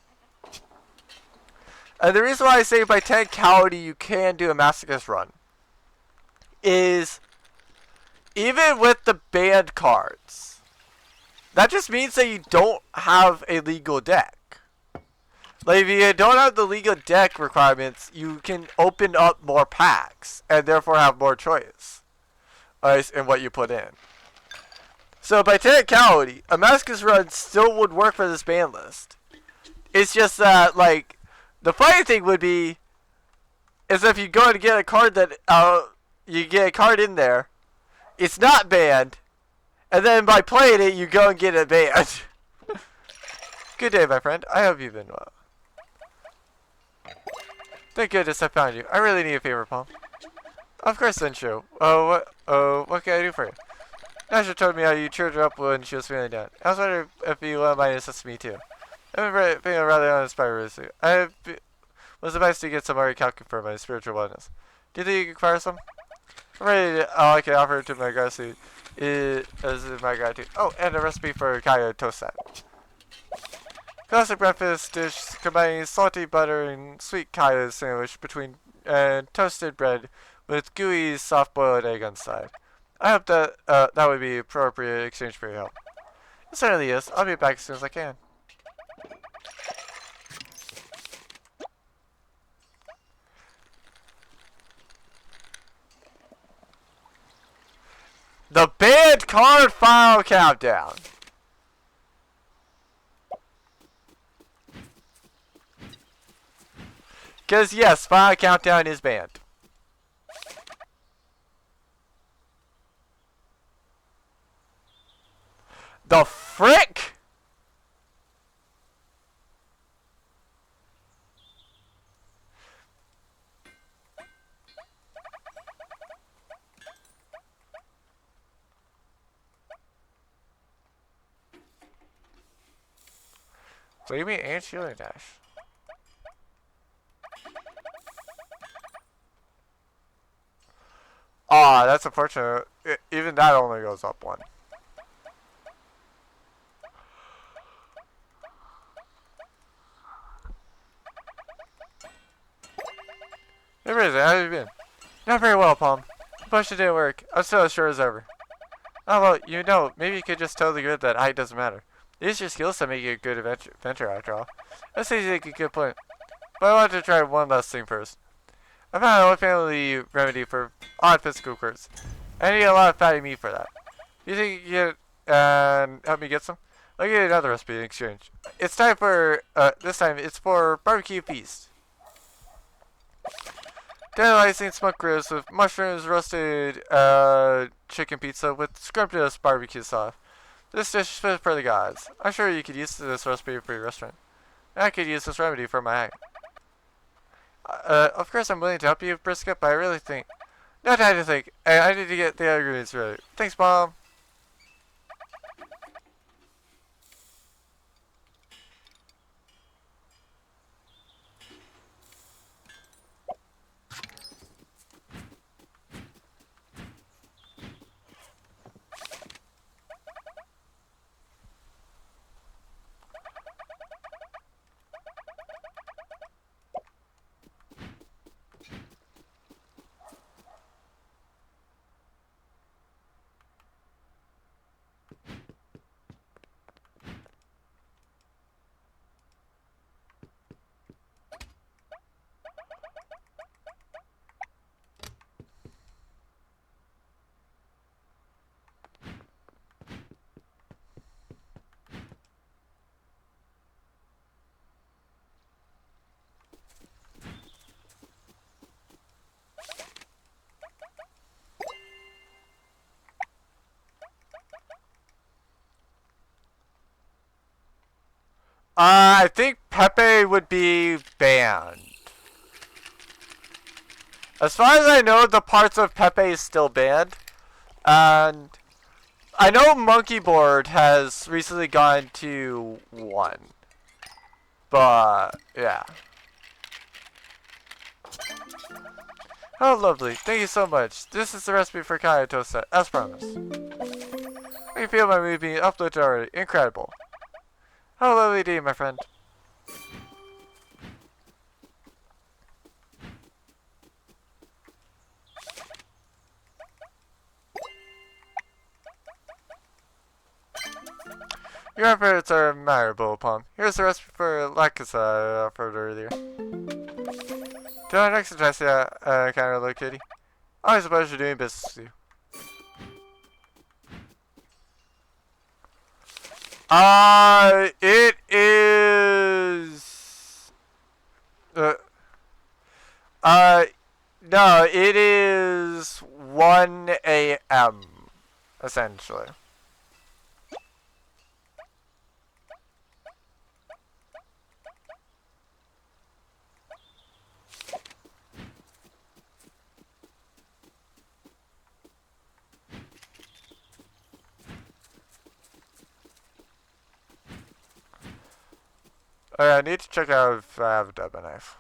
And the reason why I say by technicality you can do a masochist run is even with the banned cards, that just means that you don't have a legal deck. Like, if you don't have the legal deck requirements, you can open up more packs and therefore have more choice in what you put in. So by technicality, a masochist run still would work for this ban list. It's just that, like, the funny thing would be is if you go to get a card that you get a card in there, it's not banned, and then by playing it, you go and get it banned. Good day, my friend. I hope you've been well. Thank goodness I found you. I really need a favor, Palm. Of course, Senshu. What can I do for you? Nasha told me how you cheered her up when she was feeling down. I was wondering if you might assist me too. I've been feeling rather uninspired recently. Was advised to get some orichalcum for my spiritual wellness. Do you think you can acquire some? I'm ready to, I can offer it to my gratitude. As my gratitude. Oh, and a recipe for Kaya toast set. Classic breakfast dish combining salty butter and sweet Kaya sandwich between toasted bread with gooey soft-boiled egg on the side. I hope that that would be appropriate exchange for your help. It certainly is. I'll be back as soon as I can. The banned card file countdown. Because yes, file countdown is banned. The frick? What do you mean, and shielding dash? Ah, that's unfortunate. Even that only goes up one. Hey, Razor, how have you been? Not very well, Palm. The potion didn't work. I'm still as sure as ever. Oh, well, you know, maybe you could just tell the grid that height doesn't matter. Use your skills to make you a good adventurer, after all. That seems like a good point. But I want to try one last thing first. I found an old family remedy for odd physical quirks. I need a lot of fatty meat for that. You think you can help me get some? I'll get another recipe in exchange. It's time for, this time it's for barbecue feast. Tantalizing smoked ribs with mushrooms, roasted chicken pizza with scrumptious barbecue sauce. This dish is fit for the gods. I'm sure you could use this recipe for your restaurant. And I could use this remedy for my eye. Of course I'm willing to help you, Brisket, but I really think... No time to think. I need to get the other ingredients ready. Thanks, Mom. I think Pepe would be banned. As far as I know, the parts of Pepe is still banned. And I know Monkey Board has recently gone to 1. But, yeah. Oh, lovely. Thank you so much. This is the recipe for Kaya toast set, as promised. I can feel my mood being uplifted already. Incredible. Oh, lovely day, my friend. Your efforts are admirable, Palm. Here's the recipe for lacus I offered earlier. Do I next suggest that kind of look, kitty? Always a pleasure doing business with you. It is. No, it is 1 a.m. essentially. I need to check out if I have a double knife.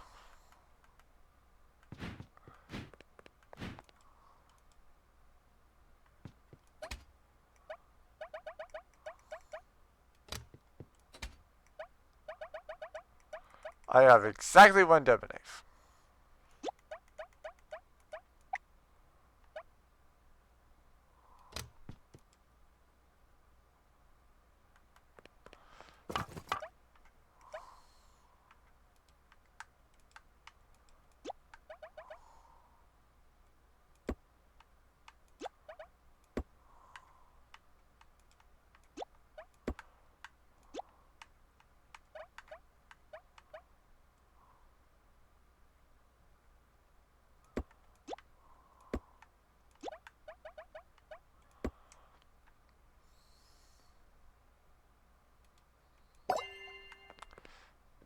I have exactly 1 double knife.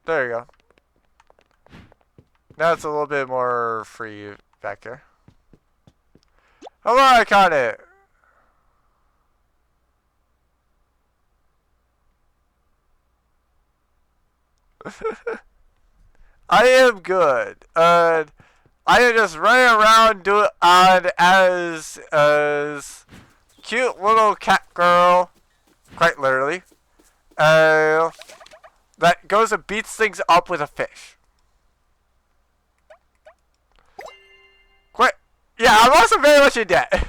There you go. Now it's a little bit more free back here. Hello, I caught it! I am good. I am just running around doing as cute little cat girl, quite literally. That goes and beats things up with a fish. Quite. Yeah, I'm also very much in debt.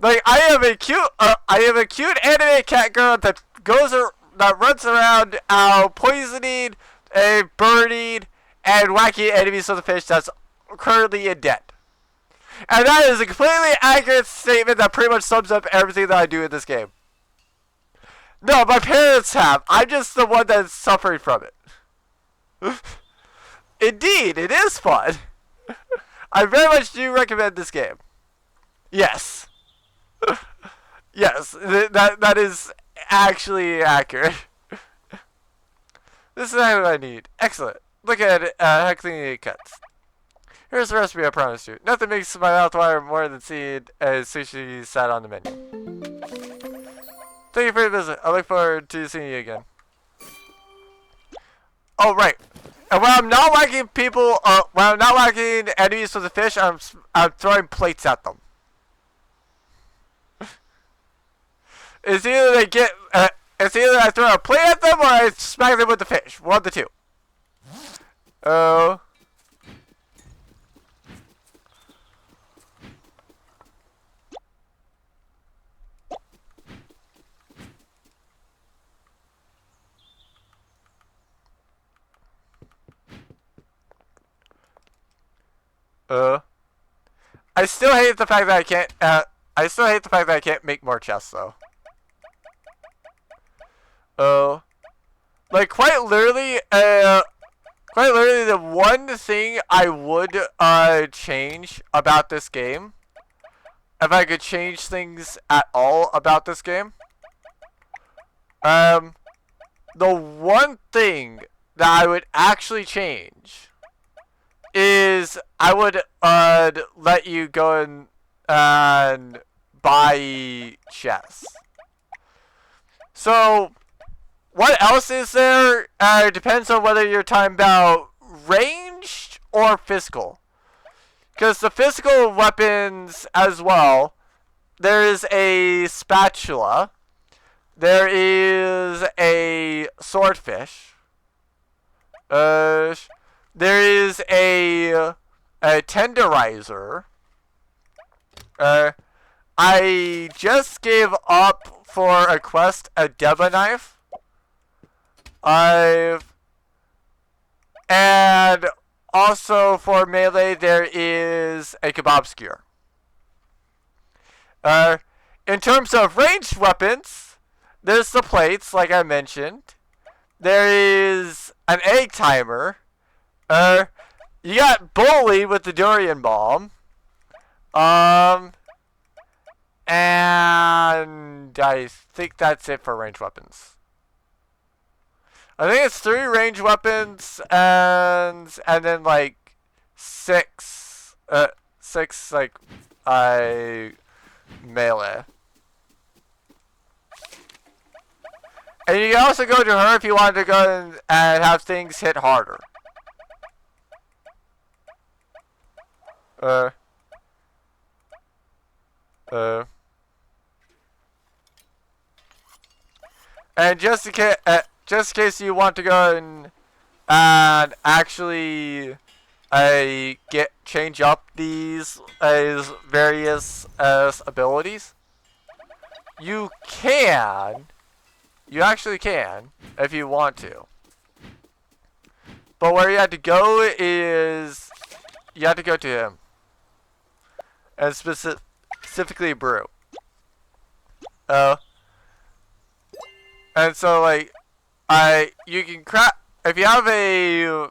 Like I am a cute anime cat girl that runs around poisoning and burning and whacking enemies with the fish that's currently in debt. And that is a completely accurate statement that pretty much sums up everything that I do in this game. No, my parents have. I'm just the one that's suffering from it. Indeed, it is fun. I very much do recommend this game. Yes. Yes, that is actually accurate. This is what I need. Excellent. Look at it, how clean it cuts. Here's the recipe I promised you. Nothing makes my mouth water more than seeing sushi sat on the menu. Thank you for your visit. I look forward to seeing you again. Oh, right. And when I'm not whacking enemies with the fish, I'm throwing plates at them. It's either I throw a plate at them or I smack them with the fish. One of the two. Oh. I still hate the fact that I can't. I still hate the fact that I can't make more chests though. Oh, like quite literally, the one thing I would change about this game, if I could change things at all about this game, the one thing that I would actually change is I would let you go and buy chests. So what else is there? It depends on whether you're talking about ranged or physical. Because the physical weapons as well, there is a spatula, there is a swordfish, there is a tenderizer. I just gave up for a quest a Deba knife. And also for melee there is a kebab skewer. In terms of ranged weapons, there's the plates, like I mentioned. There is an egg timer. You got Bully with the durian bomb. And I think that's it for ranged weapons. I think it's 3 ranged weapons and then like 6 like melee. And you can also go to her if you want to go and have things hit harder. And just in case you want to go and actually change up these various abilities, you actually can if you want to. But where you have to go is you have to go to him, and specifically Brew. And so like you can if you have a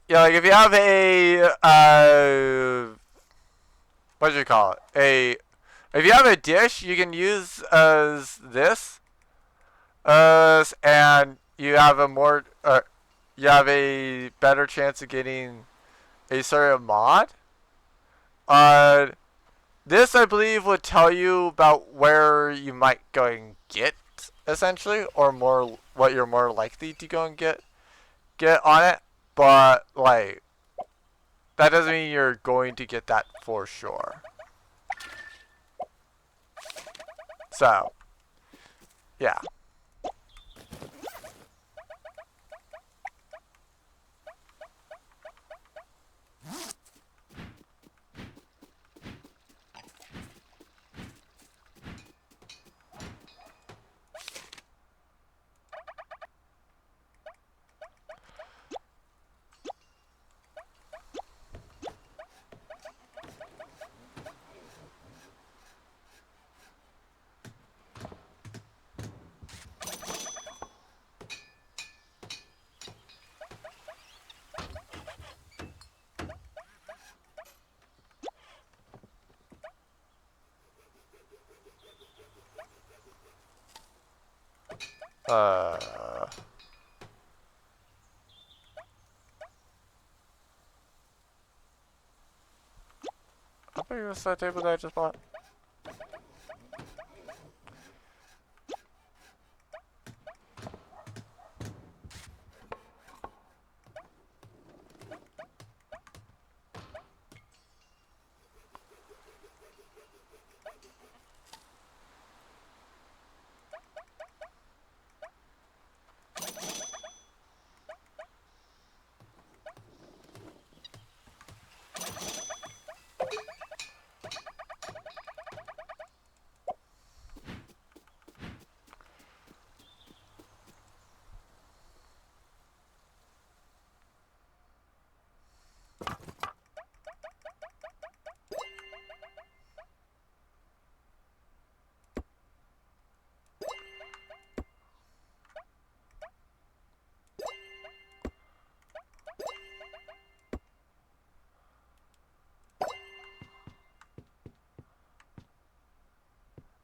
like if you have a what do you call it? If you have a dish, you can use this and you have you have a better chance of getting a certain mod. This, I believe, would tell you about where you might go and get, essentially, or what you're more likely to go and get on it. But like, that doesn't mean you're going to get that for sure. So, yeah. How big was that table that I just bought?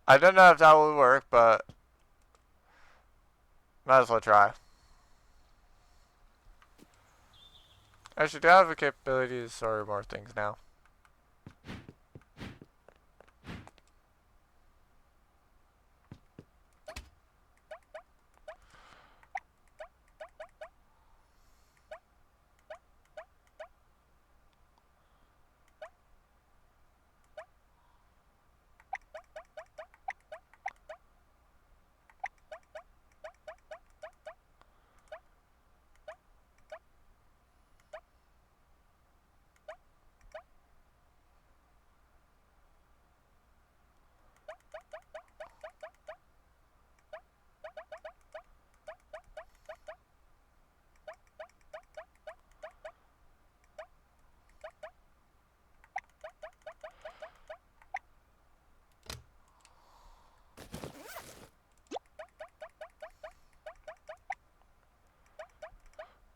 I don't know if that will work, but might as well try. Actually, do I have the capabilities or more things now?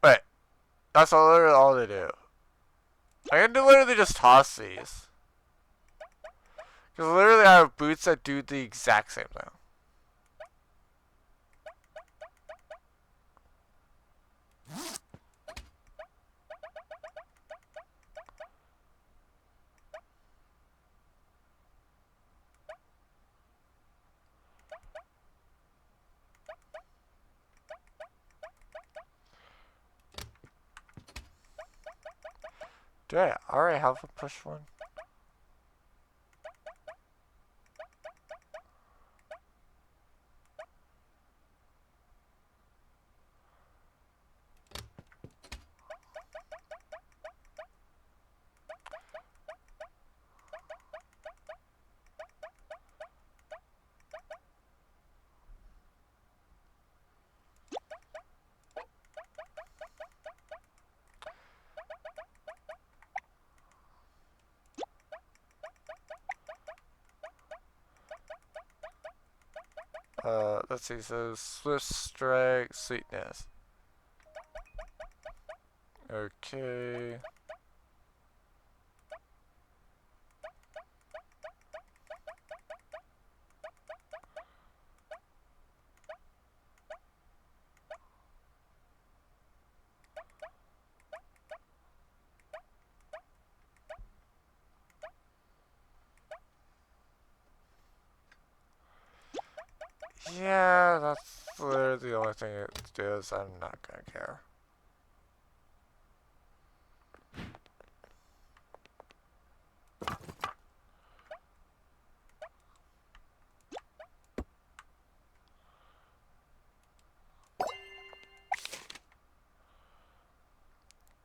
Wait, that's literally all they do. I can literally just toss these. Because literally I have boots that do the exact same thing. Do I already have a push one? Let's see, so Swift Strike, Sweetness. Okay. Yeah, that's literally the only thing it does. I'm not gonna care.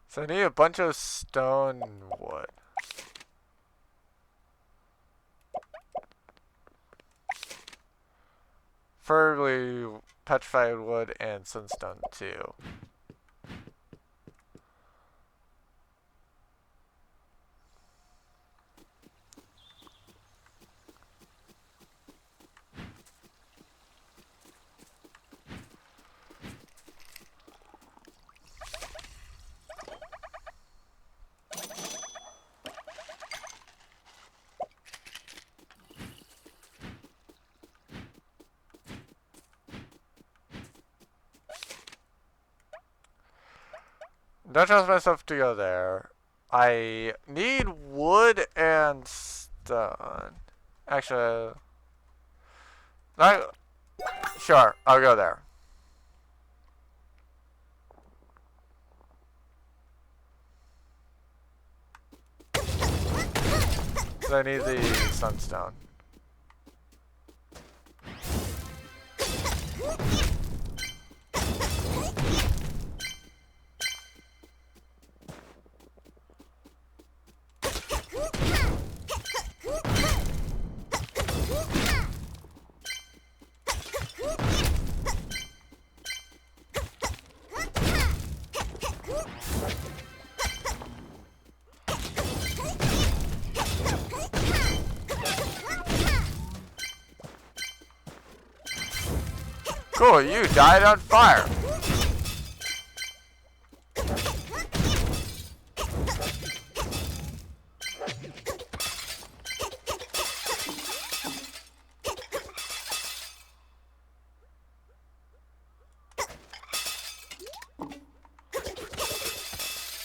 So I need a bunch of stone and wood. Preferably petrified wood and sunstone too. Don't trust myself to go there. I need wood and stone. Actually, sure, I'll go there. So I need the sunstone. Cool, you died on fire.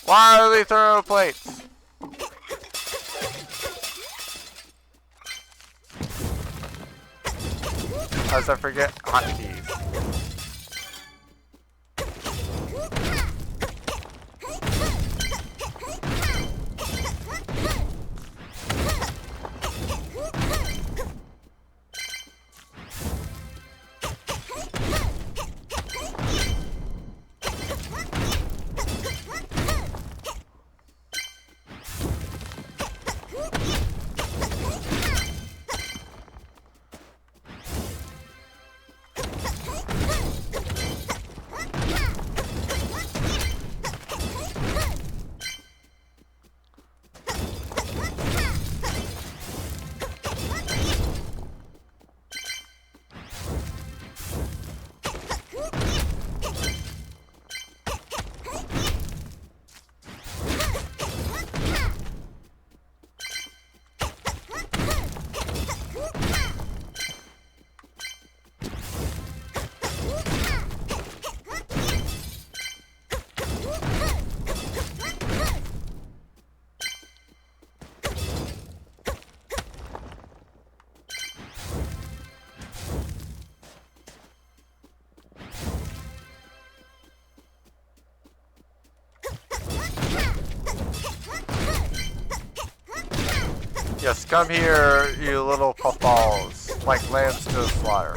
Why are they throwing plates? As I forget hotkeys. Yes, come here, you little puffballs, like lambs to the slaughter.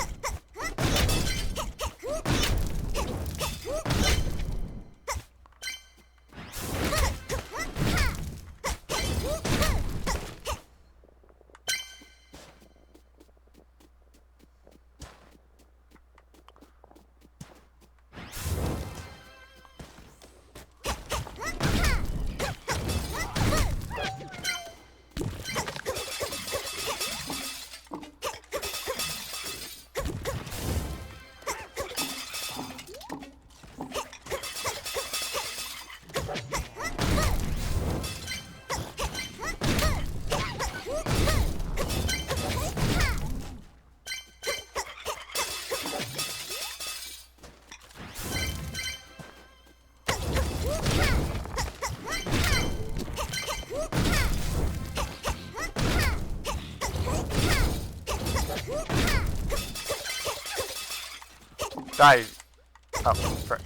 Die. Oh, frick.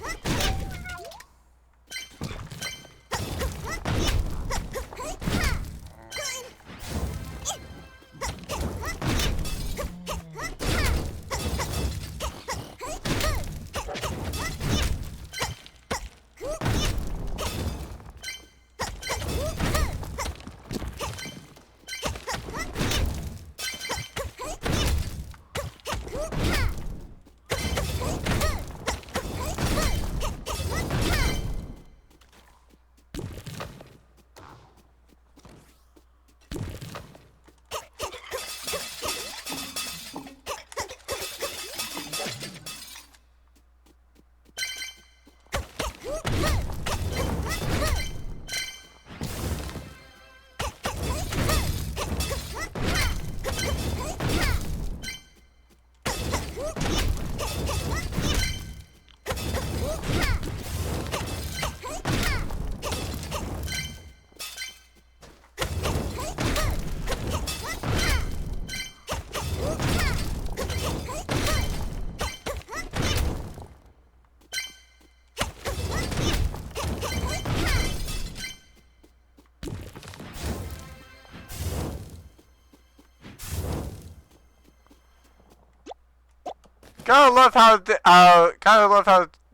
Gotta love how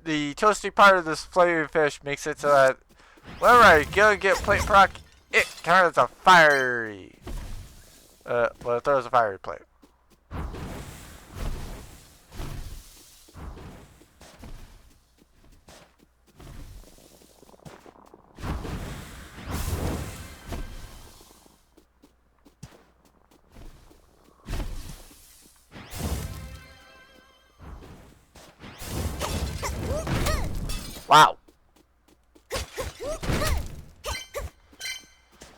the toasty part of this flaming fish makes it so that whenever I go get plate proc, it turns a fiery. Well, it throws a fiery plate. Wow.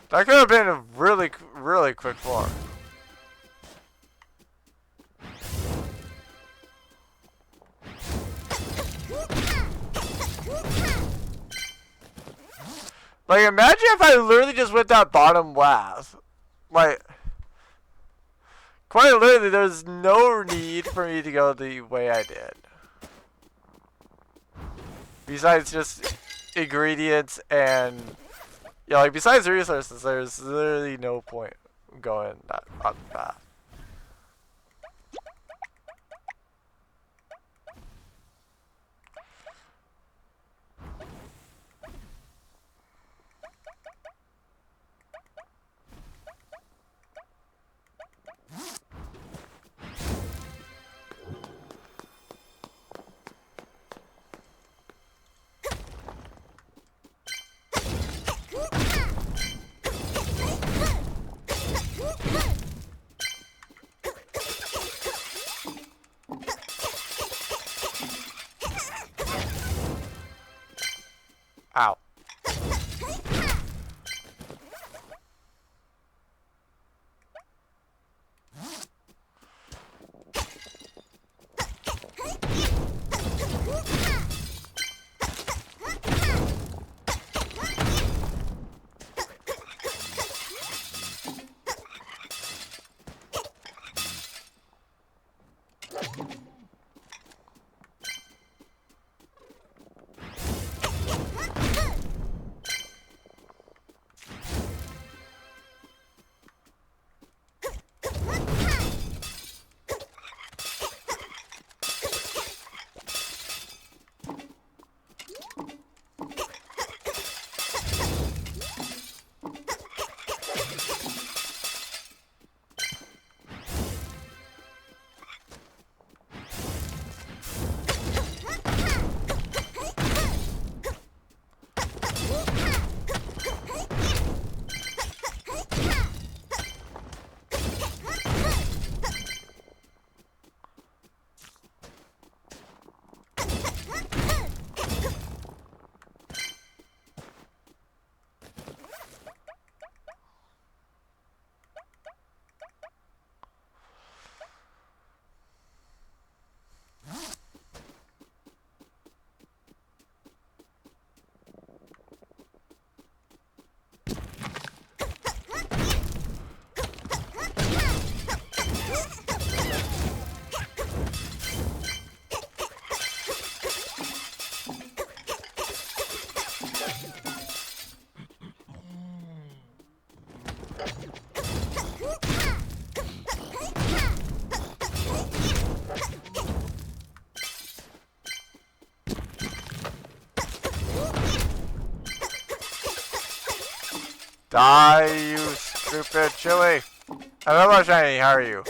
That could have been a really quick floor. Like, imagine if I literally just went that bottom last. Like, quite literally, there's no need for me to go the way I did. Besides just ingredients and, yeah, like, besides resources, there's literally no point going that on the path. Ow. Die, you stupid chili! Hello, Shiny, how are you?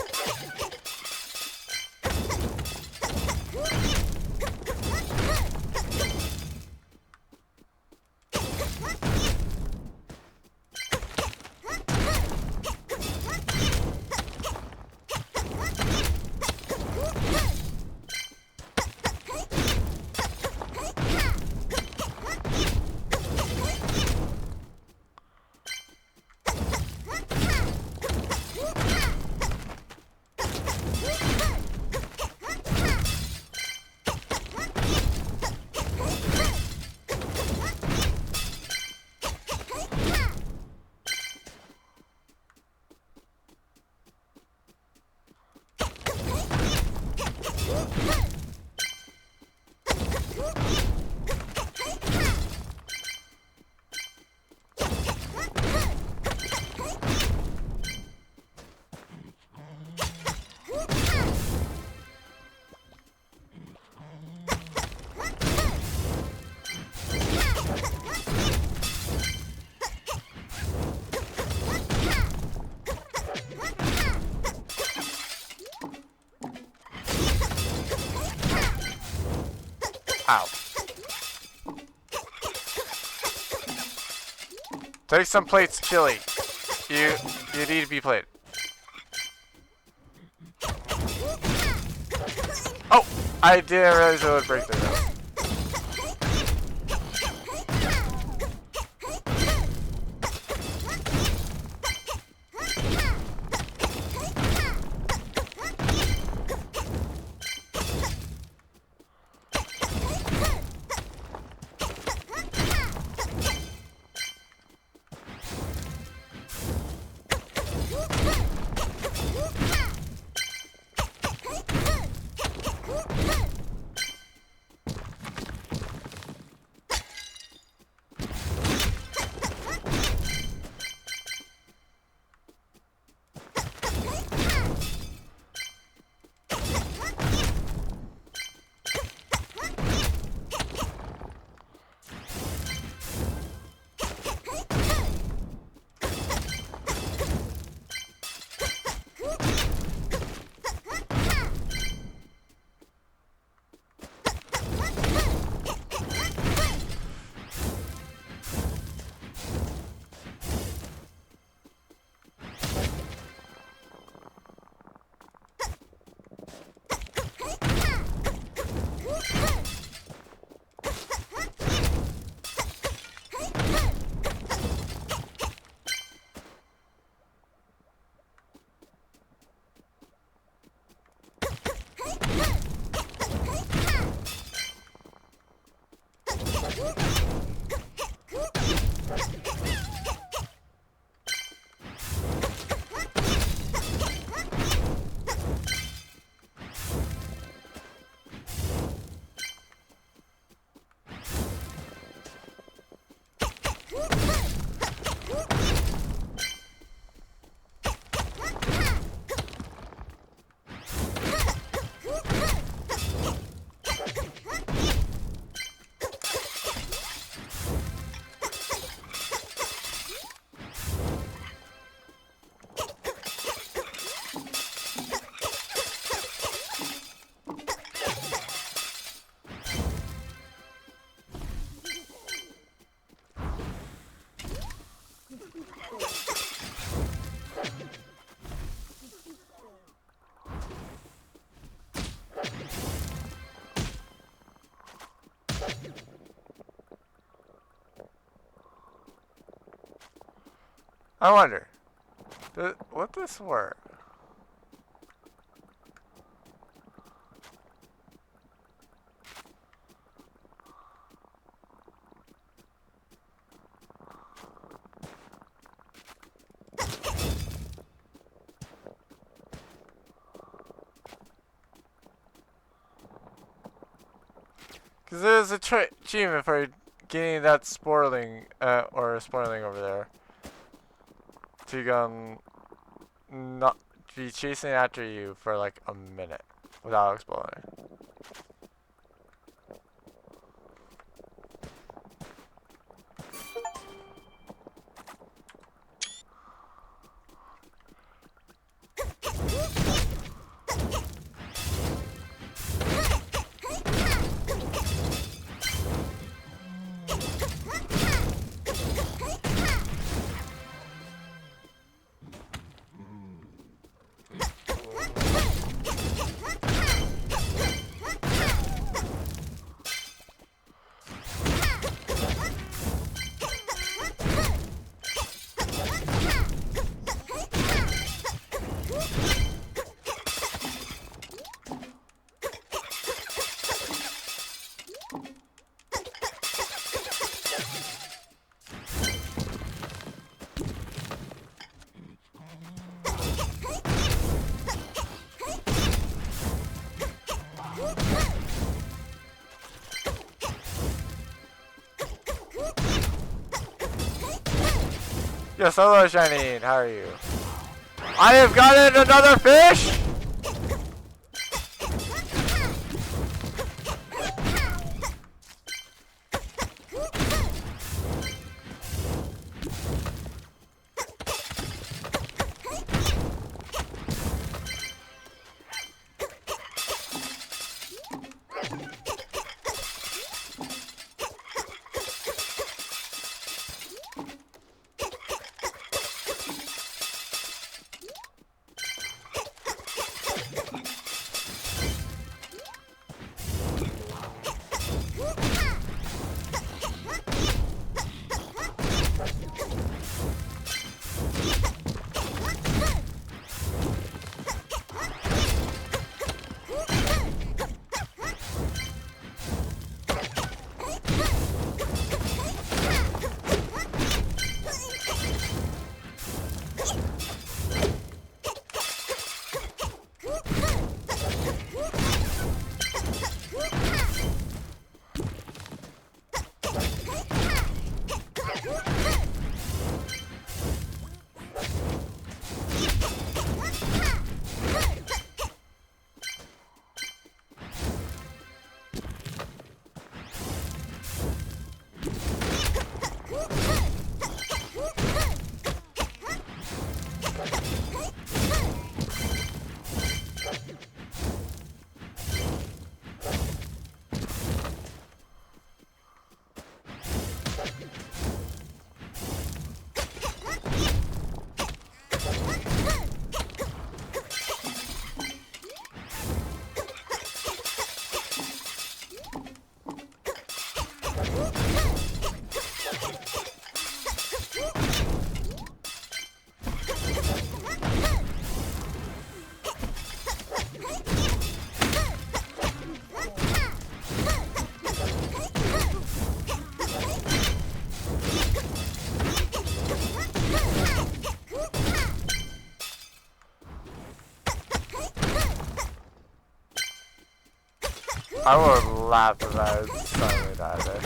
Ow. Take some plates, Chili. You need to be played. Oh! I didn't realize it would break through that. I wonder, would this work? Because there's a achievement for getting that sporling, or sporling over there. To not be chasing after you for like a minute without exploding. Yes, hello Shiny, how are you? I have gotten another fish! I would laugh if I suddenly died there.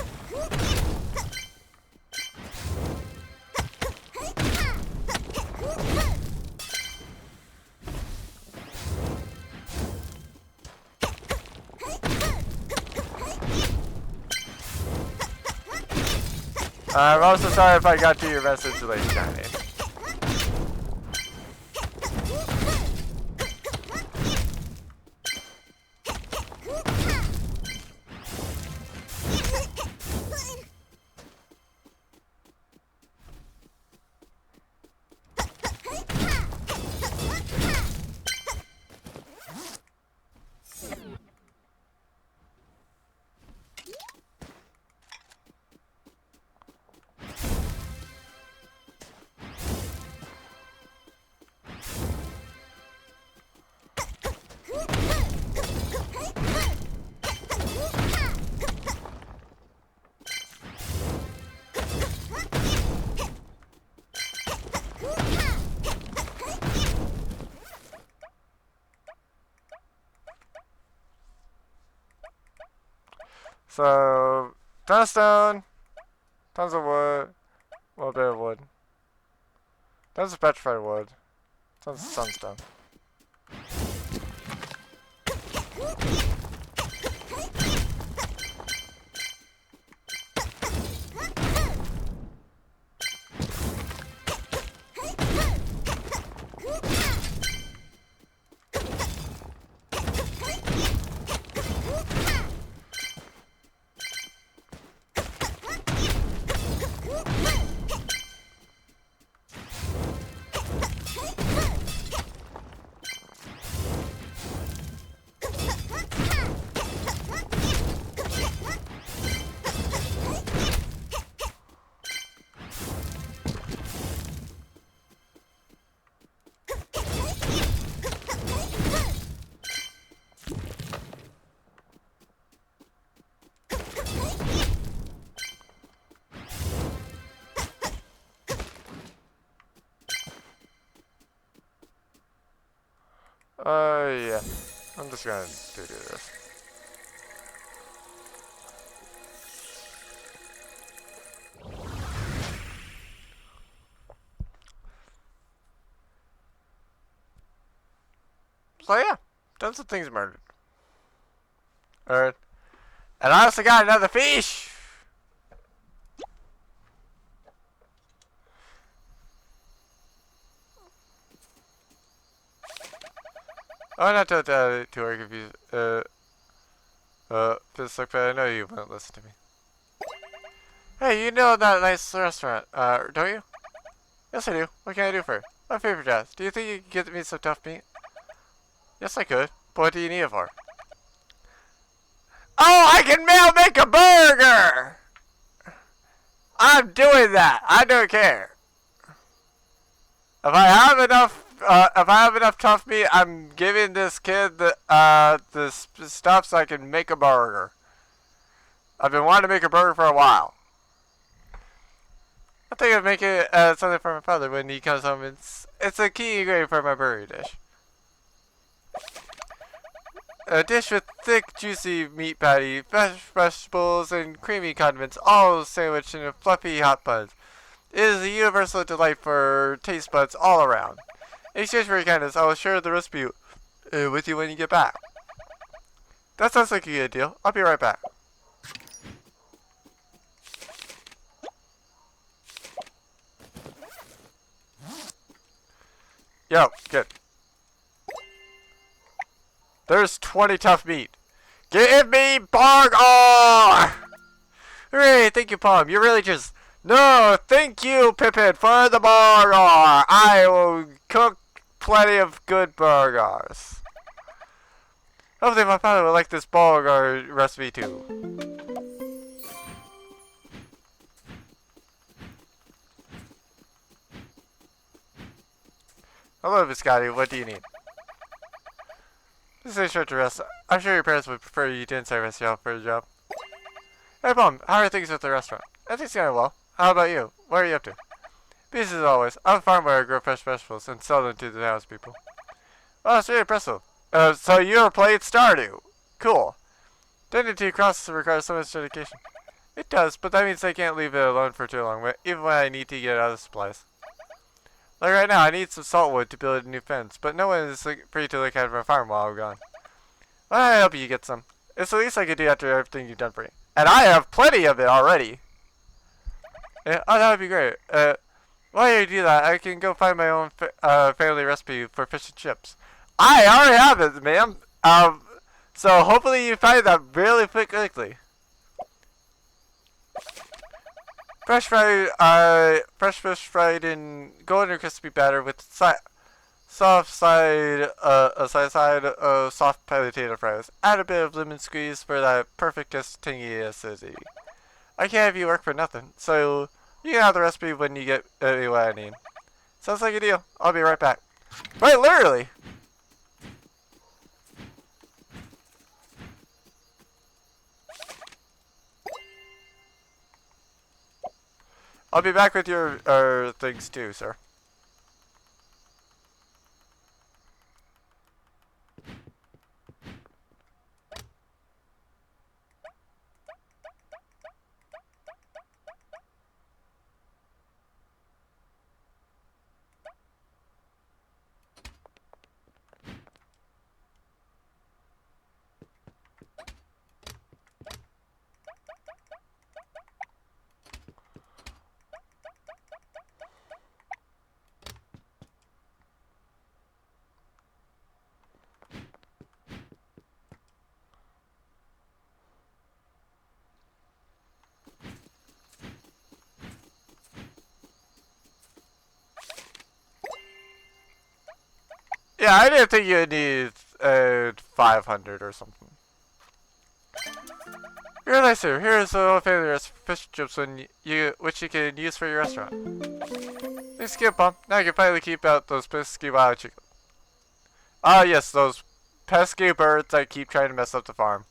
I'm also sorry if I got to your message late, Shiny. So, ton of stone, tons of wood, a little bit of wood, tons of petrified wood, tons of sunstone. Yeah. I'm just gonna do this. So yeah, tons of things murdered. Alright. And I also got another fish! Oh, not to worry confused. This look, but I know you won't listen to me. Hey, you know that nice restaurant, don't you? Yes, I do. What can I do for you? My favorite jazz. Do you think you could get me some tough meat? Yes, I could. But what do you need it for? Oh, I can make a burger! I'm doing that. I don't care. If I have enough tough meat, I'm giving this kid the stuff so I can make a burger. I've been wanting to make a burger for a while. I think I'd make it something for my father when he comes home. It's a key ingredient for my burger dish. A dish with thick, juicy meat patty, fresh vegetables, and creamy condiments, all sandwiched in a fluffy hot bun. It is a universal delight for taste buds all around. In exchange for your kindness, I will share the recipe with you when you get back. That sounds like a good deal. I'll be right back. Yo, good. There's 20 tough meat. Give me burger! Hooray, thank you, Palm. You're really just... No, thank you, Pippin, for the burger. I will cook plenty of good burgers. Hopefully my father will like this burger recipe too. Hello, Biscotti. What do you need? This is a short to rest. I'm sure your parents would prefer you didn't sacrifice yourself for a job. Hey, Mom. How are things at the restaurant? Everything's going well. How about you? What are you up to? Busy as always. I'm a farm where I grow fresh vegetables and sell them to the townspeople. Oh, that's really impressive. So you're playing Stardew. Cool. Tending to crops requires so much dedication. It does, but that means I can't leave it alone for too long, even when I need to get other supplies. Like right now, I need some saltwood to build a new fence, but no one is free to look at my farm while I'm gone. Well, I hope you get some. It's the least I could do after everything you've done for me. And I have plenty of it already. Yeah, oh, that would be great. While you do that, I can go find my own family recipe for fish and chips. I already have it, ma'am. So hopefully you find that really quickly. Fresh fish fried in golden crispy batter with soft side soft potato fries. Add a bit of lemon squeeze for that perfect tangy acidity. I can't have you work for nothing, so you can have the recipe when you get what I need. Sounds like a deal. I'll be right back. Right, literally. I'll be back with your things too, sir. Yeah, I didn't think you'd need 500 or something. You're nicer. Here's a little family fish chips which you can use for your restaurant. Thanks, skip bump. Now you can finally keep out those pesky wild chickens. Ah, yes, those pesky birds that keep trying to mess up the farm.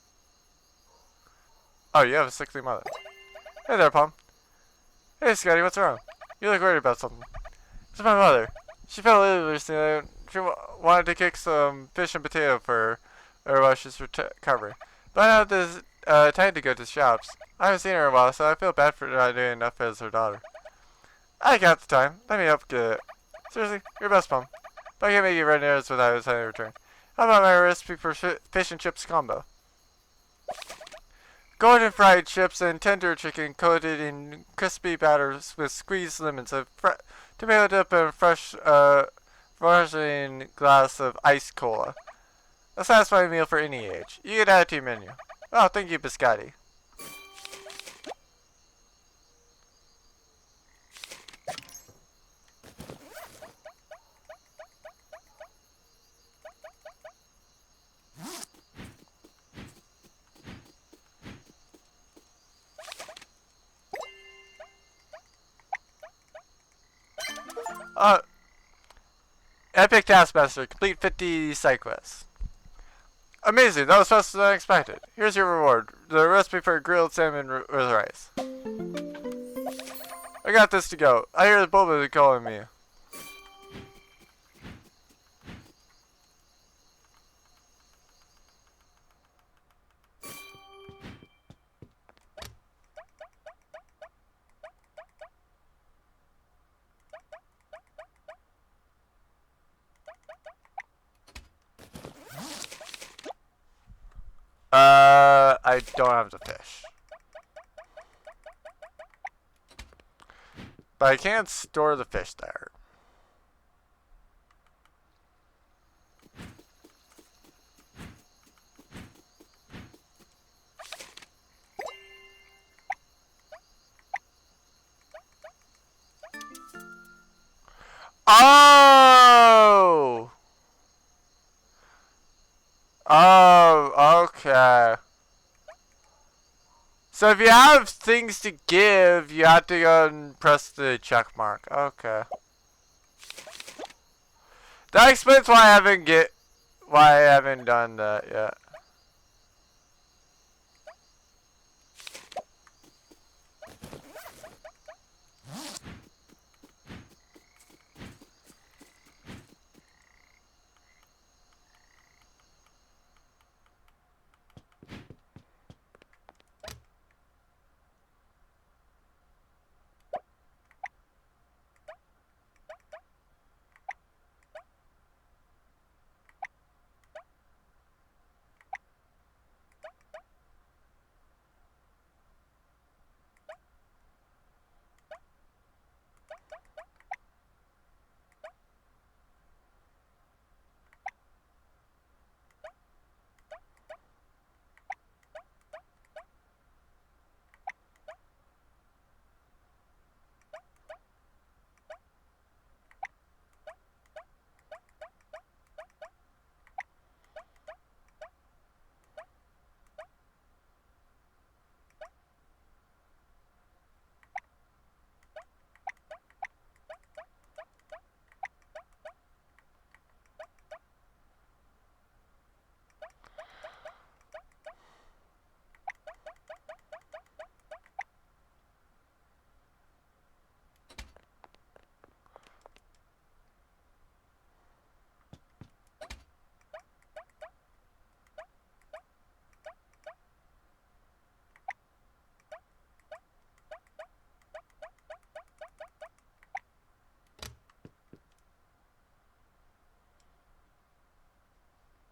Oh, you have a sickly mother. Hey there, Pom. Hey, Scotty, what's wrong? You look worried about something. It's my mother. She fell ill recently. She wanted to cook some fish and potato for her while she's recovering. But I don't have the time to go to shops. I haven't seen her in a while, so I feel bad for not doing enough as her daughter. I got the time. Let me help get it. Seriously, you're best, Mom. But I can't make you run errands without time to return. How about my recipe for fish and chips combo? Golden fried chips and tender chicken coated in crispy batter with squeezed lemons, a tomato dip, and fresh frozen glass of iced cola. A satisfying meal for any age. You can add it to your menu. Oh, thank you, Biscotti. Epic Taskmaster. Complete 50 side quests. Amazing. That was faster than I expected. Here's your reward. The recipe for grilled salmon with rice. I got this to go. I hear the Bulba calling me. I don't have the fish. But I can't store the fish there. Oh! Oh, okay. So if you have things to give, you have to go and press the check mark. Okay. That explains why I haven't done that yet.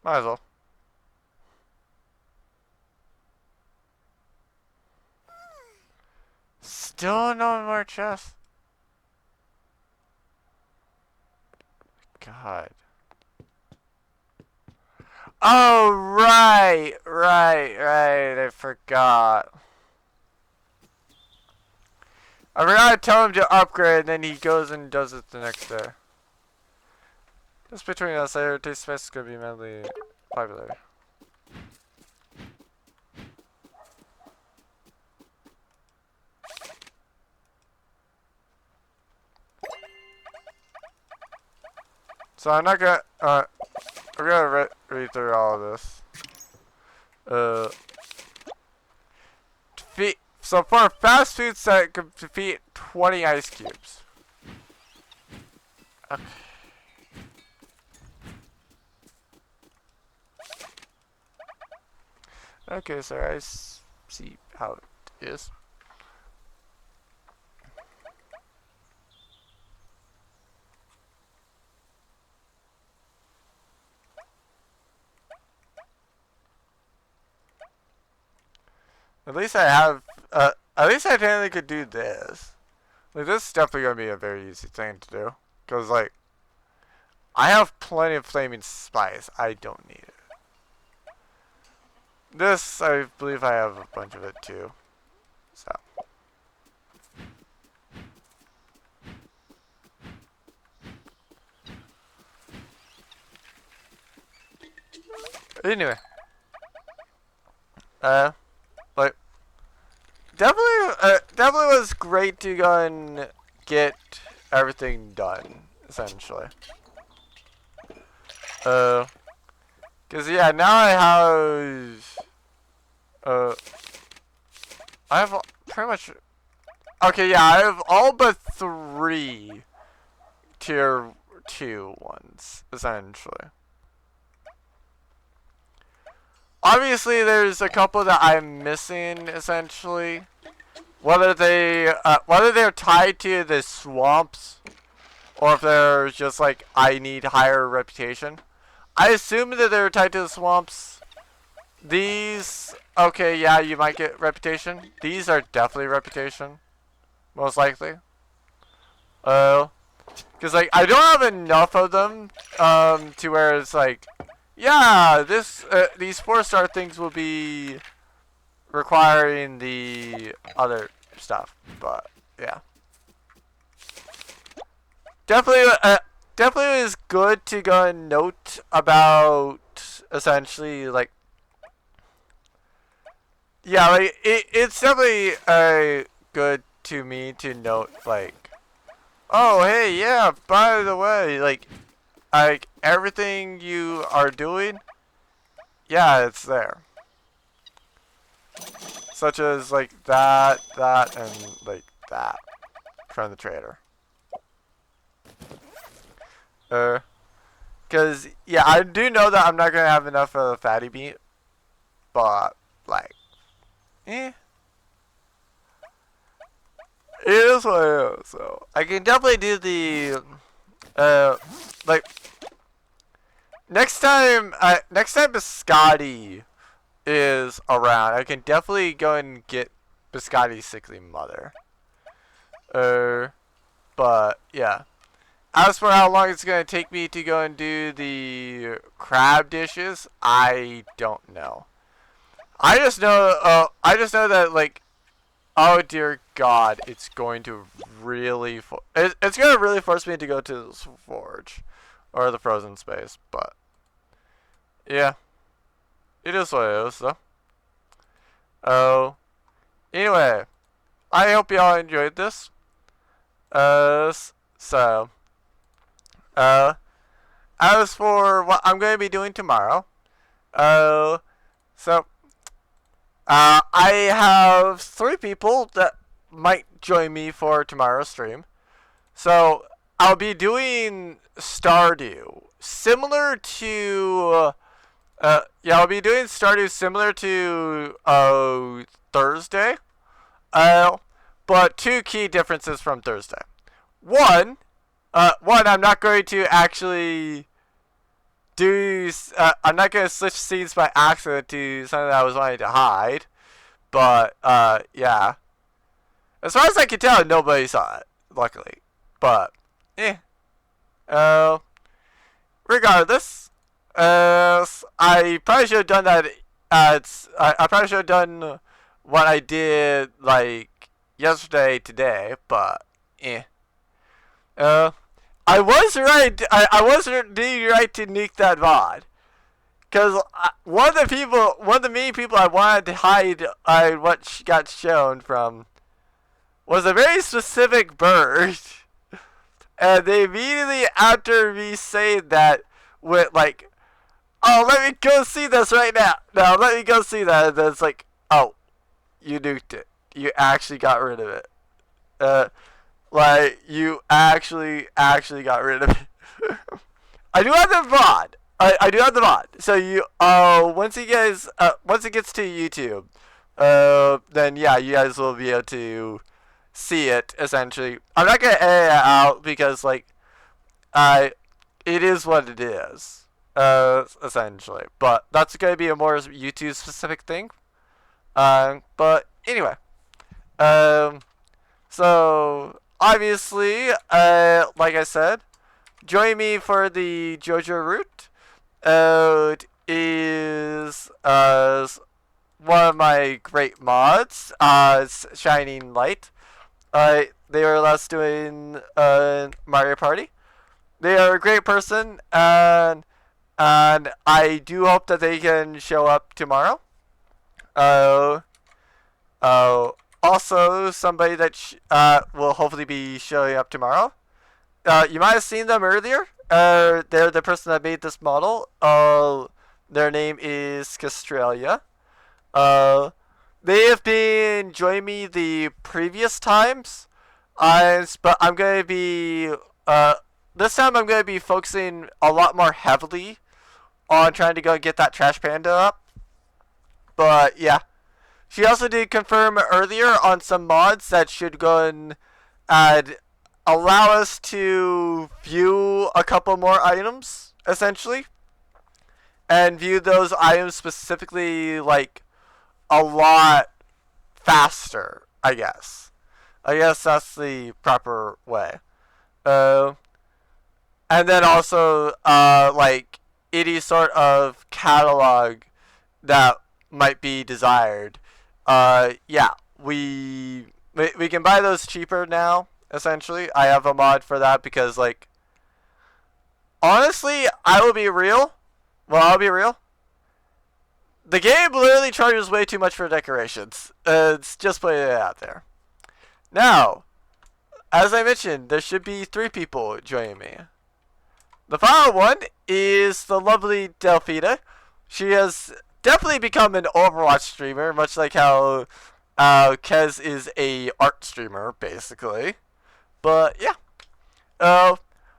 Might as well. Still no more chests. God. Oh, right. I forgot. I forgot to tell him to upgrade, and then he goes and does it the next day. Just between us, our taste space is gonna be madly popular. So I'm not gonna, I'm gonna read through all of this. So for a fast food set, it could defeat 20 ice cubes. Okay. Okay, so I see how it is. At least I have, at least I technically could do this. Like, this is definitely gonna be a very easy thing to do. Cause, like, I have plenty of flaming spice. I don't need it. This, I believe I have a bunch of it too. So. Anyway. Like, definitely was great to go and get everything done, essentially. Cause yeah, now I have pretty much, okay, yeah, I have all but 3 tier 2 ones, essentially. Obviously, there's a couple that I'm missing, essentially. Whether they're tied to the swamps, or if they're just like, I need higher reputation. I assume that they're tied to the swamps. These, okay, yeah, you might get reputation. These are definitely reputation, most likely. Cause like I don't have enough of them, to where it's like, yeah, these 4-star things will be requiring the other stuff, but yeah. Definitely is good to go and note about, essentially, like, yeah, like, it's definitely good to me to note, like, oh, hey, yeah, by the way, like everything you are doing, yeah, it's there. Such as, like, that, and, like, that from the trader. Cause, yeah, I do know that I'm not gonna have enough of the fatty meat, but, like, it is what it is, so. I can definitely do the, like, next time Biscotti is around, I can definitely go and get Biscotti's sickly mother. But, yeah. As for how long it's going to take me to go and do the crab dishes, I don't know. I just know that, like, oh dear God, it's going to really, it's going to really force me to go to the forge, or the frozen space, but, yeah. It is what it is, though. Oh. Anyway, I hope y'all enjoyed this. So, as for what I'm going to be doing tomorrow, so, I have 3 people that might join me for tomorrow's stream. So, I'll be doing Stardew, similar to, yeah, I'll be doing Stardew similar to, Thursday. But 2 key differences from Thursday. One, I'm not going to actually do, I'm not going to switch scenes by accident to something that I was wanting to hide. But, yeah. As far as I can tell, nobody saw it, luckily. But, regardless, I probably should have done that, I probably should have done what I did, like, yesterday, today, but, I was right. I was indeed right to nuke that mod. Because one of the main people I wanted to hide what got shown from was a very specific bird. And they immediately after me saying that went like, oh, let me go see this right now. No, let me go see that. And then it's like, oh, you nuked it. You actually got rid of it. Like, you actually got rid of it. I do have the mod. I do have the mod. So you once it gets to YouTube, then yeah, you guys will be able to see it essentially. I'm not gonna edit it out because like it is what it is. Essentially. But that's gonna be a more YouTube specific thing. But anyway. So obviously, like I said, join me for the JoJo route. It is one of my great mods. Shining Light. They were last doing Mario Party. They are a great person, and I do hope that they can show up tomorrow. Uh, also, somebody that will hopefully be showing up tomorrow. You might have seen them earlier. They're the person that made this model. Their name is Castralia. They have been joining me the previous times. But I'm gonna be this time I'm gonna be focusing a lot more heavily on trying to go get that trash panda up. But yeah. She also did confirm earlier on some mods that should go and allow us to view a couple more items, essentially. And view those items specifically, like, a lot faster, I guess. I guess that's the proper way. And then also, like, any sort of catalog that might be desired. Yeah, we can buy those cheaper now, essentially. I have a mod for that because, like, honestly, I'll be real. The game literally charges way too much for decorations. It's just putting it out there. Now, as I mentioned, there should be 3 people joining me. The final one is the lovely Delphina. She has definitely become an Overwatch streamer, much like how Kez is a art streamer, basically. But yeah,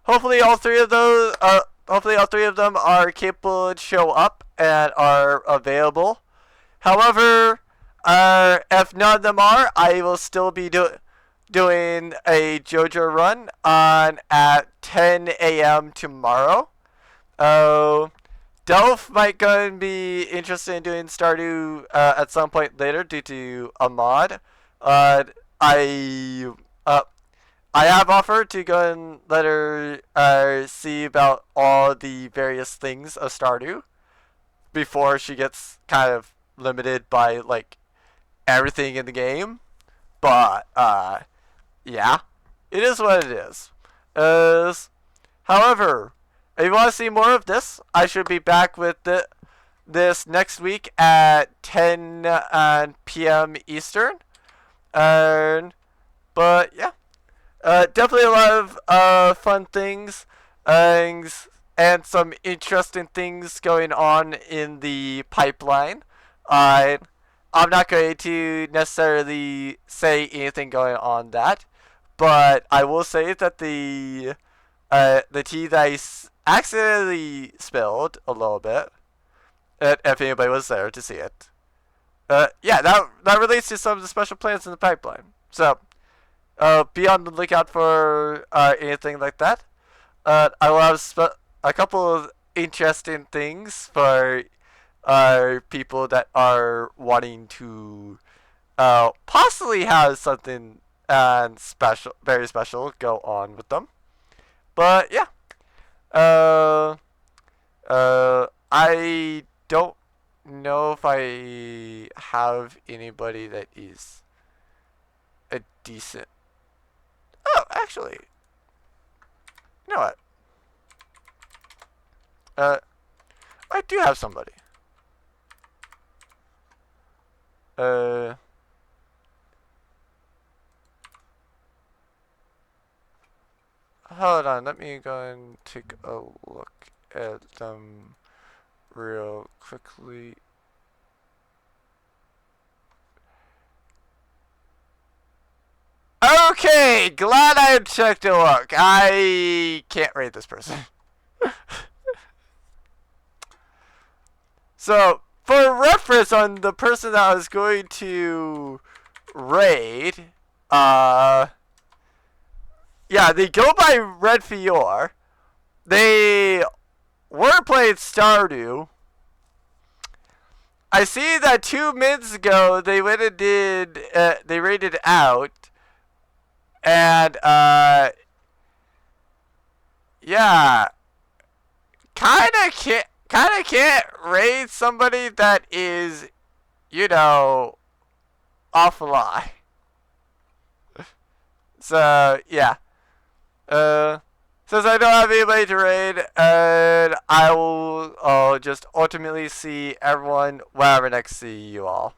hopefully all three of them are capable to show up and are available. However, if none of them are, I will still be doing a JoJo run on at 10 a.m. tomorrow. Delph might go and be interested in doing Stardew at some point later due to a mod. I have offered to go and let her see about all the various things of Stardew before she gets kind of limited by like everything in the game. But yeah, it is what it is. However, if you want to see more of this, I should be back with this next week at 10 p.m. Eastern. But yeah, definitely a lot of fun things, and some interesting things going on in the pipeline. I'm not going to necessarily say anything going on that, but I will say that the tea that I accidentally spilled a little bit, if anybody was there to see it. Yeah, that relates to some of the special plans in the pipeline. So, be on the lookout for anything like that. I will have a couple of interesting things for people that are wanting to possibly have something special, very special, go on with them. But yeah, I don't know if I have anybody that is a decent. Oh, actually, You know what? I do have somebody. Hold on, let me go and take a look at them real quickly. Okay, glad I checked a look. I can't rate this person. So, for reference on the person that I was going to raid, yeah, they go by Red Fior. They were playing Stardew. I see that 2 minutes ago they went and did, they raided out. And, yeah, kinda can't raid somebody that is, you know, offline. So, yeah. Since I don't have anybody to raid, and I will just ultimately see everyone whenever next see you all.